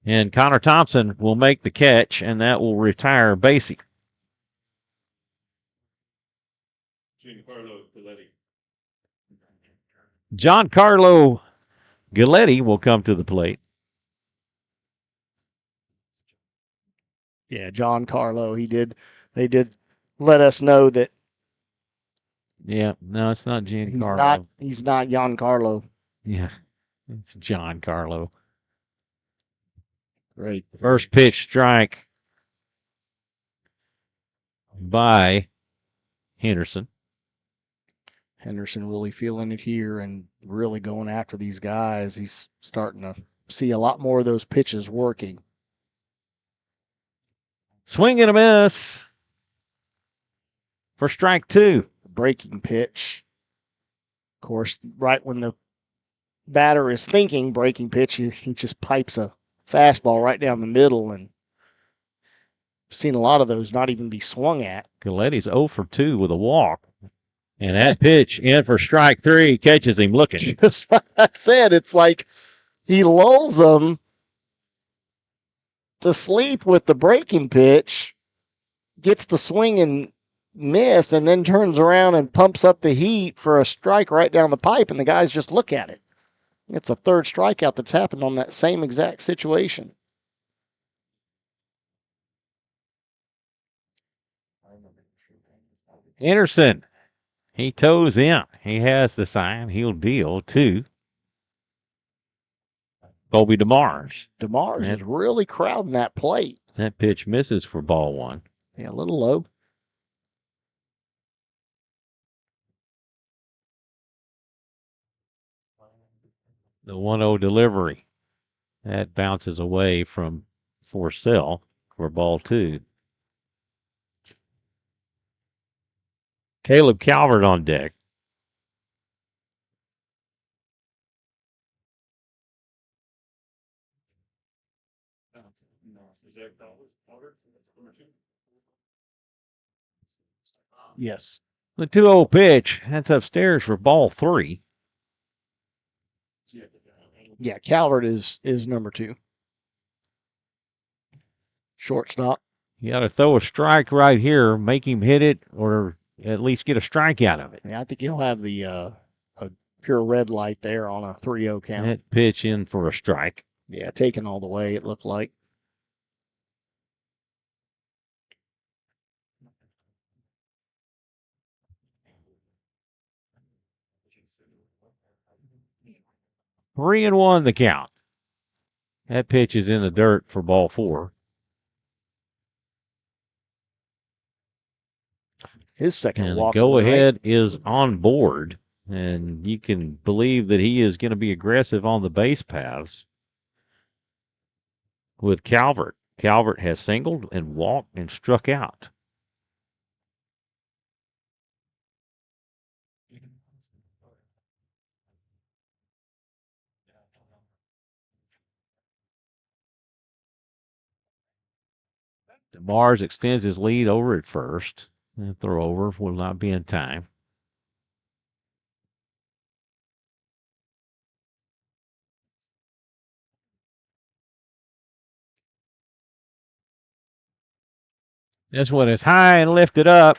And Connor Thompson will make the catch, and that will retire Basie. Giancarlo Galletti will come to the plate. Yeah, John Carlo. They did let us know that. Yeah, no, it's not Giancarlo. He's not Giancarlo. Yeah, it's Giancarlo. Great. First pitch strike by Henderson. Henderson really feeling it here and really going after these guys. He's starting to see a lot more of those pitches working. Swing and a miss for strike 2. Breaking pitch. Of course, right when the batter is thinking breaking pitch, he just pipes a fastball right down the middle, and seen a lot of those not even be swung at. Galletti's 0 for 2 with a walk. And that pitch in for strike 3 catches him looking. Just like I said, it's like he lulls them to sleep with the breaking pitch, gets the swing and miss, and then turns around and pumps up the heat for a strike right down the pipe, and the guys just look at it. It's a third strikeout that's happened on that same exact situation. Anderson, he toes in. He has the sign. He'll deal to Colby DeMars. DeMars is really crowding that plate. That pitch misses for ball 1. Yeah, a little low. The 1-0 delivery. That bounces away from Forcell for ball 2. Caleb Calvert on deck. Yes. The 2-0 pitch. That's upstairs for ball 3. Yeah, Calvert is number 2. Shortstop. You got to throw a strike right here, make him hit it, or at least get a strike out of it. Yeah, I think he'll have the a pure red light there on a 3-0 count. That pitch in for a strike. Yeah, taken all the way, it looked like. Three and 1 the count. That pitch is in the dirt for ball 4. His second And walk. the go-ahead is on board, and you can believe that he is going to be aggressive on the base paths with Calvert. Calvert has singled and walked and struck out. DeMars extends his lead over at first. And throw over will not be in time. This one is high and lifted up.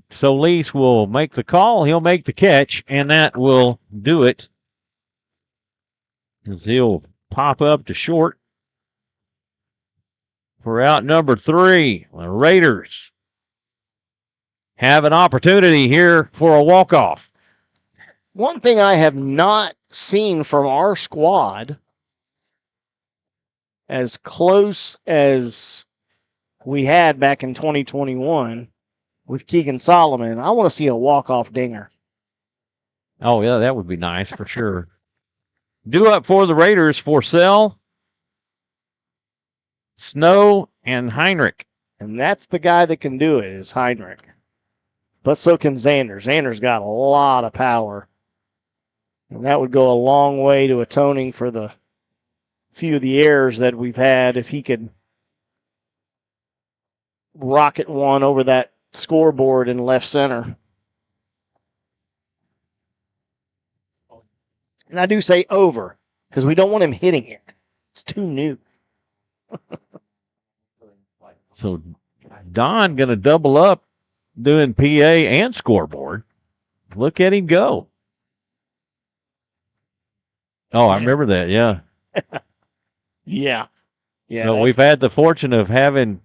Solis will make the call. He'll make the catch, and that will do it. As he'll pop up to short for out number 3. The Raiders have an opportunity here for a walk-off. One thing I have not seen from our squad, as close as we had back in 2021 with Keegan Solomon, I want to see a walk-off dinger. Oh, yeah, that would be nice for sure. Due up for the Raiders, Forsell, Snow, and Heinrich. And that's the guy that can do it, is Heinrich. But so can Xander. Xander's got a lot of power. And that would go a long way to atoning for the few of the errors that we've had if he could rocket one over that scoreboard in left center. And I do say over because we don't want him hitting it. It's too new. So Don going to double up doing PA and scoreboard. Look at him go. Oh, I remember that. Yeah. Yeah. Yeah. So we've had the fortune of having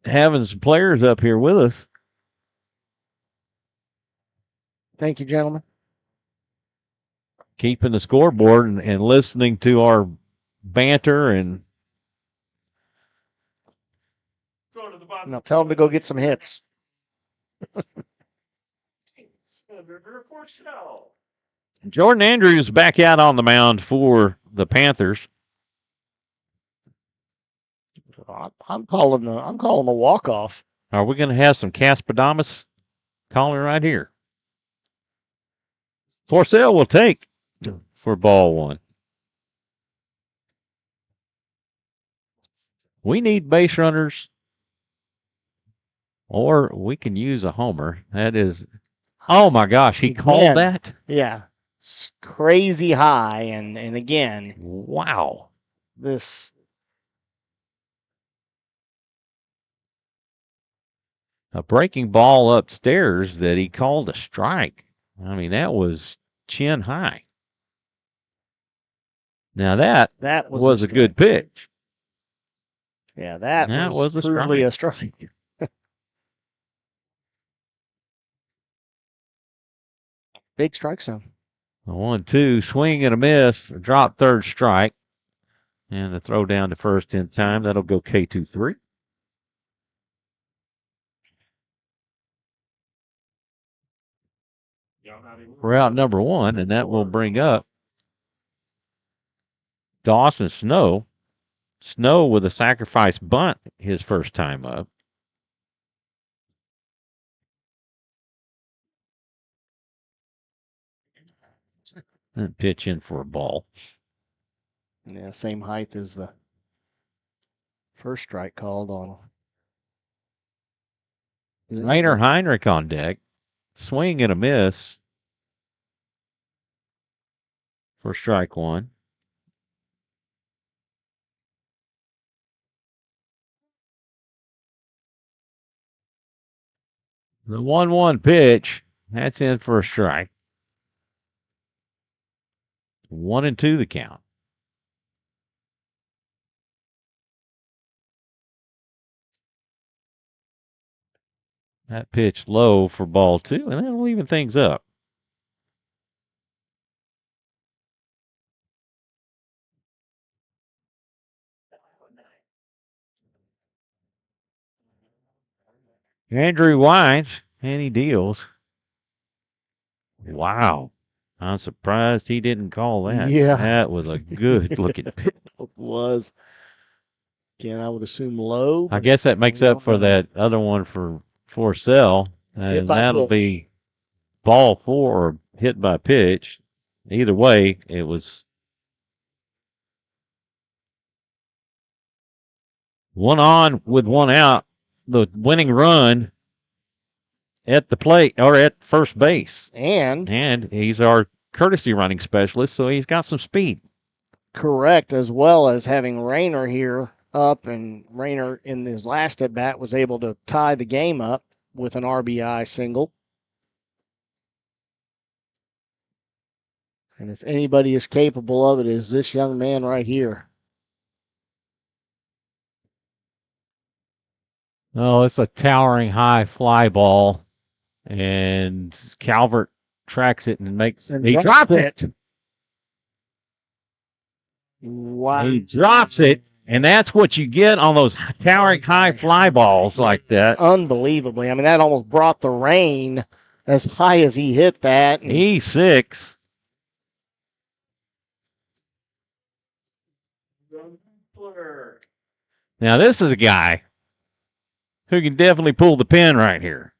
some players up here with us. Thank you, gentlemen. Keeping the scoreboard and listening to our banter and Now tell them to go get some hits. Jordan Andrews back out on the mound for the Panthers. I'm calling the walk-off. Are we going to have some Caspar calling right here? Forsell will take for ball one. We need base runners, or we can use a homer. That is, oh my gosh, he called that? Yeah. It's crazy high, and again, wow. This a breaking ball upstairs that he called a strike. I mean, that was chin high. Now that was a good pitch. Yeah, that was truly a strike. Big strike zone. 1-2, swing and a miss, drop third strike. And the throw down to first in time. That'll go K2-3. We're out number one, and that will bring up Dawson Snow. Snow with a sacrifice bunt his first time up. And pitch in for a ball. Yeah, same height as the first strike called on. Rainer Heinrich on deck. Swing and a miss for strike one. The 1-1 pitch, that's in for a strike. 1-2 the count. That pitch low for ball two, and that'll even things up. Andrew Wines, and he deals. Wow. I'm surprised he didn't call that. Yeah. That was a good looking pitch. It was. Again, I would assume low. I guess that makes up for that other one for Forsell. And that'll be ball four or hit by pitch. Either way, it was one on with one out. The winning run at the plate or at first base. And he's our courtesy running specialist, so he's got some speed. Correct, as well as having Rainer here up, and Rainer in his last at bat was able to tie the game up with an RBI single. And if anybody is capable of it, is this young man right here. Oh, it's a towering high fly ball. And Calvert tracks it and And he drops it. Wow. He drops it, and that's what you get on those towering high fly balls like that. Unbelievably. I mean, that almost brought the rain as high as he hit that. And E6. Now, this is a guy who can definitely pull the pin right here.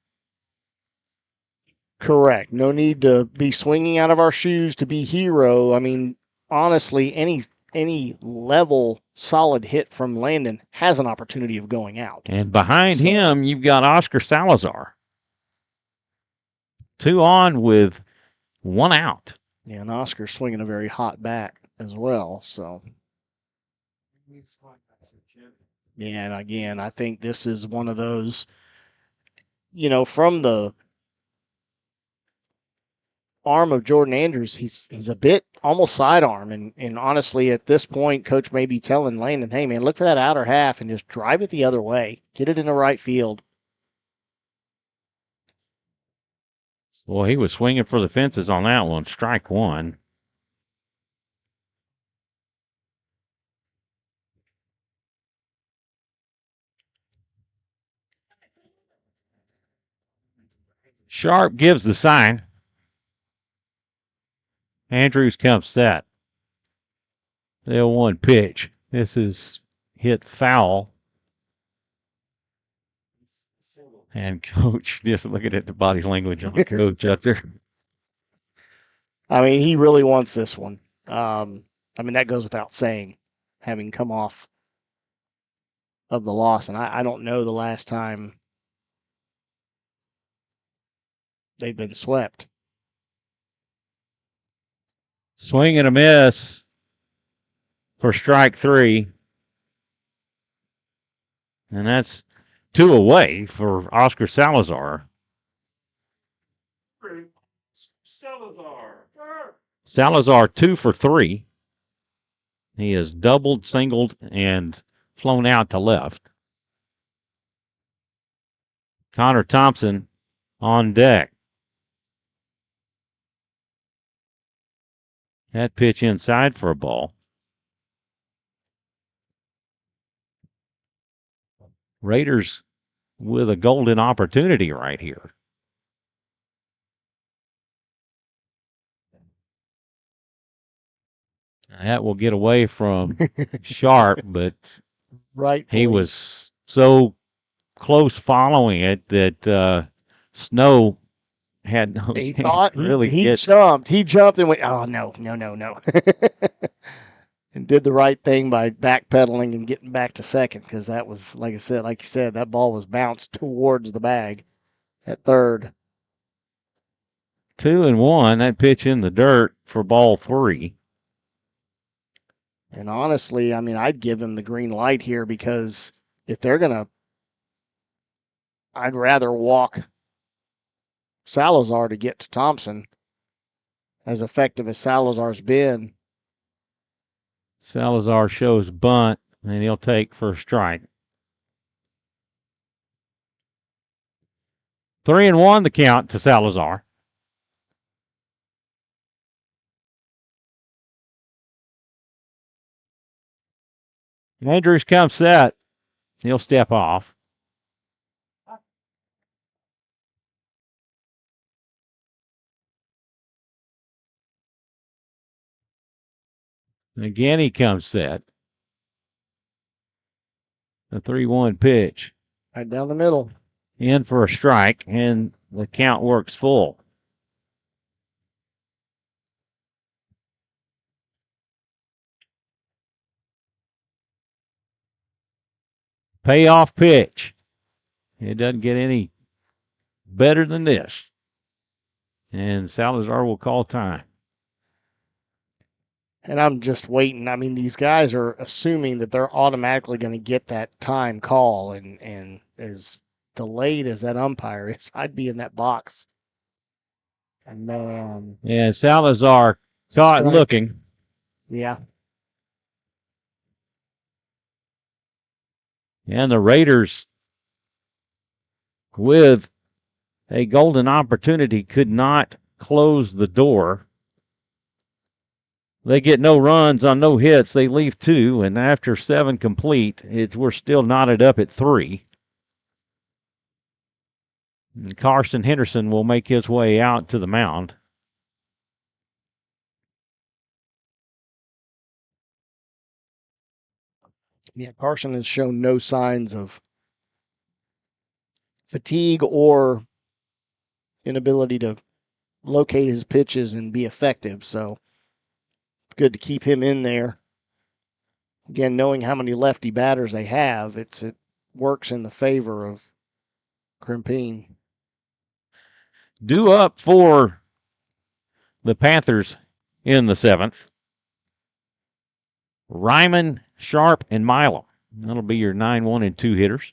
correct. No need to be swinging out of our shoes to be hero. I mean, honestly, any level solid hit from Landon has an opportunity of going out. And behind him, you've got Oscar Salazar. 2 on with 1 out. Yeah, and Oscar's swinging a very hot bat as well. So, yeah, and again, I think this is one of those, from the arm of Jordan Andrews, he's a bit almost sidearm. And honestly, at this point, Coach may be telling Landon, hey, man, look for that outer half and just drive it the other way. Get it in the right field. Well, he was swinging for the fences on that one. Strike 1. Sharp gives the sign. Andrews comes set. The 0-1 pitch. This is hit foul. And Coach, just looking at the body language on Coach out there. I mean, he really wants this one. That goes without saying, having come off of the loss. And I don't know the last time they've been swept. Swing and a miss for strike 3. And that's 2 away for Oscar Salazar. Salazar 2 for 3. He has doubled, singled, and flown out to left. Connor Thompson on deck. That pitch inside for a ball. Raiders with a golden opportunity right here. That will get away from Sharp, but he was so close following it that Snow had no. He thought really he jumped. He jumped and went, oh, no. And did the right thing by backpedaling and getting back to second, because that was, like you said, that ball was bounced towards the bag at third. 2-1. That pitch in the dirt for ball 3. And honestly, I mean, I'd give him the green light here, because if they're going to, I'd rather walk Salazar to get to Thompson. As effective as Salazar's been. Salazar shows bunt, and he'll take first strike. 3-1 the count to Salazar. Andrews comes set. He'll step off. Again, he comes set. The 3-1 pitch. Right down the middle. In for a strike, and the count works full. Payoff pitch. It doesn't get any better than this. And Salazar will call time. And I'm just waiting. I mean, these guys are assuming that they're automatically going to get that time call. And as delayed as that umpire is, I'd be in that box. And man. Yeah, Salazar saw it looking. Yeah. And the Raiders with a golden opportunity could not close the door. They get no runs on no hits. They leave 2, and after 7 complete, we're still knotted up at 3. And Carson Henderson will make his way out to the mound. Yeah, Carson has shown no signs of fatigue or inability to locate his pitches and be effective. So it's good to keep him in there. Again, knowing how many lefty batters they have, it works in the favor of Krimpine. Due up for the Panthers in the 7th. Ryman, Sharp, and Milam. That'll be your 9, 1, and 2 hitters.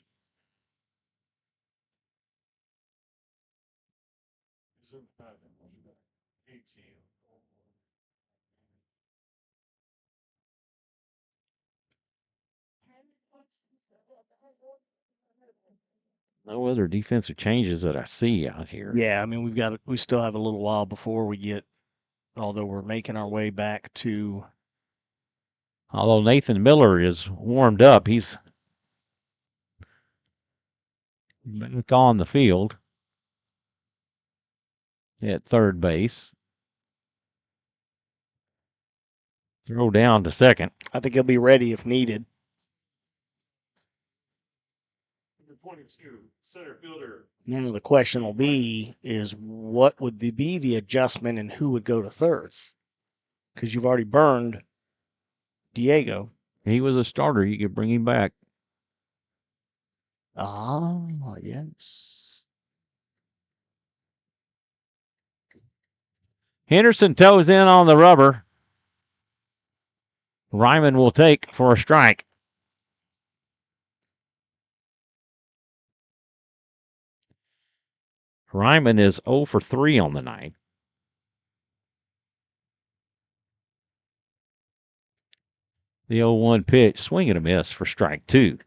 No other defensive changes that I see out here. Yeah, I mean we still have a little while before we get, although we're making our way back to. Although Nathan Miller is warmed up, he's back on the field at third base. Throw down to second. I think he'll be ready if needed. Number 22, center fielder. Now the question will be is what would be the adjustment and who would go to third? Because you've already burned Diego. He was a starter. You could bring him back. Ah, yes. Henderson toes in on the rubber. Ryman will take for a strike. Ryman is 0 for 3 on the night. The 0-1 pitch, swing and a miss for strike 2.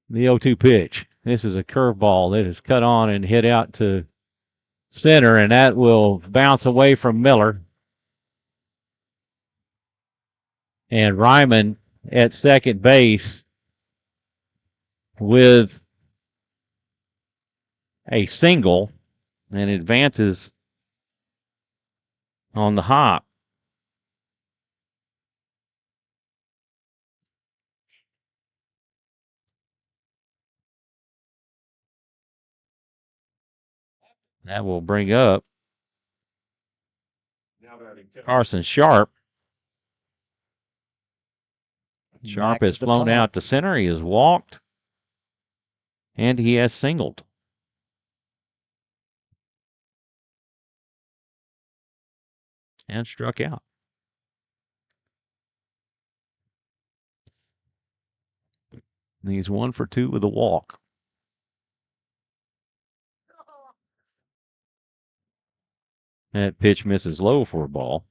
The 0-2 pitch. This is a curveball that is cut on and hit out to center, and that will bounce away from Miller. And Ryman at second base with a single and advances on the hop. That will bring up Carson Sharp. Sharp has flown out to center. He has walked, and he has singled. And struck out. And he's 1 for 2 with a walk. That pitch misses low for a ball.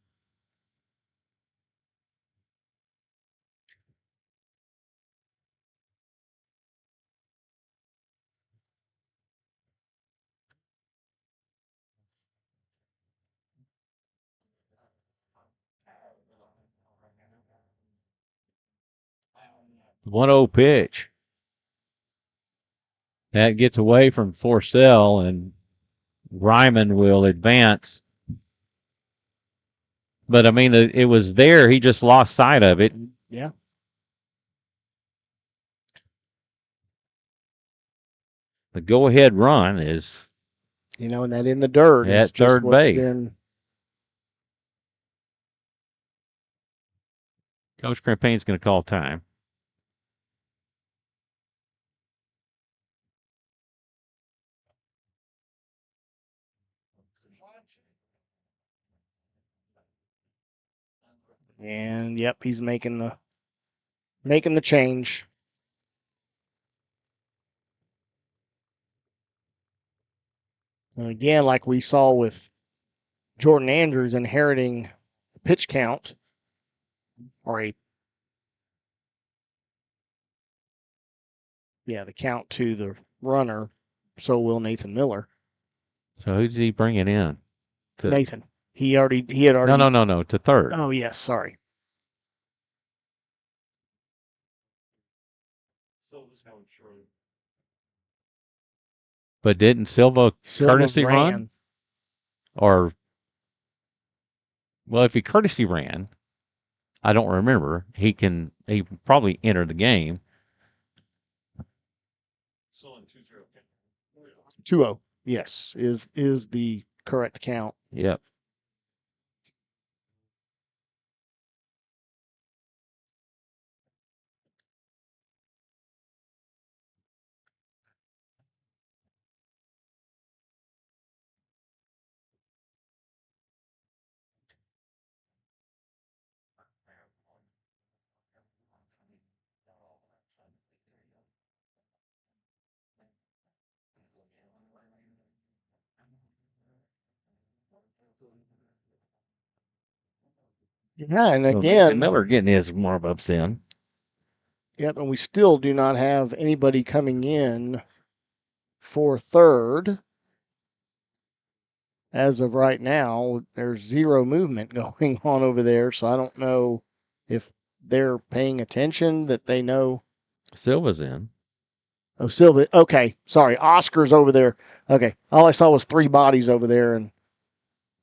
The 1-0 pitch. That gets away from Forcell, and Ryman will advance. But, I mean, it was there. He just lost sight of it. Yeah. The go-ahead run is, and that in the dirt at is just third what's base. been. Coach Crimpine's going to call time. And yep, he's making the change. And again, like we saw with Jordan Andrews inheriting a pitch count the count to the runner. So will Nathan Miller. So who did he bring it in? Nathan. He had already. No. To third. Oh yes, sorry. But didn't Silva courtesy run? Or, well, if he courtesy ran, I don't remember. He probably entered the game. 2-0. Yes, is the correct count. Yep. Yeah, and So again, Miller getting his warm-ups in. Yep, and we still do not have anybody coming in for third. As of right now, there's zero movement going on over there, so I don't know if they're paying attention, that they know. Silva's in. Oh, Silva. Okay, sorry. Oscar's over there. Okay, all I saw was 3 bodies over there, and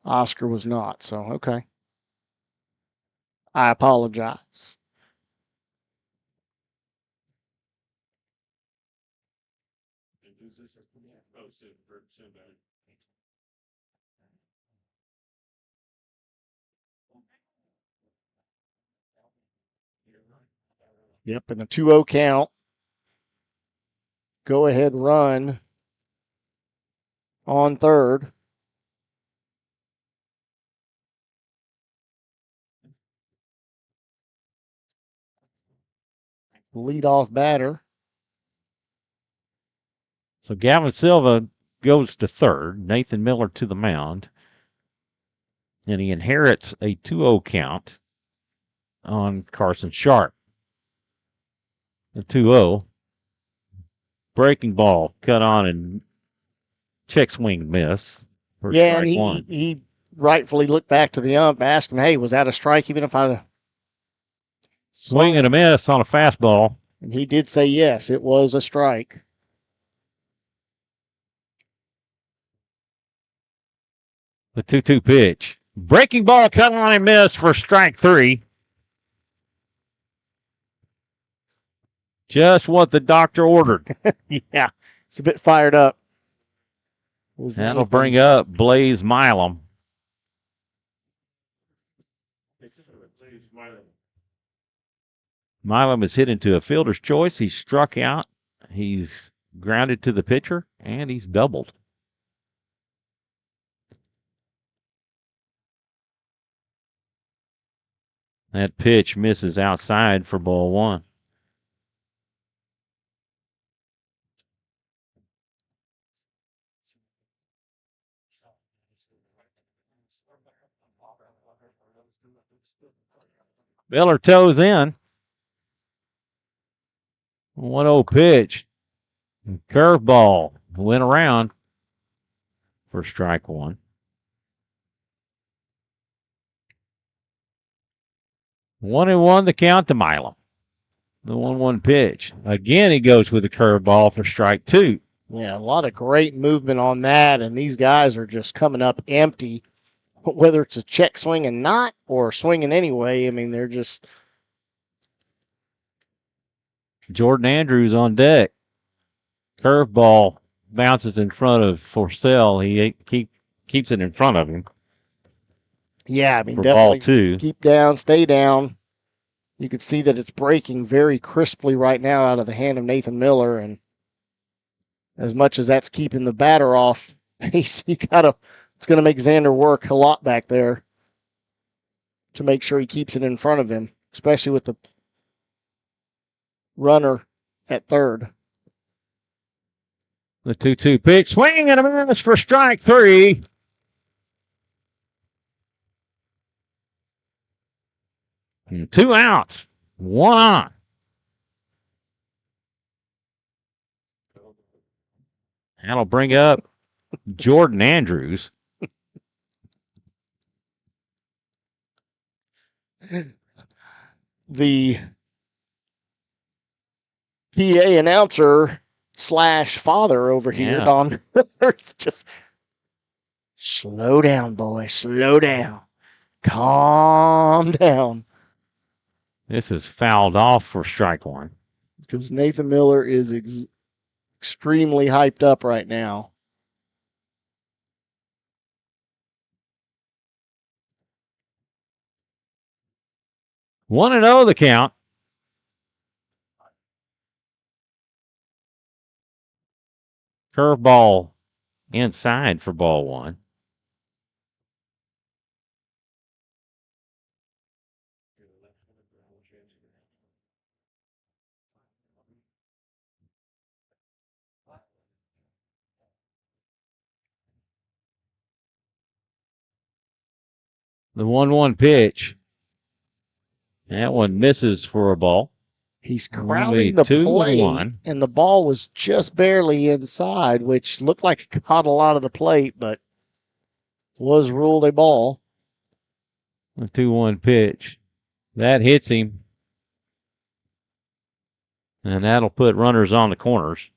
Oscar was not, so okay. I apologize. Yep, and the 2-0 count. Go ahead run on third. Leadoff batter. So Gavin Silva goes to third. Nathan Miller to the mound. And he inherits a 2-0 count on Carson Sharp. The 2-0. Breaking ball cut on and check swing miss. Yeah, and he rightfully looked back to the ump, asked him, hey, was that a strike even if I swing and a miss on a fastball? And he did say yes, it was a strike. The 2-2 pitch. Breaking ball cut on and miss for strike 3. Just what the doctor ordered. Yeah, it's a bit fired up. That'll bring up Blaze Milam. Milam is hit into a fielder's choice. He's struck out. He's grounded to the pitcher, and he's doubled. That pitch misses outside for ball 1. Miller toes in. 1-0 pitch. Curveball went around for strike 1. 1-1 the count to Milam. The 1-1 pitch. Again, he goes with a curveball for strike 2. Yeah, a lot of great movement on that, and these guys are just coming up empty, whether it's a check swing and not or swinging anyway. I mean, they're just. Jordan Andrews on deck. Curveball bounces in front of Forsell. He keeps it in front of him. Yeah, I mean, for definitely ball 2. Keep down, stay down. You can see that it's breaking very crisply right now out of the hand of Nathan Miller, and as much as that's keeping the batter off base, it's going to make Xander work a lot back there to make sure he keeps it in front of him, especially with the runner at third. The 2-2 pitch. Swing and a miss for strike 3. And 2 outs, 1 on. That'll bring up Jordan Andrews. The PA announcer / father over here, Yeah. Don, just slow down, boy, slow down, calm down. This is fouled off for strike one. Because Nathan Miller is extremely hyped up right now. One and 0 the count. Curveball inside for ball one. The 1-1 pitch. That one misses for a ball. He's Only crowding the 2-1. plate, and the ball was just barely inside, which looked like it caught a lot of the plate, but was ruled a ball. The 2-1 pitch. That hits him. And that'll put runners on the corners.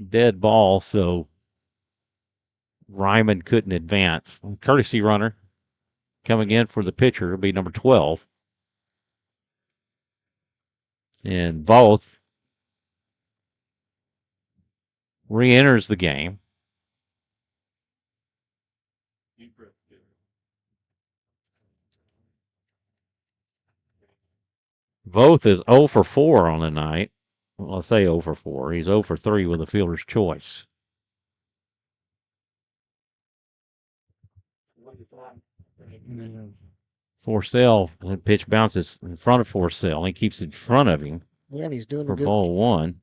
Dead ball, so Ryman couldn't advance. Courtesy runner coming in for the pitcher will be number 12. And both re-enters the game. Voth is 0 for 4 on the night. Well, I'll say 0 for 4. He's 0 for 3 with a fielder's choice. Forsell, the pitch bounces in front of Forsell. He keeps in front of him. Yeah, and he's doing for a good ball one.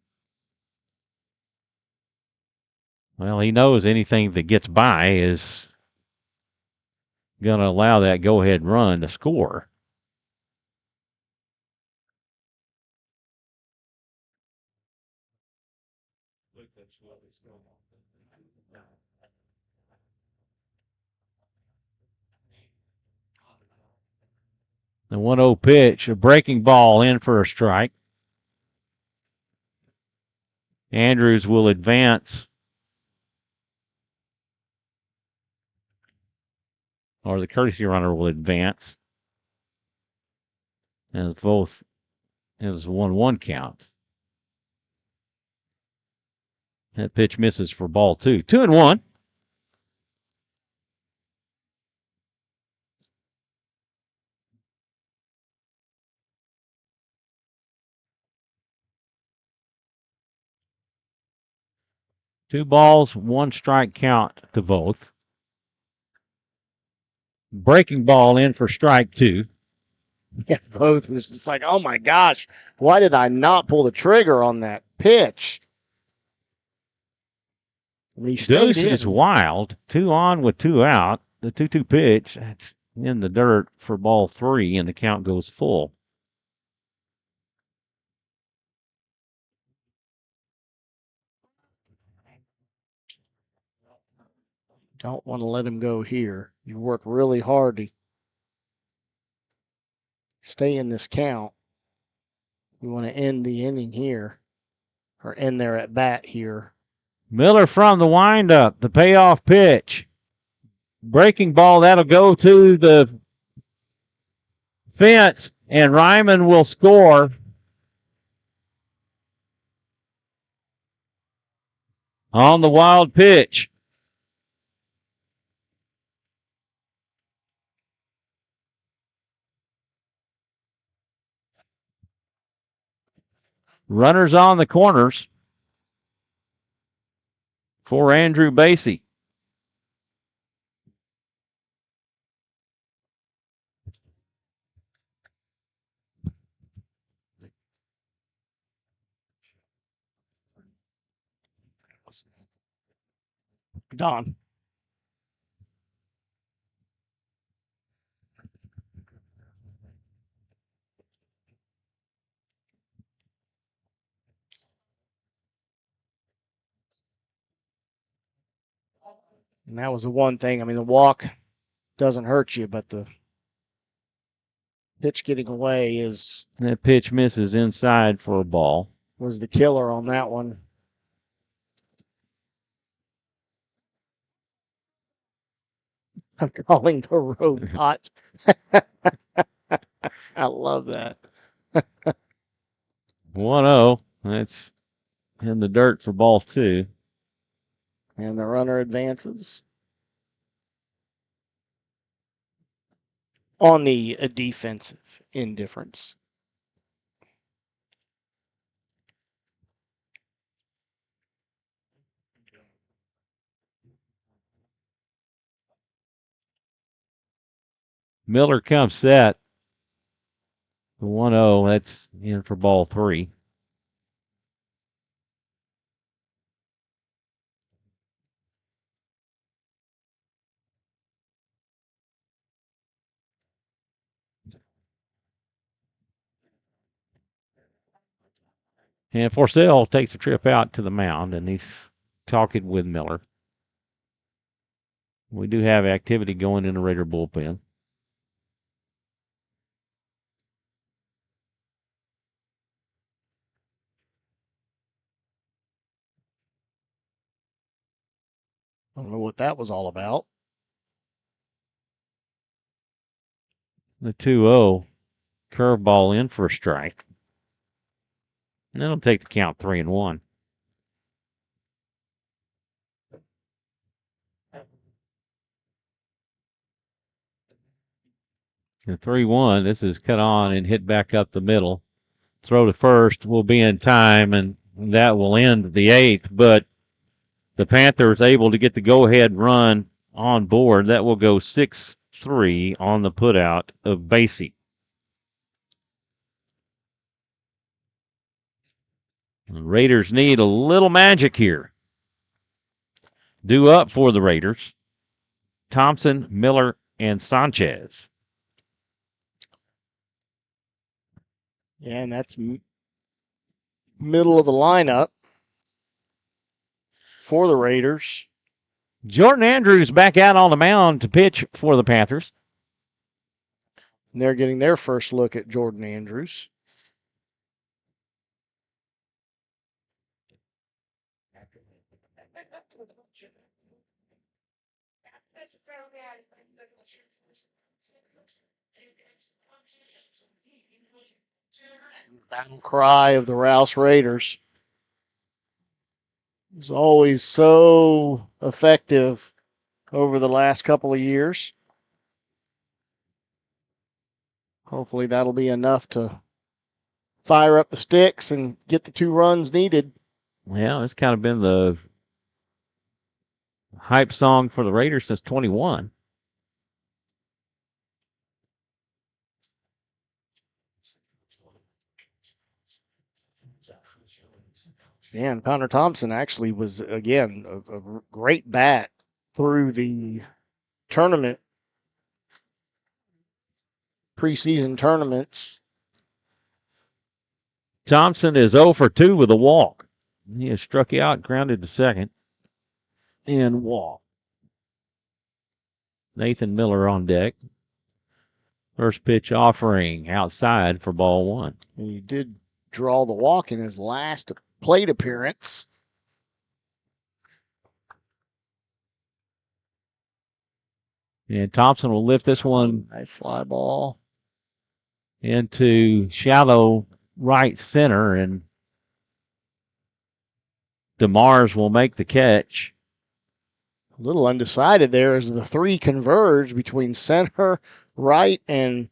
Well, he knows anything that gets by is going to allow that go-ahead run to score. The 1-0 pitch, a breaking ball in for a strike. Andrews will advance. Or the courtesy runner will advance. And both, it was a 1-1 count. That pitch misses for ball two. 2-1. Two balls, 1 strike count to both. Breaking ball in for strike two. Yeah, both was just like, oh my gosh, why did I not pull the trigger on that pitch? I mean, he stayed Deuce is in. wild. 2 on with 2 out. The 2-2 pitch, that's in the dirt for ball 3, and the count goes full. Don't want to let him go here. You worked really hard to stay in this count. You want to end the inning here, or end their at bat here. Miller from the windup, the payoff pitch. Breaking ball, that'll go to the fence, and Ryman will score. On the wild pitch. Runners on the corners for Andrew Basie. Don. And that was the one thing. I mean, the walk doesn't hurt you, but the pitch getting away That pitch misses inside for a ball. Was the killer on that one. I'm calling the robot. I love that. 1-0. That's in the dirt for ball 2. And the runner advances. On the defensive indifference. Miller comes set. The 1-0, that's in for ball 3. And Forsell takes a trip out to the mound, and he's talking with Miller. We do have activity going in the Raider bullpen. I don't know what that was all about. The 2-0 curveball in for a strike. And that'll take the count 3-1. The 3-1, this is cut on and hit back up the middle. Throw to first will be in time, and that will end the 8th. But the Panthers able to get the go-ahead run on board. That will go 6-3 on the putout of Basie. The Raiders need a little magic here. Due up for the Raiders, Thompson, Miller, and Sanchez. Yeah, and that's middle of the lineup for the Raiders. Jordan Andrews back out on the mound to pitch for the Panthers. And they're getting their first look at Jordan Andrews. Battle cry of the Rouse Raiders. It's always so effective over the last couple of years. Hopefully that'll be enough to fire up the sticks and get the 2 runs needed. Well, it's kind of been the hype song for the Raiders since 21. Yeah, and Connor Thompson actually was, again, a great bat through the tournament, preseason tournaments. Thompson is 0 for 2 with a walk. He has struck out, grounded to second, and walk. Nathan Miller on deck. First pitch offering outside for ball 1. And he did draw the walk in his last plate appearance. And Thompson will lift this one. Nice fly ball. Into shallow right center, and DeMars will make the catch. A little undecided there as the 3 converge between center, right, and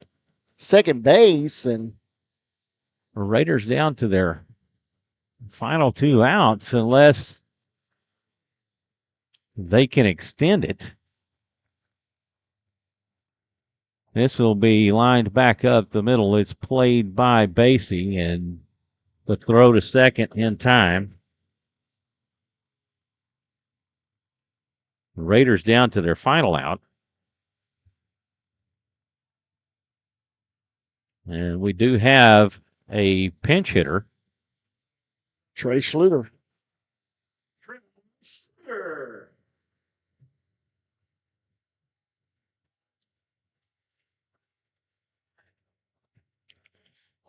second base. And The Raiders down to their final 2 outs unless they can extend it. This will be lined back up the middle. It's played by Basie, and the throw to second in time. Raiders down to their final out. And we do have a pinch hitter. Trey Schluter.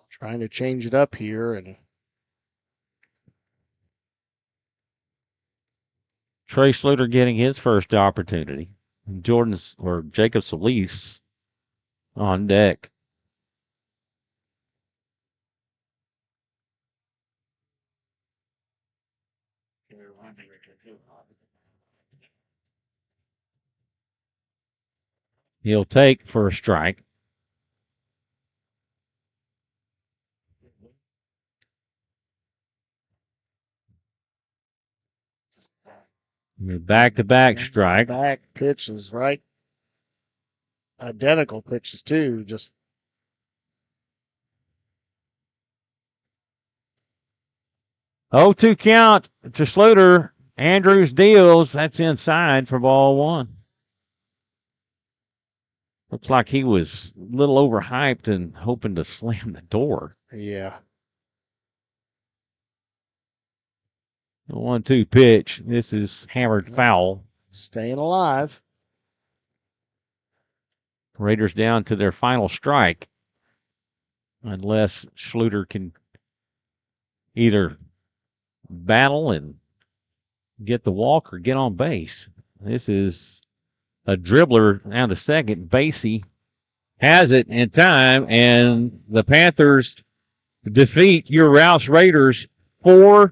Trying to change it up here, and Trey Schluter getting his first opportunity. Jacob Solis on deck. He'll take for a strike. Back-to-back strike. Back pitches, right? Identical pitches, too. Just 0-2 count to Schluter. Andrews deals. That's inside for ball one. Looks like he was a little overhyped and hoping to slam the door. yeah. 1-2 pitch. This is hammered foul. Staying alive. Raiders down to their final strike. Unless Schluter can either battle and get the walk or get on base. This is a dribbler down to second. Basie has it in time, and the Panthers defeat your Rouse Raiders 4-3.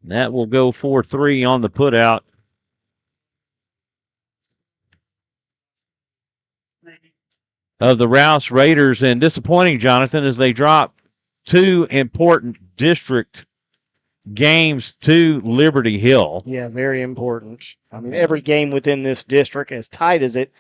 That will go 4-3 on the putout. Of the Rouse Raiders, and disappointing, Jonathan, as they drop two important district games to Liberty Hill. Yeah, very important. I mean, every game within this district, as tight as it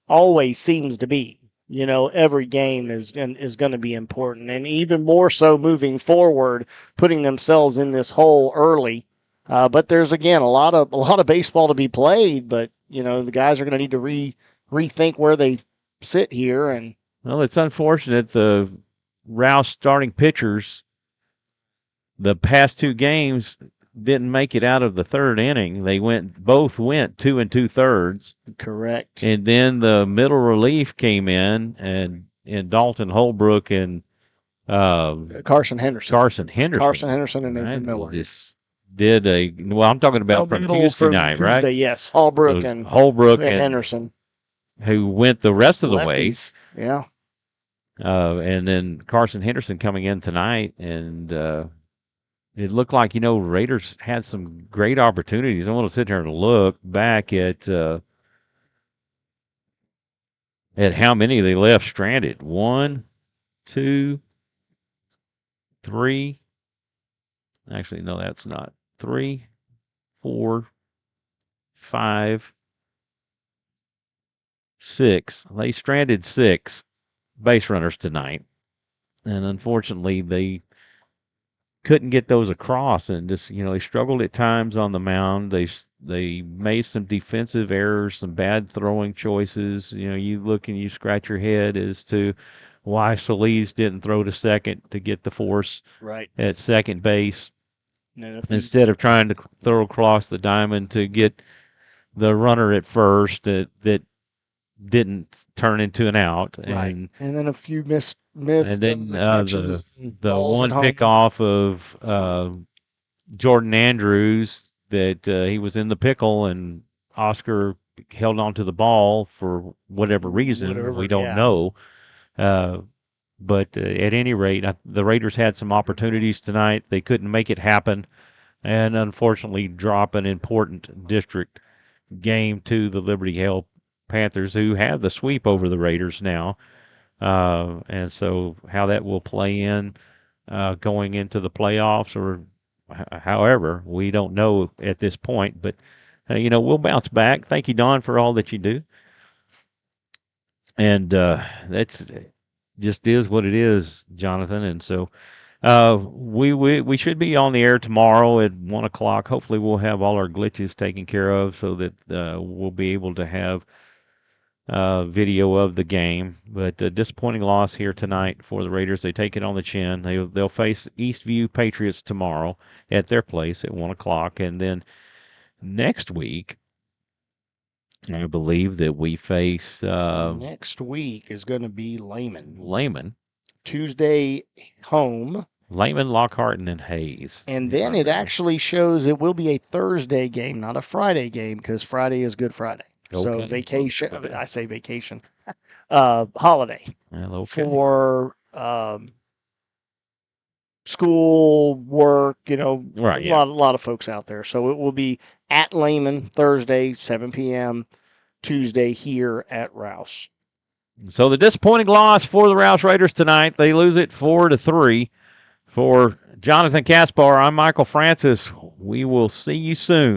always seems to be, every game is going to be important, and even more so moving forward, putting themselves in this hole early. But there's again a lot of baseball to be played. But the guys are going to need to rethink where they sit here. And well, it's unfortunate the Rouse starting pitchers the past two games didn't make it out of the third inning. They both went 2 2/3. Correct. And then the middle relief came in, and Dalton Holbrook and Carson Henderson. Carson Henderson and Nathan Miller. Just did I'm talking about from Tuesday night, right? Yes, Holbrook So and Henderson, who went the rest of the way. Yeah. And then Carson Henderson coming in tonight, and it looked like, Raiders had some great opportunities. I want to sit here and look back at how many they left stranded. 1, 2, 3. Actually, no, that's not. 3, 4, 5, 6. They stranded 6 base runners tonight. And unfortunately, they couldn't get those across, and just they struggled at times on the mound. They made some defensive errors, some bad throwing choices. You look and you scratch your head as to why Solis didn't throw to second to get the force right at second base instead of trying to throw across the diamond to get the runner at first that didn't turn into an out. Right. And then a few missed and then the one pick off of Jordan Andrews that he was in the pickle, and Oscar held on to the ball for whatever reason. We don't know. But at any rate, the Raiders had some opportunities tonight. They couldn't make it happen, and unfortunately drop an important district game to the Liberty Hill Panthers, who have the sweep over the Raiders now. And so how that will play in going into the playoffs, or however, we don't know at this point. But, we'll bounce back. Thank you, Don, for all that you do. And that's just is what it is, Jonathan. And so We should be on the air tomorrow at 1 o'clock. Hopefully, we'll have all our glitches taken care of so that we'll be able to have video of the game. But disappointing loss here tonight for the Raiders. They take it on the chin. They'll face Eastview Patriots tomorrow at their place at 1 o'clock, and then next week, I believe that we face Next week is going to be Lehman. Lehman, Tuesday home. Lockhart, and then Hayes. And then it actually shows it will be a Thursday game, not a Friday game, because Friday is Good Friday. So Okay. vacation, I say vacation, holiday Well, okay. for school, work, Right, a yeah. lot of folks out there. So it will be at Lehman Thursday, 7 p.m., Tuesday here at Rouse. So the disappointing loss for the Rouse Raiders tonight. They lose it 4-3. For Jonathan Kaspar, I'm Michael Francis. We will see you soon.